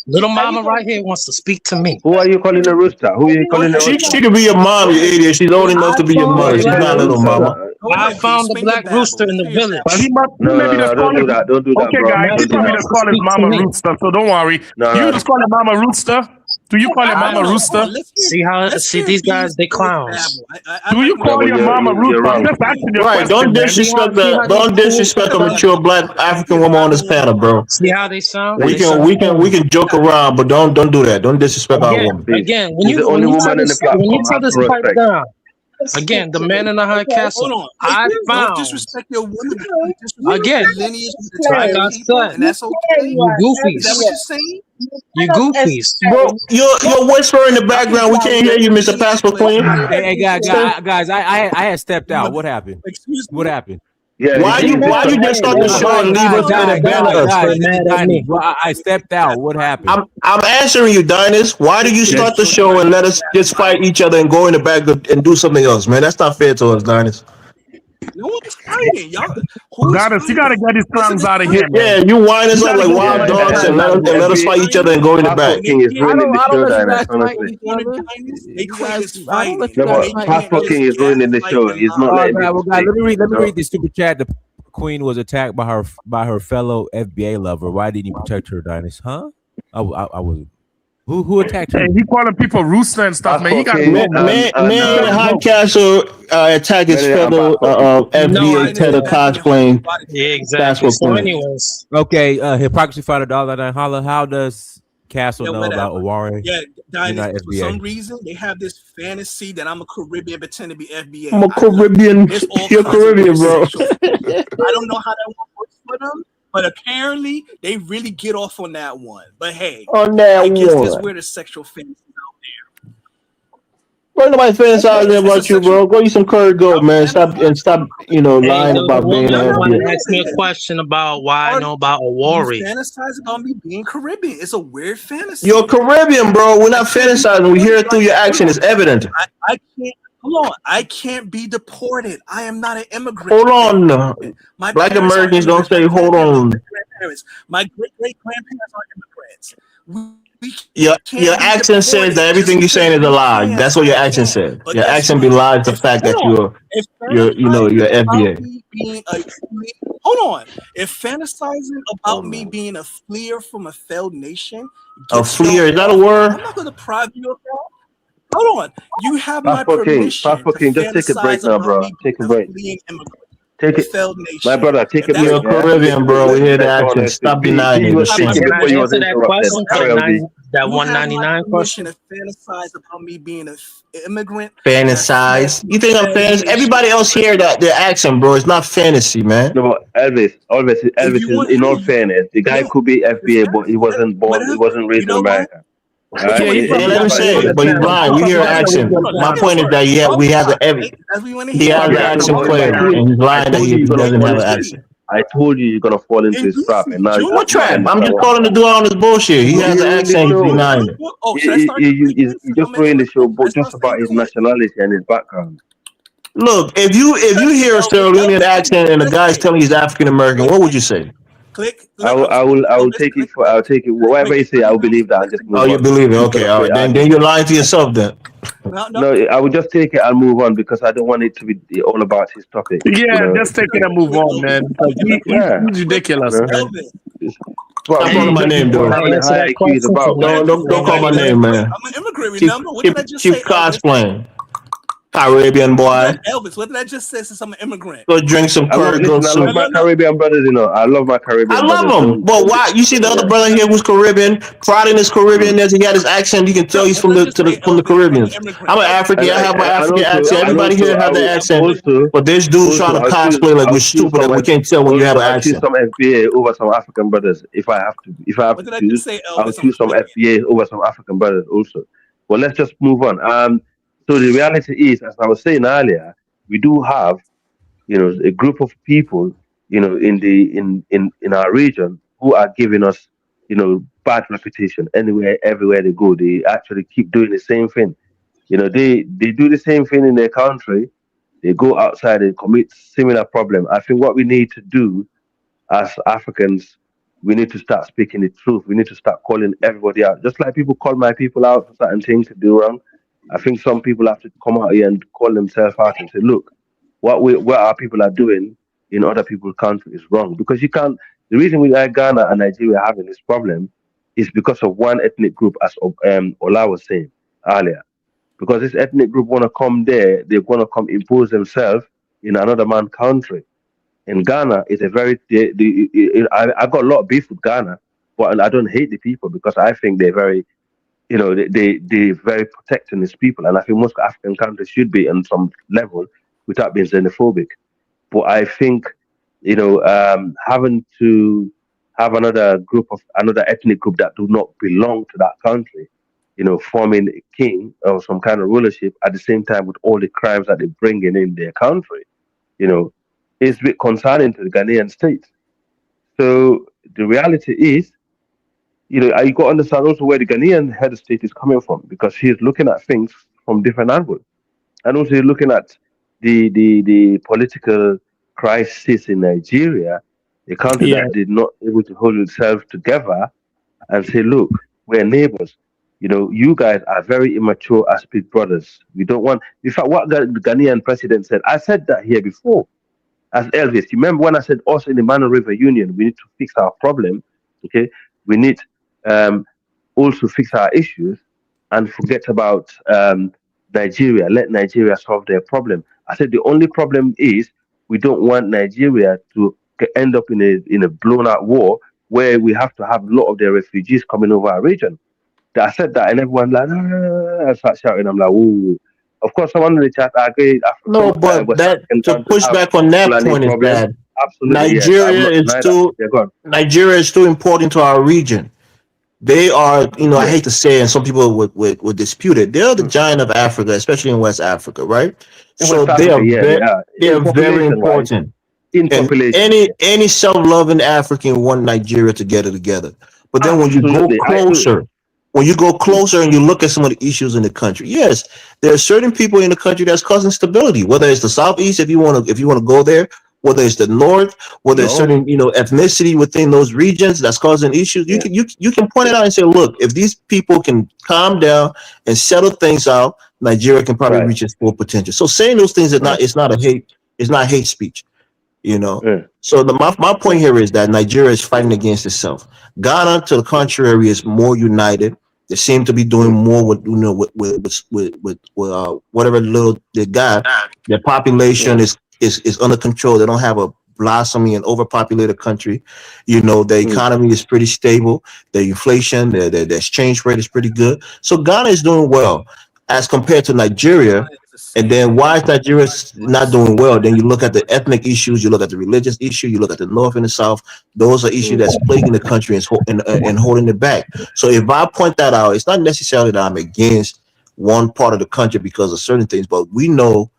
Little mama right here wants to speak to me. Who are you calling a rooster? Who are you calling a She rooster? could be your mom, you idiot. She's old enough to be your mother. She's not little mama. I found the black rooster in the village. But he No, maybe just don't call do it. that. Don't do that, Okay, bro. guys, Don't he do probably that. just call his mama rooster, so don't worry. No, You no. just call him mama rooster. Do you call your mama rooster? See these guys, they clowns. Do you call your mama rooster? I'm just asking you a Right, question, man. don't disrespect a mature black African woman on this panel, bro. See how they sound? We can joke around, but don't do that. Don't disrespect our woman. Again, when you tell this pipe down. Again, the man in the high castle. Hold on. I Don't found disrespect your woman. again. Lineage of the Like I Italian people, said, and that's okay. you goofies. Is that what you're saying? You goofies. Bro, you're whispering in the background. We can't hear you, Mr. Passport Queen. Hey, guys, I had stepped out. What happened? What happened? Yeah, Why you just start the show and leave us and abandon us? Well, I stepped out. What happened? I'm answering you, Dinus. Why do you start the show and let us just fight each other and go in the back and do something else, man? That's not fair to us, Dinus. No one's fighting, y'all. You gotta get these clowns out of here, man. Yeah, you wind us up like wild dogs and let us fight each other and go in the back. King is ruining the show, Dinus, honestly. They claim it's fighting. No, but Passport King is ruining the show. He's not letting people Let me speak. read this super chat. The queen was attacked by her fellow FBA lover. Why didn't you protect her, Dinus? Huh? I was. Who attacked her? Hey, he calling people rooster and stuff, man. You got Man in the High Castle attacked his fellow FBA tether cosplaying. Yeah, exactly. So, anyways, okay. Hypocrisy fighter $1.99 holla. How does Castle know whatever. about Aware? Yeah, Dinus, for FBA. some reason, they have this fantasy that I'm a Caribbean pretend to be FBA. I'm a Caribbean. You're Caribbean, bro. I don't know how that one works for them, but apparently they really get off on that one. But hey, On that I guess that's one. where the sexual fantasy out Bro, nobody's fantasizing about you, bro. Go eat some curry goat, man. Stop, you know, Hey, lying there was a about being woman an who wanted FBA. to ask me a question about why I know about You Awari. fantasize about me being Caribbean. It's a weird fantasy. You're Caribbean, bro. We're not fantasizing. We hear it through your accent. It's evident. I can't. Hold on. I can't be deported. I am not an immigrant. Hold on. My Black parents are Americans don't immigrants. say, hold on. My great-great-grandparents are immigrants. Your accent says that everything you're saying is a lie. That's what your accent says. Your accent belies the fact that you're FBA. Hold on. If fantasizing about me being a fleer from a failed nation, A fleer, is that a word? I'm not going to deprive you of that. Hold on. You have my Passport King, permission Passport King, just take a break fantasize now, about bro. me Take a being break. fleeing immigrant. Take it, Failed nation. my brother. Take a break. You're Caribbean, bro. We hear the accent. Stop denying it. You were speaking Can I before you was answer that interrupted. question? Carry on, D. That You 199 have my question? permission to fantasize about me being an immigrant. Fantasize. You think I'm fantasy? Everybody else hear that their accent, bro. It's not fantasy, man. No, but Elvis is, in all fairness, the guy could be FBA, but he wasn't raised in America. All right? Let him say it, but he's lying. We hear an accent. My point is that we have he has an accent clear, and he's lying that he doesn't have an accent. I told you you're gonna fall into his trap, and now What trap? I'm just calling to do all this bullshit. He has an accent. He's denying it. You just ruined the show, but just about his nationality and his background. Look, if you hear a Sierra Leonean accent and the guy's telling he's African American, what would you say? I will take it. Whatever you say, I will believe that and just move on. You believe it? Okay, all right. Then you're lying to yourself then. No, I will just take it and move on because I don't want it to be all about his topic. Yeah, just take it and move on, man. He's ridiculous, man. Stop calling my name, though. Don't call my name, man. I'm an immigrant, remember? What did I just Keep say? cosplaying. Caribbean boy. Elvis, what did I just say since I'm an immigrant? Go drink some curry. I love my Caribbean brothers, you know. I love my Caribbean brothers. I love him. But why? You see the other brother here who's Caribbean, proud in his Caribbean-ness. He got his accent. You can tell he's from the Caribbeans. I'm an African. I have my African accent. Everybody here have the accent. But this dude trying to cosplay like we're stupid and we can't tell when you have an accent. I'll choose some FBA over some African brothers if I have to. If I have to choose, I'll choose some FBA over some African brothers also. Well, let's just move on. So the reality is, as I was saying earlier, we do have, a group of people, in our region who are giving us, bad reputation everywhere they go. They actually keep doing the same thing. They do the same thing in their country. They go outside and commit similar problem. I think what we need to do as Africans, we need to start speaking the truth. We need to start calling everybody out, just like people call my people out for certain things to do wrong. I think some people have to come out here and call themselves out and say, look, what our people are doing in other people's countries is wrong. Because you can't, the reason we like Ghana and Nigeria having this problem is because of one ethnic group, as Ola was saying earlier. Because this ethnic group want to come there, they want to come impose themselves in another man's country. In Ghana, it's a very, I got a lot of beef with Ghana, but I don't hate the people because I think they're very, they're very protectionist people, and I think most African countries should be on some level without being xenophobic. But I think, having to have another ethnic group that do not belong to that country, forming a king or some kind of rulership at the same time with all the crimes that they're bringing in their country, is a bit concerning to the Ghanaian state. So the reality is, you got to understand also where the Ghanaian head of state is coming from, because he is looking at things from different angles. And also he's looking at the political crisis in Nigeria, a country that did not able to hold itself together and say, look, we're neighbors. You guys are very immature as big brothers. We don't want, in fact, what the Ghanaian president said, I said that here before, as Elvis. You remember when I said also in the Mano River Union, we need to fix our problem, okay? We need also fix our issues and forget about Nigeria. Let Nigeria solve their problem. I said the only problem is we don't want Nigeria to end up in a blown out war where we have to have a lot of their refugees coming over our region. I said that and everyone like, I start shouting. I'm like, ooh. Of course, someone in the chat agreed. No, but to push back on that point is bad. Absolutely, Nigeria is too important to our region. They are, I hate to say it, and some people would dispute it. They're the giant of Africa, especially in West Africa, right? In So West they Africa, are yeah, they are. they In are very population wise, important. in And population, any self-loving African want Nigeria to get it together. But then absolutely, I do. when you go closer and you look at some of the issues in the country, yes, there are certain people in the country that's causing stability. Whether it's the southeast, if you want to go there, whether it's the north, whether it's certain ethnicity within those regions that's causing issues, you can point it out and say, look, if these people can calm down and settle things out, Nigeria can probably reach its full potential. So saying those things is not hate speech. So my point here is that Nigeria is fighting against itself. Ghana, to the contrary, is more united. They seem to be doing more with whatever little they got. Their population is under control. They don't have a blossoming and overpopulated country. The economy is pretty stable. The inflation, the exchange rate is pretty good. So Ghana is doing well as compared to Nigeria. And then why is Nigeria not doing well? Then you look at the ethnic issues, you look at the religious issue, you look at the north and the south. Those are issues that's plaguing the country and holding it back. So if I point that out, it's not necessarily that I'm against one part of the country because of certain things, but we know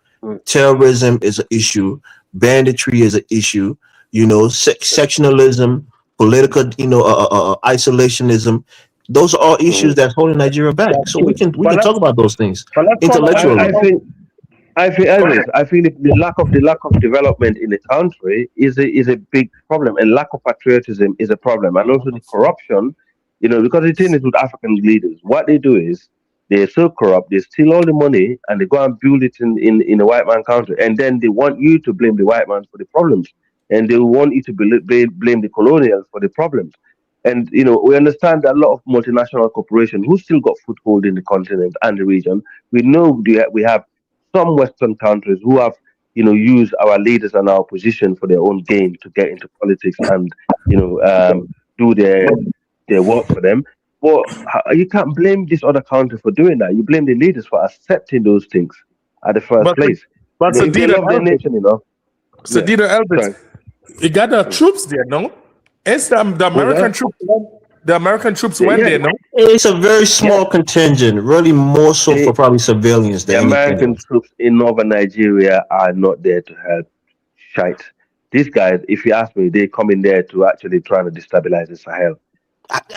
terrorism is an issue, banditry is an issue, sectionalism, political, isolationism. Those are all issues that's holding Nigeria back. So we can talk about those things intellectually. I think the lack of development in the country is a big problem, and lack of patriotism is a problem, and also the corruption. Because the thing is with African leaders, what they do is they're so corrupt, they steal all the money and they go and build it in a white man country, and then they want you to blame the white man for the problems, and they want you to blame the colonials for the problems. And we understand that a lot of multinational corporations who still got foothold in the continent and the region. We know we have some Western countries who have used our leaders and our position for their own gain to get into politics and do their work for them. But you can't blame this other country for doing that. You blame the leaders for accepting those things at the first place. But if they love their nation, Sadida Elvis, you got the troops there, no? It's the American troops. The American troops went there, no? It's a very small contingent, really more so for probably civilians. The American troops in northern Nigeria are not there to help shite. These guys, if you ask me, they come in there to actually try to destabilize the Sahel.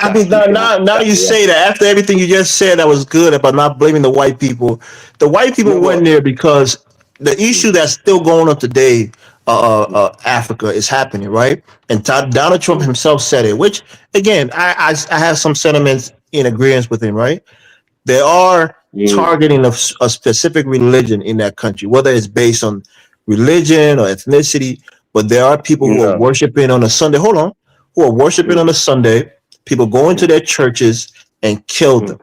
I mean, now you say that after everything you just said, that was good about not blaming the white people. The white people went there because the issue that's still going on today, Africa, is happening, right? And Donald Trump himself said it, which again, I have some sentiments in agreement with him, right? They are targeting a specific religion in that country, whether it's based on religion or ethnicity, but there are people who are worshiping on a Sunday. Hold on, who are worshiping on a Sunday. People go into their churches and kill them,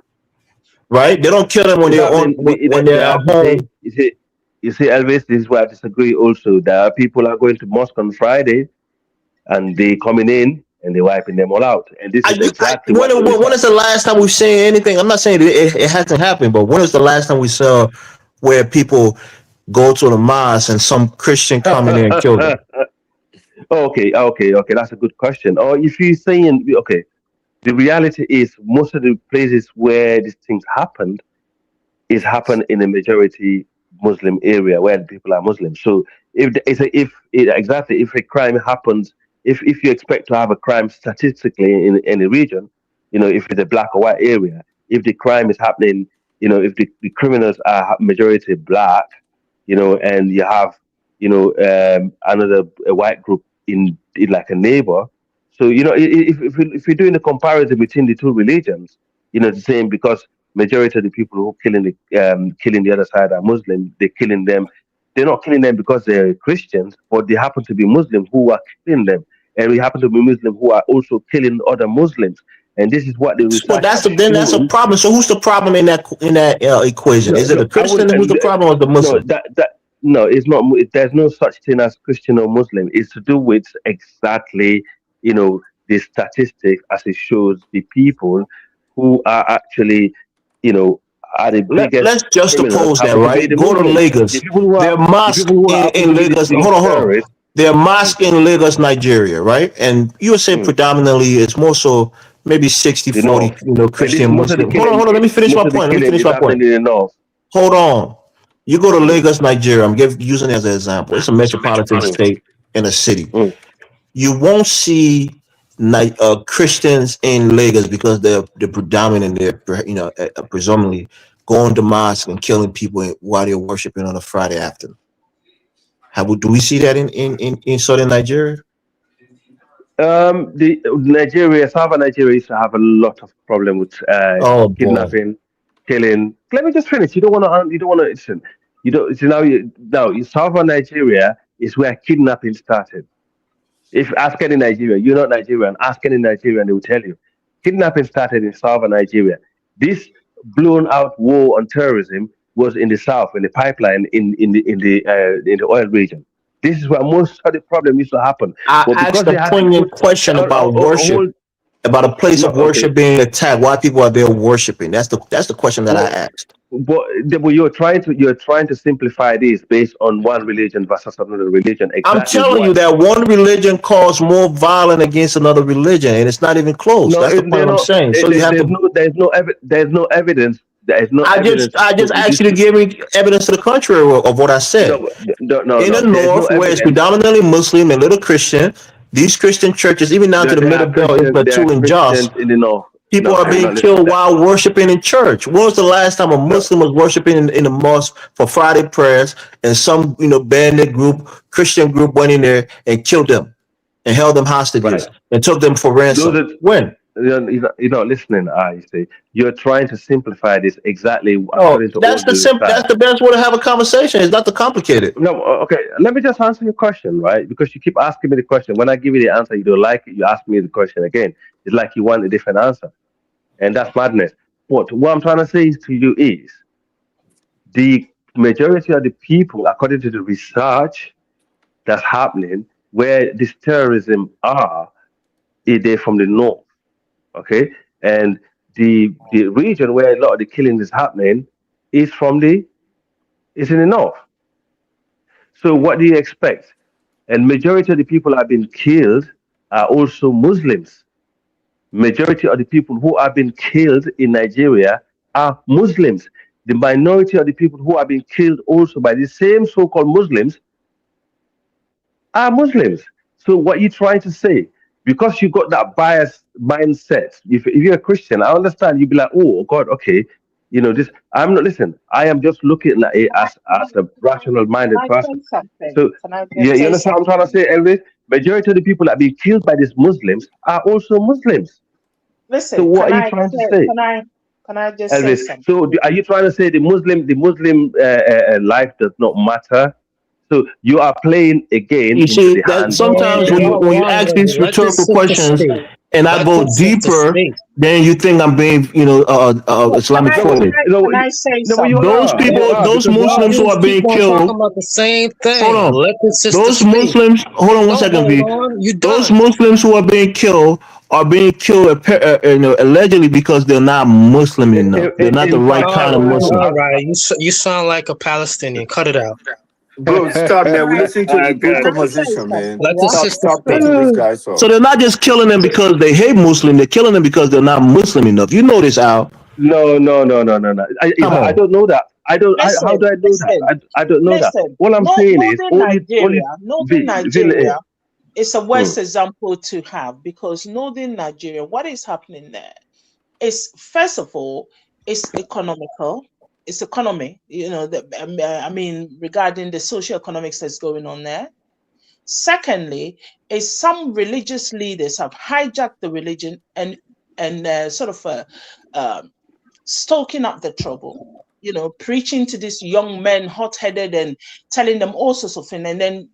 right? They don't kill them when they're at home. You see, Elvis, this is where I disagree also. There are people are going to mosque on Friday and they coming in and they wiping them all out. And this is exactly when is the last time we've seen anything? I'm not saying it hasn't happened, but when is the last time we saw where people go to the mosque and some Christian come in there and kill them? Okay. That's a good question. Or if you're saying, okay, the reality is most of the places where these things happened in a majority Muslim area where people are Muslim. So if a crime happens, if you expect to have a crime statistically in any region, if it's a black or white area, if the crime is happening, if the criminals are majority black, and you have another white group in like a neighbor. So if you're doing the comparison between the two religions, the same, because majority of the people who killing the other side are Muslim. They're killing them. They're not killing them because they're Christians, but they happen to be Muslims who are killing them, and we happen to be Muslims who are also killing other Muslims. And this is what they. But that's a problem. So who's the problem in that equation? Is it a Christian who's the problem, or the Muslim? No, it's not. There's no such thing as Christian or Muslim. It's to do with exactly the statistics as it shows the people who are actually are the biggest. Let's just oppose that, right? Go to Lagos. There are mosques in Lagos. Hold on. There are mosques in Lagos, Nigeria, right? And you were saying predominantly it's more so maybe 60, The 40, north. you know, And this Christian most of the Muslim. killing, Hold on. Let me finish most my of the point. Let me killing finish is my happening point. in the north. Hold on. You go to Lagos, Nigeria. I'm using it as an example. It's a metropolitan state in a city. You won't see Christians in Lagos because they're predominant. They're presumably going to mosque and killing people while they're worshiping on a Friday afternoon. Do we see that in southern Nigeria? The Nigeria, Southern Nigeria used to have a lot of problem with Oh boy. kidnapping, killing. Let me just finish. You don't want to. You don't want to listen. You don't. So now in Southern Nigeria is where kidnapping started. If ask any Nigerian, you're not Nigerian, ask any Nigerian, they will tell you. Kidnapping started in southern Nigeria. This blown out war on terrorism was in the south, in the pipeline, in the oil region. This is where most of the problem used to happen. I But because asked they a had to poignant put question about worship, hold, about a place no, of okay. worship being attacked. Why people are there worshiping? That's the question that I But, asked. but you're trying to simplify this based on one religion versus another religion. I'm Exactly telling you what? that one religion caused more violence against another religion, and it's not even close. No, That's the point they're I'm not. saying. So you have to. There's no evidence. There is no I evidence just to asked this. you to give me evidence to the contrary of what I said. In the There's no north, where it's evidence. predominantly Muslim and little Christian, these Christian churches, even down to the There middle are belt, Christians. There are Plateau and Jos, Christians in the north. people No, are you're being not listening. killed while worshiping in church. When was the last time a Muslim was worshiping in the mosque for Friday prayers, and some bandit group, Christian group went in there and killed them and held them hostages Right. and took them for Those ransom? are, When? you're not listening. You see, you're trying to simplify this exactly Oh, according to all that's the that's facts. the best way to have a conversation. It's not too complicated. No, okay. Let me just answer your question, right? Because you keep asking me the question. When I give you the answer, you don't like it. You ask me the question again. It's like you want a different answer, and that's madness. But what I'm trying to say to you is the majority of the people, according to the research that's happening, where this terrorism are, they're from the north. Okay, and the region where a lot of the killing is happening is in the north. So what do you expect? And majority of the people that have been killed are also Muslims. Majority of the people who have been killed in Nigeria are Muslims. The minority of the people who have been killed also by the same so-called Muslims are Muslims. So what you trying to say? Because you got that biased mindset. If you're a Christian, I understand. You'd be like, oh God, okay, this. I'm not. Listen, I am just looking at it as a rational minded Can I person. say something? So Can I yeah, just you say understand what I'm trying to something? say, Elvis? Majority of the people that have been killed by these Muslims are also Muslims. So Listen, what are you trying to say, can I just say Elvis? So something? are you trying to say the Muslim life does not matter? So you are playing again You into see the that hands of sometimes the when you north. when you ask these Let the rhetorical sister questions speak. and I Let go the sister deeper, speak. then you think I'm being Look, Islamic No, phobic. no, can I say no, but you something? Those are, you people, are, those because Y'all Muslims who just are keep being on talking killed. about the same Hold thing. on. Let the sister Those speak. Muslims, hold on one Don't second, hold V. on. You Those done. Muslims who are being killed, allegedly because they're not Muslim enough. They're not the in right fact, kind of Muslim. All right. You sound like a Palestinian. Cut it out. Bro, stop, man. We listen to I a good got Can it. I say conversation, man. something? Let the Yeah. sister Stop speak. cutting this guy So off. they're not just killing them because they hate Muslim. They're killing them because they're not Muslim enough. You know this, Al. No, no, no, no, no, no. Come I on. don't know that. How do I know that? I don't know that. Listen. What I'm No, saying is only Northern Ville. Nigeria is a Mm. worst example to have because Northern Nigeria, what is happening there is, first of all, it's economical. It's economy, I mean, regarding the socio-economics that's going on there. Secondly, is some religious leaders have hijacked the religion and sort of stoking up the trouble. Preaching to these young men, hot-headed, and telling them all sorts of things, and then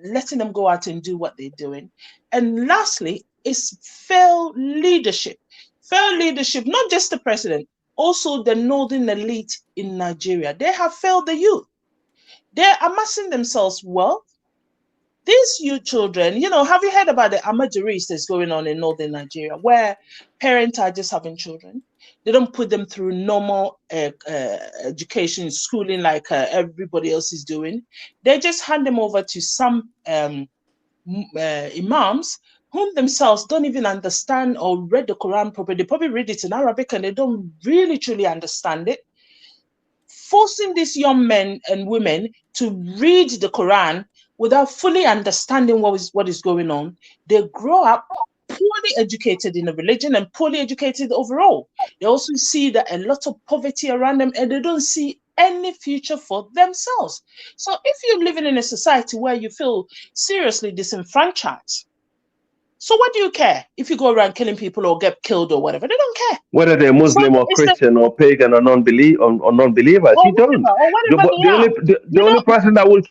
letting them go out and do what they're doing. And lastly, is failed leadership. Failed leadership, not just the president, also the northern elite in Nigeria. They have failed the youth. They're amassing themselves wealth. These youth children, have you heard about the Amajaris that's going on in northern Nigeria, where parents are just having children? They don't put them through normal education, schooling like everybody else is doing. They just hand them over to some imams whom themselves don't even understand or read the Quran properly. They probably read it in Arabic and they don't really truly understand it. Forcing these young men and women to read the Quran without fully understanding what is going on, they grow up poorly educated in a religion and poorly educated overall. They also see that a lot of poverty around them and they don't see any future for themselves. So if you're living in a society where you feel seriously disenfranchised, so what do you care if you go around killing people or get killed or whatever? They don't care. Whether they're Muslim or Christian or pagan or non-believers, you don't. The only person that will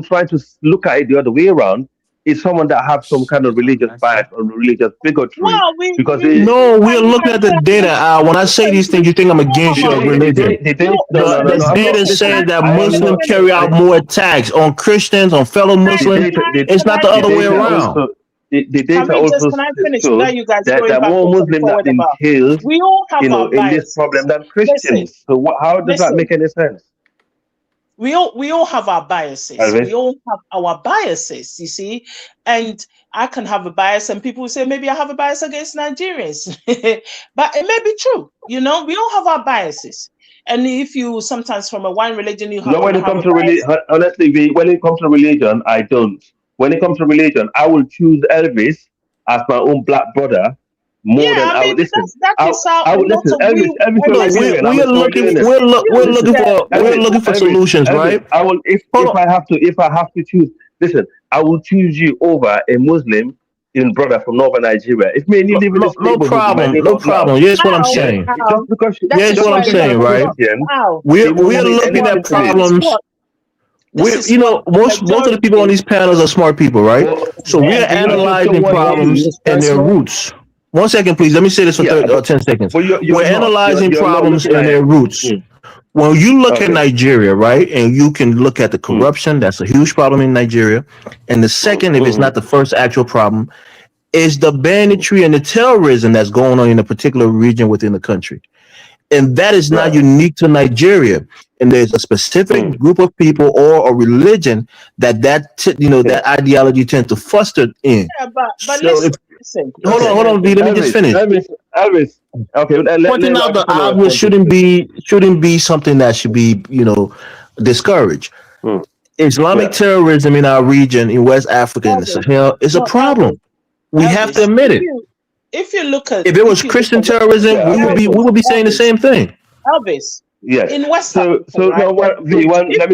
try to look at it the other way around is someone that have some kind of religious bias or religious bigotry. Well, we're looking at the data. When I say these things, you think I'm against your religion. The data says that Muslims carry out more attacks on Christians, on fellow Muslims. It's not the other way around. The data also shows that more Muslims have been killed, we all have our in this problem than Christians. So how does that make any sense? We all have our biases. We all have our biases, you see. And I can have a bias, and people will say maybe I have a bias against Nigerians, but it may be true. You know, we all have our biases. And if you sometimes from a one religion, you have. No, when it comes to religion, honestly, when it comes to religion, I don't. When it comes to religion, I will choose Elvis as my own black brother more than I would listen. I would listen. We're looking for solutions, right? I will if I have to choose. Listen, I will choose you over a Muslim brother from northern Nigeria. If me and you live in this no problem. Here's what I'm saying. Here's what I'm saying, right? We're looking at problems. Most of the people on these panels are smart people, right? So we're analyzing problems and their roots. 1 second, please. Let me say this for 10 seconds. We're analyzing problems and their roots. When you look at Nigeria, right, and you can look at the corruption, that's a huge problem in Nigeria. And the second, if it's not the first actual problem, is the banditry and the terrorism that's going on in a particular region within the country. And that is not unique to Nigeria. And there's a specific group of people or a religion that ideology tends to foster in. Yeah, but so listen. Hold on, V. Let me just finish. Elvis. Okay. Pointing out the obvious shouldn't be something that should be, discouraged. Islamic terrorism in our region, in West Africa, in the Sahel, is a problem. We have to admit it. If you look at, if it was Christian terrorism, we would be saying the same thing. Elvis. Yes. In West Africa, let me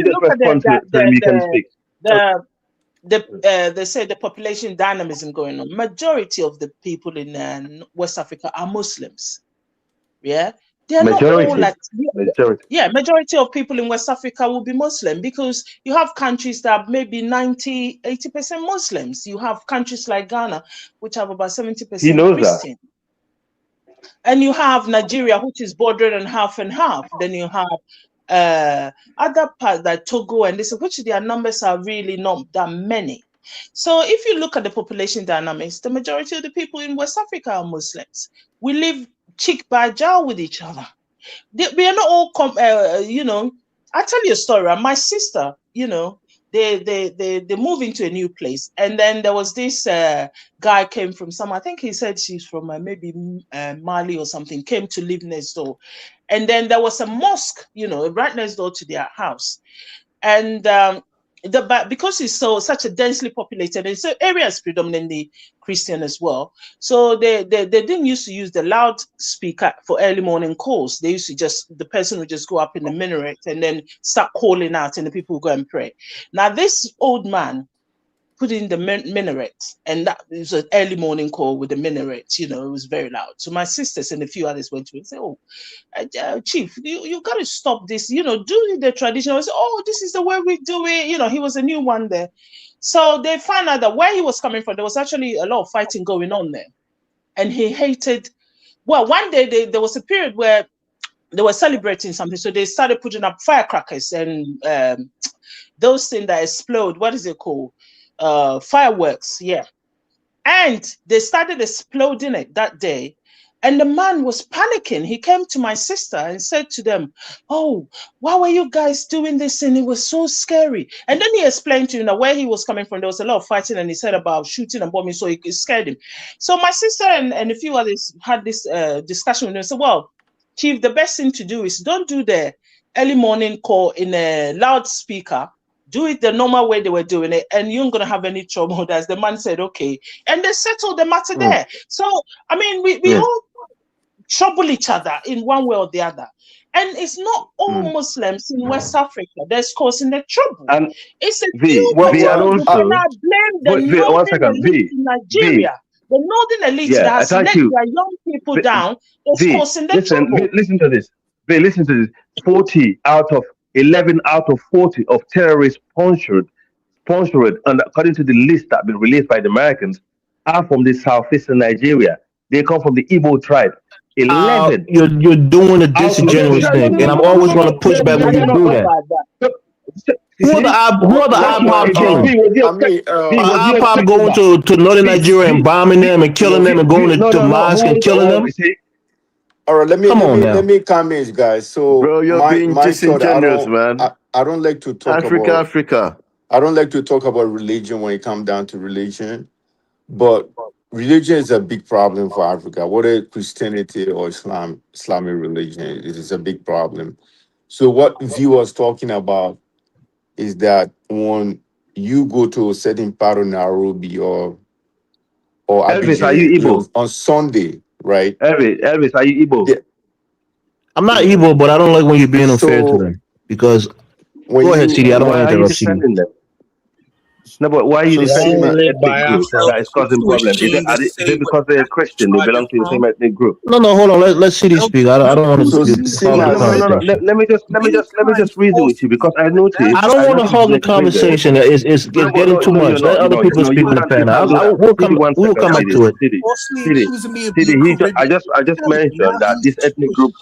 just respond to it, so you can speak. They say the population dynamism going on. Majority of the people in West Africa are Muslims. Yeah, they are majority. not all majority. Yeah, majority of people in West Africa will be Muslim because you have countries that maybe 80% Muslims. You have countries like Ghana, which have about 70% Christian. And you have Nigeria, which is bordering on half and half. Then you have other parts like Togo and this, which their numbers are really not that many. So if you look at the population dynamics, the majority of the people in West Africa are Muslims. We live cheek by jowl with each other. We are not all, I tell you a story. My sister, they move into a new place, and then there was this guy came from I think he said she's from maybe Mali or something, came to live next door, and then there was a mosque, right next door to their house, and because it's such a densely populated, and so area is predominantly Christian as well. So they didn't used to use the loudspeaker for early morning calls. They used to the person would just go up in the minaret and then start calling out, and the people would go and pray. Now this old man put in the minaret, and that was an early morning call with the minaret. It was very loud. So my sisters and a few others went to it and said, "Oh, Chief, you got to stop this. Do the traditional." I said, "Oh, this is the way we do it." He was a new one there. So they found out that where he was coming from, there was actually a lot of fighting going on there, and he hated. Well, one day there was a period where they were celebrating something, so they started putting up firecrackers and those things that explode. What is it called? Fireworks, yeah. And they started exploding it that day, And the man was panicking. He came to my sister and said to them, "Oh, why were you guys doing this? And it was so scary." And then he explained to where he was coming from. There was a lot of fighting, and he said about shooting and bombing, so it scared him. So my sister and a few others had this discussion with him. So, well, Chief, the best thing to do is don't do the early morning call in a loudspeaker. Do it the normal way they were doing it, and you're gonna have any trouble. As the man said, okay, and they settled the matter there. So I mean, we all trouble each other in one way or the other, and it's not all Muslims in West Africa that's causing the trouble. And it's a V, few V, and people. You also, cannot blame the V, one northern second, elite V, in Nigeria. The northern elite yeah, that has thank let you. their young people V, down is V, causing the listen, trouble. V, listen to this. V, listen to this. 11 out of 40 of terrorists sponsored, and according to the list that been released by the Americans, are from the southeastern Nigeria. They come from the Igbo tribe. 11. You're doing a disingenuous thing, and I'm always going to push back when you do that. Who are the IPOP killing? IPOP going to northern Nigeria and bombing them and killing them and going to mosques and killing them? All right, let me come in, guys. So, bro, you're being disingenuous, man. I don't like to talk Africa. I don't like to talk about religion when it comes down to religion, but religion is a big problem for Africa. Whether Christianity or Islamic religion, it is a big problem. So, what V was talking about is that when you go to a certain part of Nairobi or Elvis, Abidjan, are you Igbo? on Sunday, right? Elvis, are you Igbo? Yeah. I'm not Igbo, but I don't like when you're being unfair to them. Because go ahead, CD. I don't want to interrupt you. No, but why are you defending the ethnic group that is causing problems? Is it because they're Christian? They belong to the same ethnic group? No, hold on. Let CD speak. I don't want to No. Let me just reason with you, because I noticed. I don't want to hog the conversation. It's getting too much. Let other people speak in the panel. We'll come back to it. I just mentioned that this ethnic group,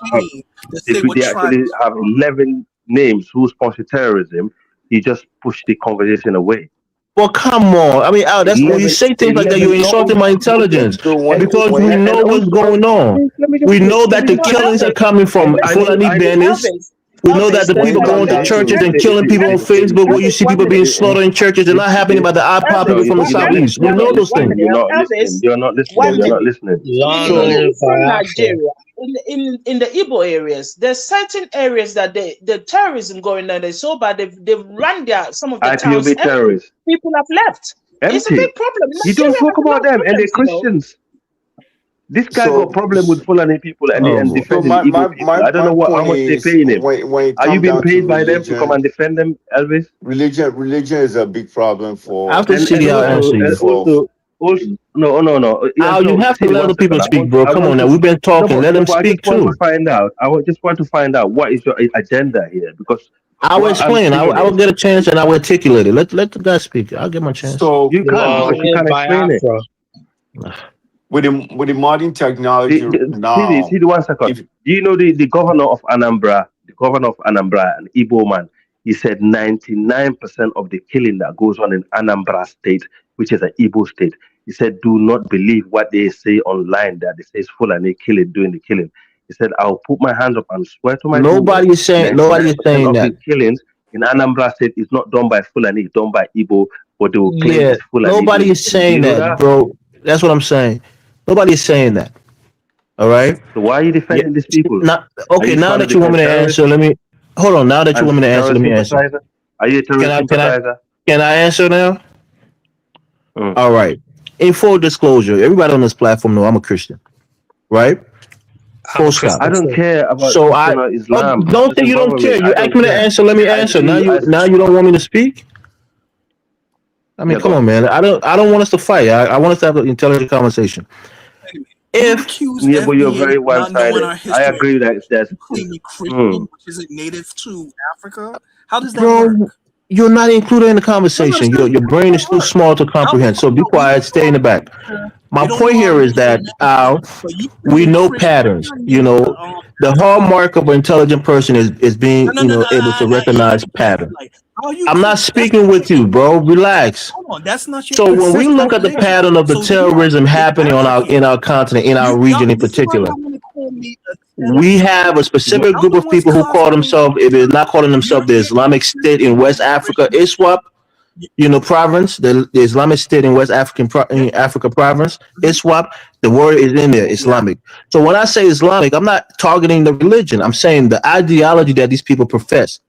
if they actually have 11 names who sponsor terrorism, you just push the conversation away. Well, come on. I mean, that's when you say things like that, you're insulting my intelligence. Because we know what's going on. We know that the killings are coming from Fulani bandits. We know that the people going to churches and killing people on Facebook, where you see people being slaughtered in churches, they're not happening by the IPOP people from the southeast. We know those things. You're not listening. In Nigeria, in the Igbo areas, there's certain areas that the terrorism going on. They're so bad. They've run some of the towns. Terrorists. People have left. It's a big problem. You don't talk about them, and they're Christians. This guy got a problem with Fulani people and defending Igbo people. I don't know how much they're paying him. Are you being paid by them to come and defend them, Elvis? Religion is a big problem for. After CD, I'll answer you. No. You have to let other people speak, bro. Come on now. We've been talking. Let them speak too. I just want to find out what is your agenda here, because I will explain. I will get a chance and I will articulate it. Let the guy speak. I'll get my chance. So you can't explain it. With the modern technology now. See, 1 second. Do you know the governor of Anambra? The governor of Anambra, an Igbo man. He said 99% of the killing that goes on in Anambra State, which is an Igbo state. He said, do not believe what they say online that they say is Fulani doing the killing. He said, I'll put my hands up and swear to my Nobody is saying that. Killings in Anambra State is not done by Fulani, it's done by Igbo, but they will claim it's Fulani. Nobody is saying that, bro. That's what I'm saying. Nobody is saying that. All right. So why are you defending these people? Now that you want me to answer, let me hold on. Now that you want me to answer, let me answer. Are you a terrorist sympathizer? Can I answer now? All right. In full disclosure, everybody on this platform know I'm a Christian, right? Full stop. I don't care about Islam. Don't think you don't care. You asked me to answer. Let me answer. Now you don't want me to speak. I mean, come on, man. I don't want us to fight. I want us to have an intelligent conversation. But you're very one-sided. I agree that that's Christian, which isn't native to Africa. How does that work? You're not included in the conversation. Your brain is too small to comprehend. So be quiet. Stay in the back. My point here is that we know patterns. You know, the hallmark of an intelligent person is being able to recognize patterns. I'm not speaking with you, bro. Relax. Hold on, that's not your. So when we look at the religion. pattern of the So terrorism happening on African. in our continent, in our region in This is why particular, y'all want to call me we have a specific group of people who call themselves, if they're not calling themselves the Islamic State in West Africa, ISWAP, province, the Islamic State in West Africa province, ISWAP, the word is in there, Islamic. So when I say Islamic, I'm not targeting the religion. I'm saying the ideology that these people profess,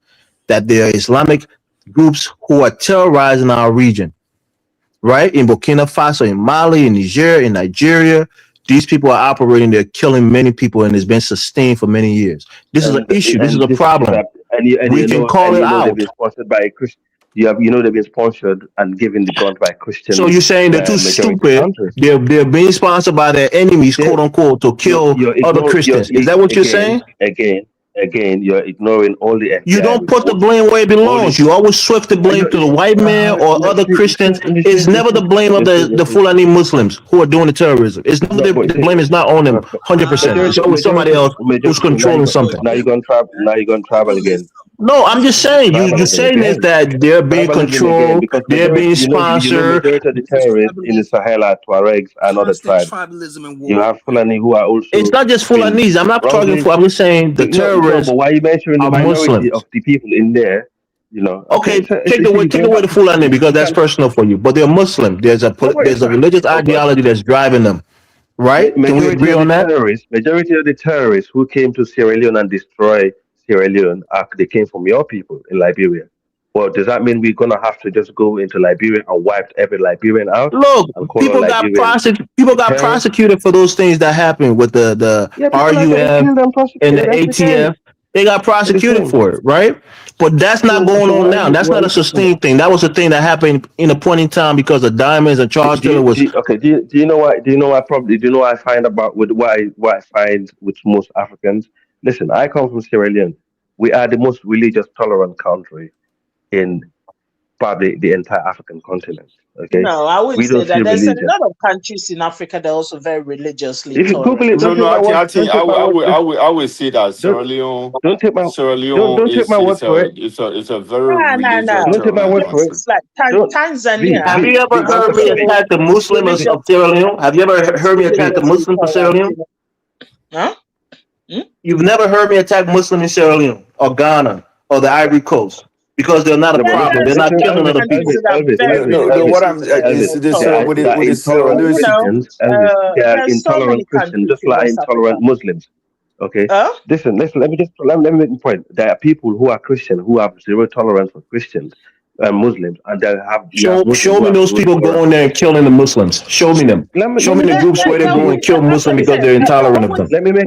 that they are Islamic groups who are terrorizing our region, right? In Burkina Faso, in Mali, in Niger, in Nigeria, these people are operating. They're killing many people, and it's been sustained for many years. This is an issue. This is a problem. We can call it out. They've been sponsored by a Christian. They've been sponsored and given the guns by Christians. So you're saying they're too stupid? They're being sponsored by their enemies, quote unquote, to kill other Christians. Is that what you're saying? Again, you're ignoring all the FBI. You don't put the blame where it belongs. You always swift the blame to the white man or other Christians. It's never the blame of the Fulani Muslims who are doing the terrorism. It's never the blame is not on them 100%. It's always somebody else who's controlling something. Now you're going to travel again. No, I'm just saying. You saying is that they're being controlled, they're being sponsored. Majority of the terrorists in the Sahel are Tuaregs and other tribes. You have Fulani who are also. It's not just Fulanese. I'm not talking for. I'm just saying the terrorists. But why are you mentioning the minority Muslims of the people in there? Okay, take away the Fulani because that's personal for you. But they're Muslim. There's a religious ideology that's driving them. Right? Can we agree on that? Majority of the terrorists who came to Sierra Leone and destroy Sierra Leone, they came from your people in Liberia. Well, does that mean we're gonna have to just go into Liberia and wipe every Liberian out? Look, people got prosecuted for those things that happened with the RUF and the ATF. They got prosecuted for it, right? But that's not going on now. That's not a sustained thing. That was a thing that happened in a point in time because of diamonds and Charles Taylor was. Do you know what? Do you know what I find about with what I find with most Africans? Listen, I come from Sierra Leone. We are the most religious, tolerant country in probably the entire African continent. Okay. No, I would we say don't that see there's religion. a lot of countries in Africa that are also very religiously If you tolerant. Google it, I would say that Sierra Leone. Don't take my Sierra Leone don't take my word for it. It's a very religious. Don't take my word for it. It's like Tanzania. Have you ever heard me attack the Muslims of Sierra Leone? Have you ever heard me attack the Muslims of Sierra Leone? Huh? You've never heard me attack Muslims in Sierra Leone or Ghana or the Ivory Coast because they're not a problem. They're not killing other people. What I'm is this with the Sierra Leone. They are intolerant Christians, just like intolerant Muslims. Okay. Listen. Let me make a point. There are people who are Christian who have zero tolerance for Christians and Muslims, and they have. Show me those people going there and killing the Muslims. Show me them. Show me the groups where they go and kill Muslims because they're intolerant of them. Let me make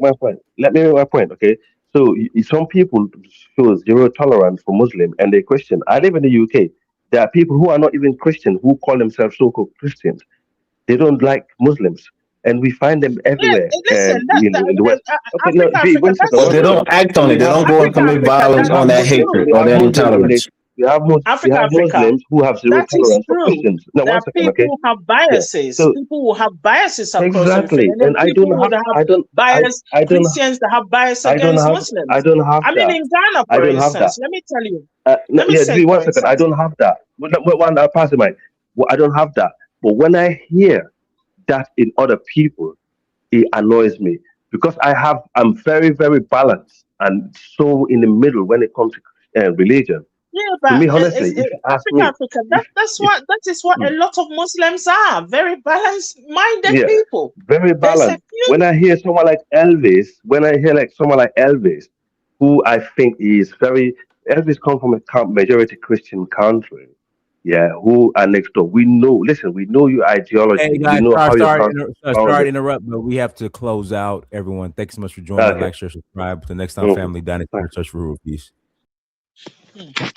my point. Okay. So some people show zero tolerance for Muslim and they're Christian. I live in the UK. There are people who are not even Christian who call themselves so-called Christians. They don't like Muslims. And we find them everywhere in the West. But they don't act on it. They don't go and commit violence on that hatred or that intolerance. We have Muslims who have zero tolerance for Christians. Now, there are people who have biases. People who have biases across exactly. And I don't have bias. Christians that have bias against Muslims. I don't have that. I mean, in Ghana, for instance, let me tell you. One second. I don't have that. I'll pass it, Mike. I don't have that. But when I hear that in other people, it annoys me because I'm very, very balanced and so in the middle when it comes to religion. Yeah, but to me, honestly, if you ask me, that is what a lot of Muslims are. Very balanced-minded people. Very balanced. When I hear someone like Elvis, who I think Elvis comes from a majority Christian country. Yeah, who are next door. We know your ideology. Hey guys, we know sorry to interrupt, but we have to close out. Everyone, thanks so much for joining. Like, share, subscribe. Till next time, family. Dynasty Search for Peace.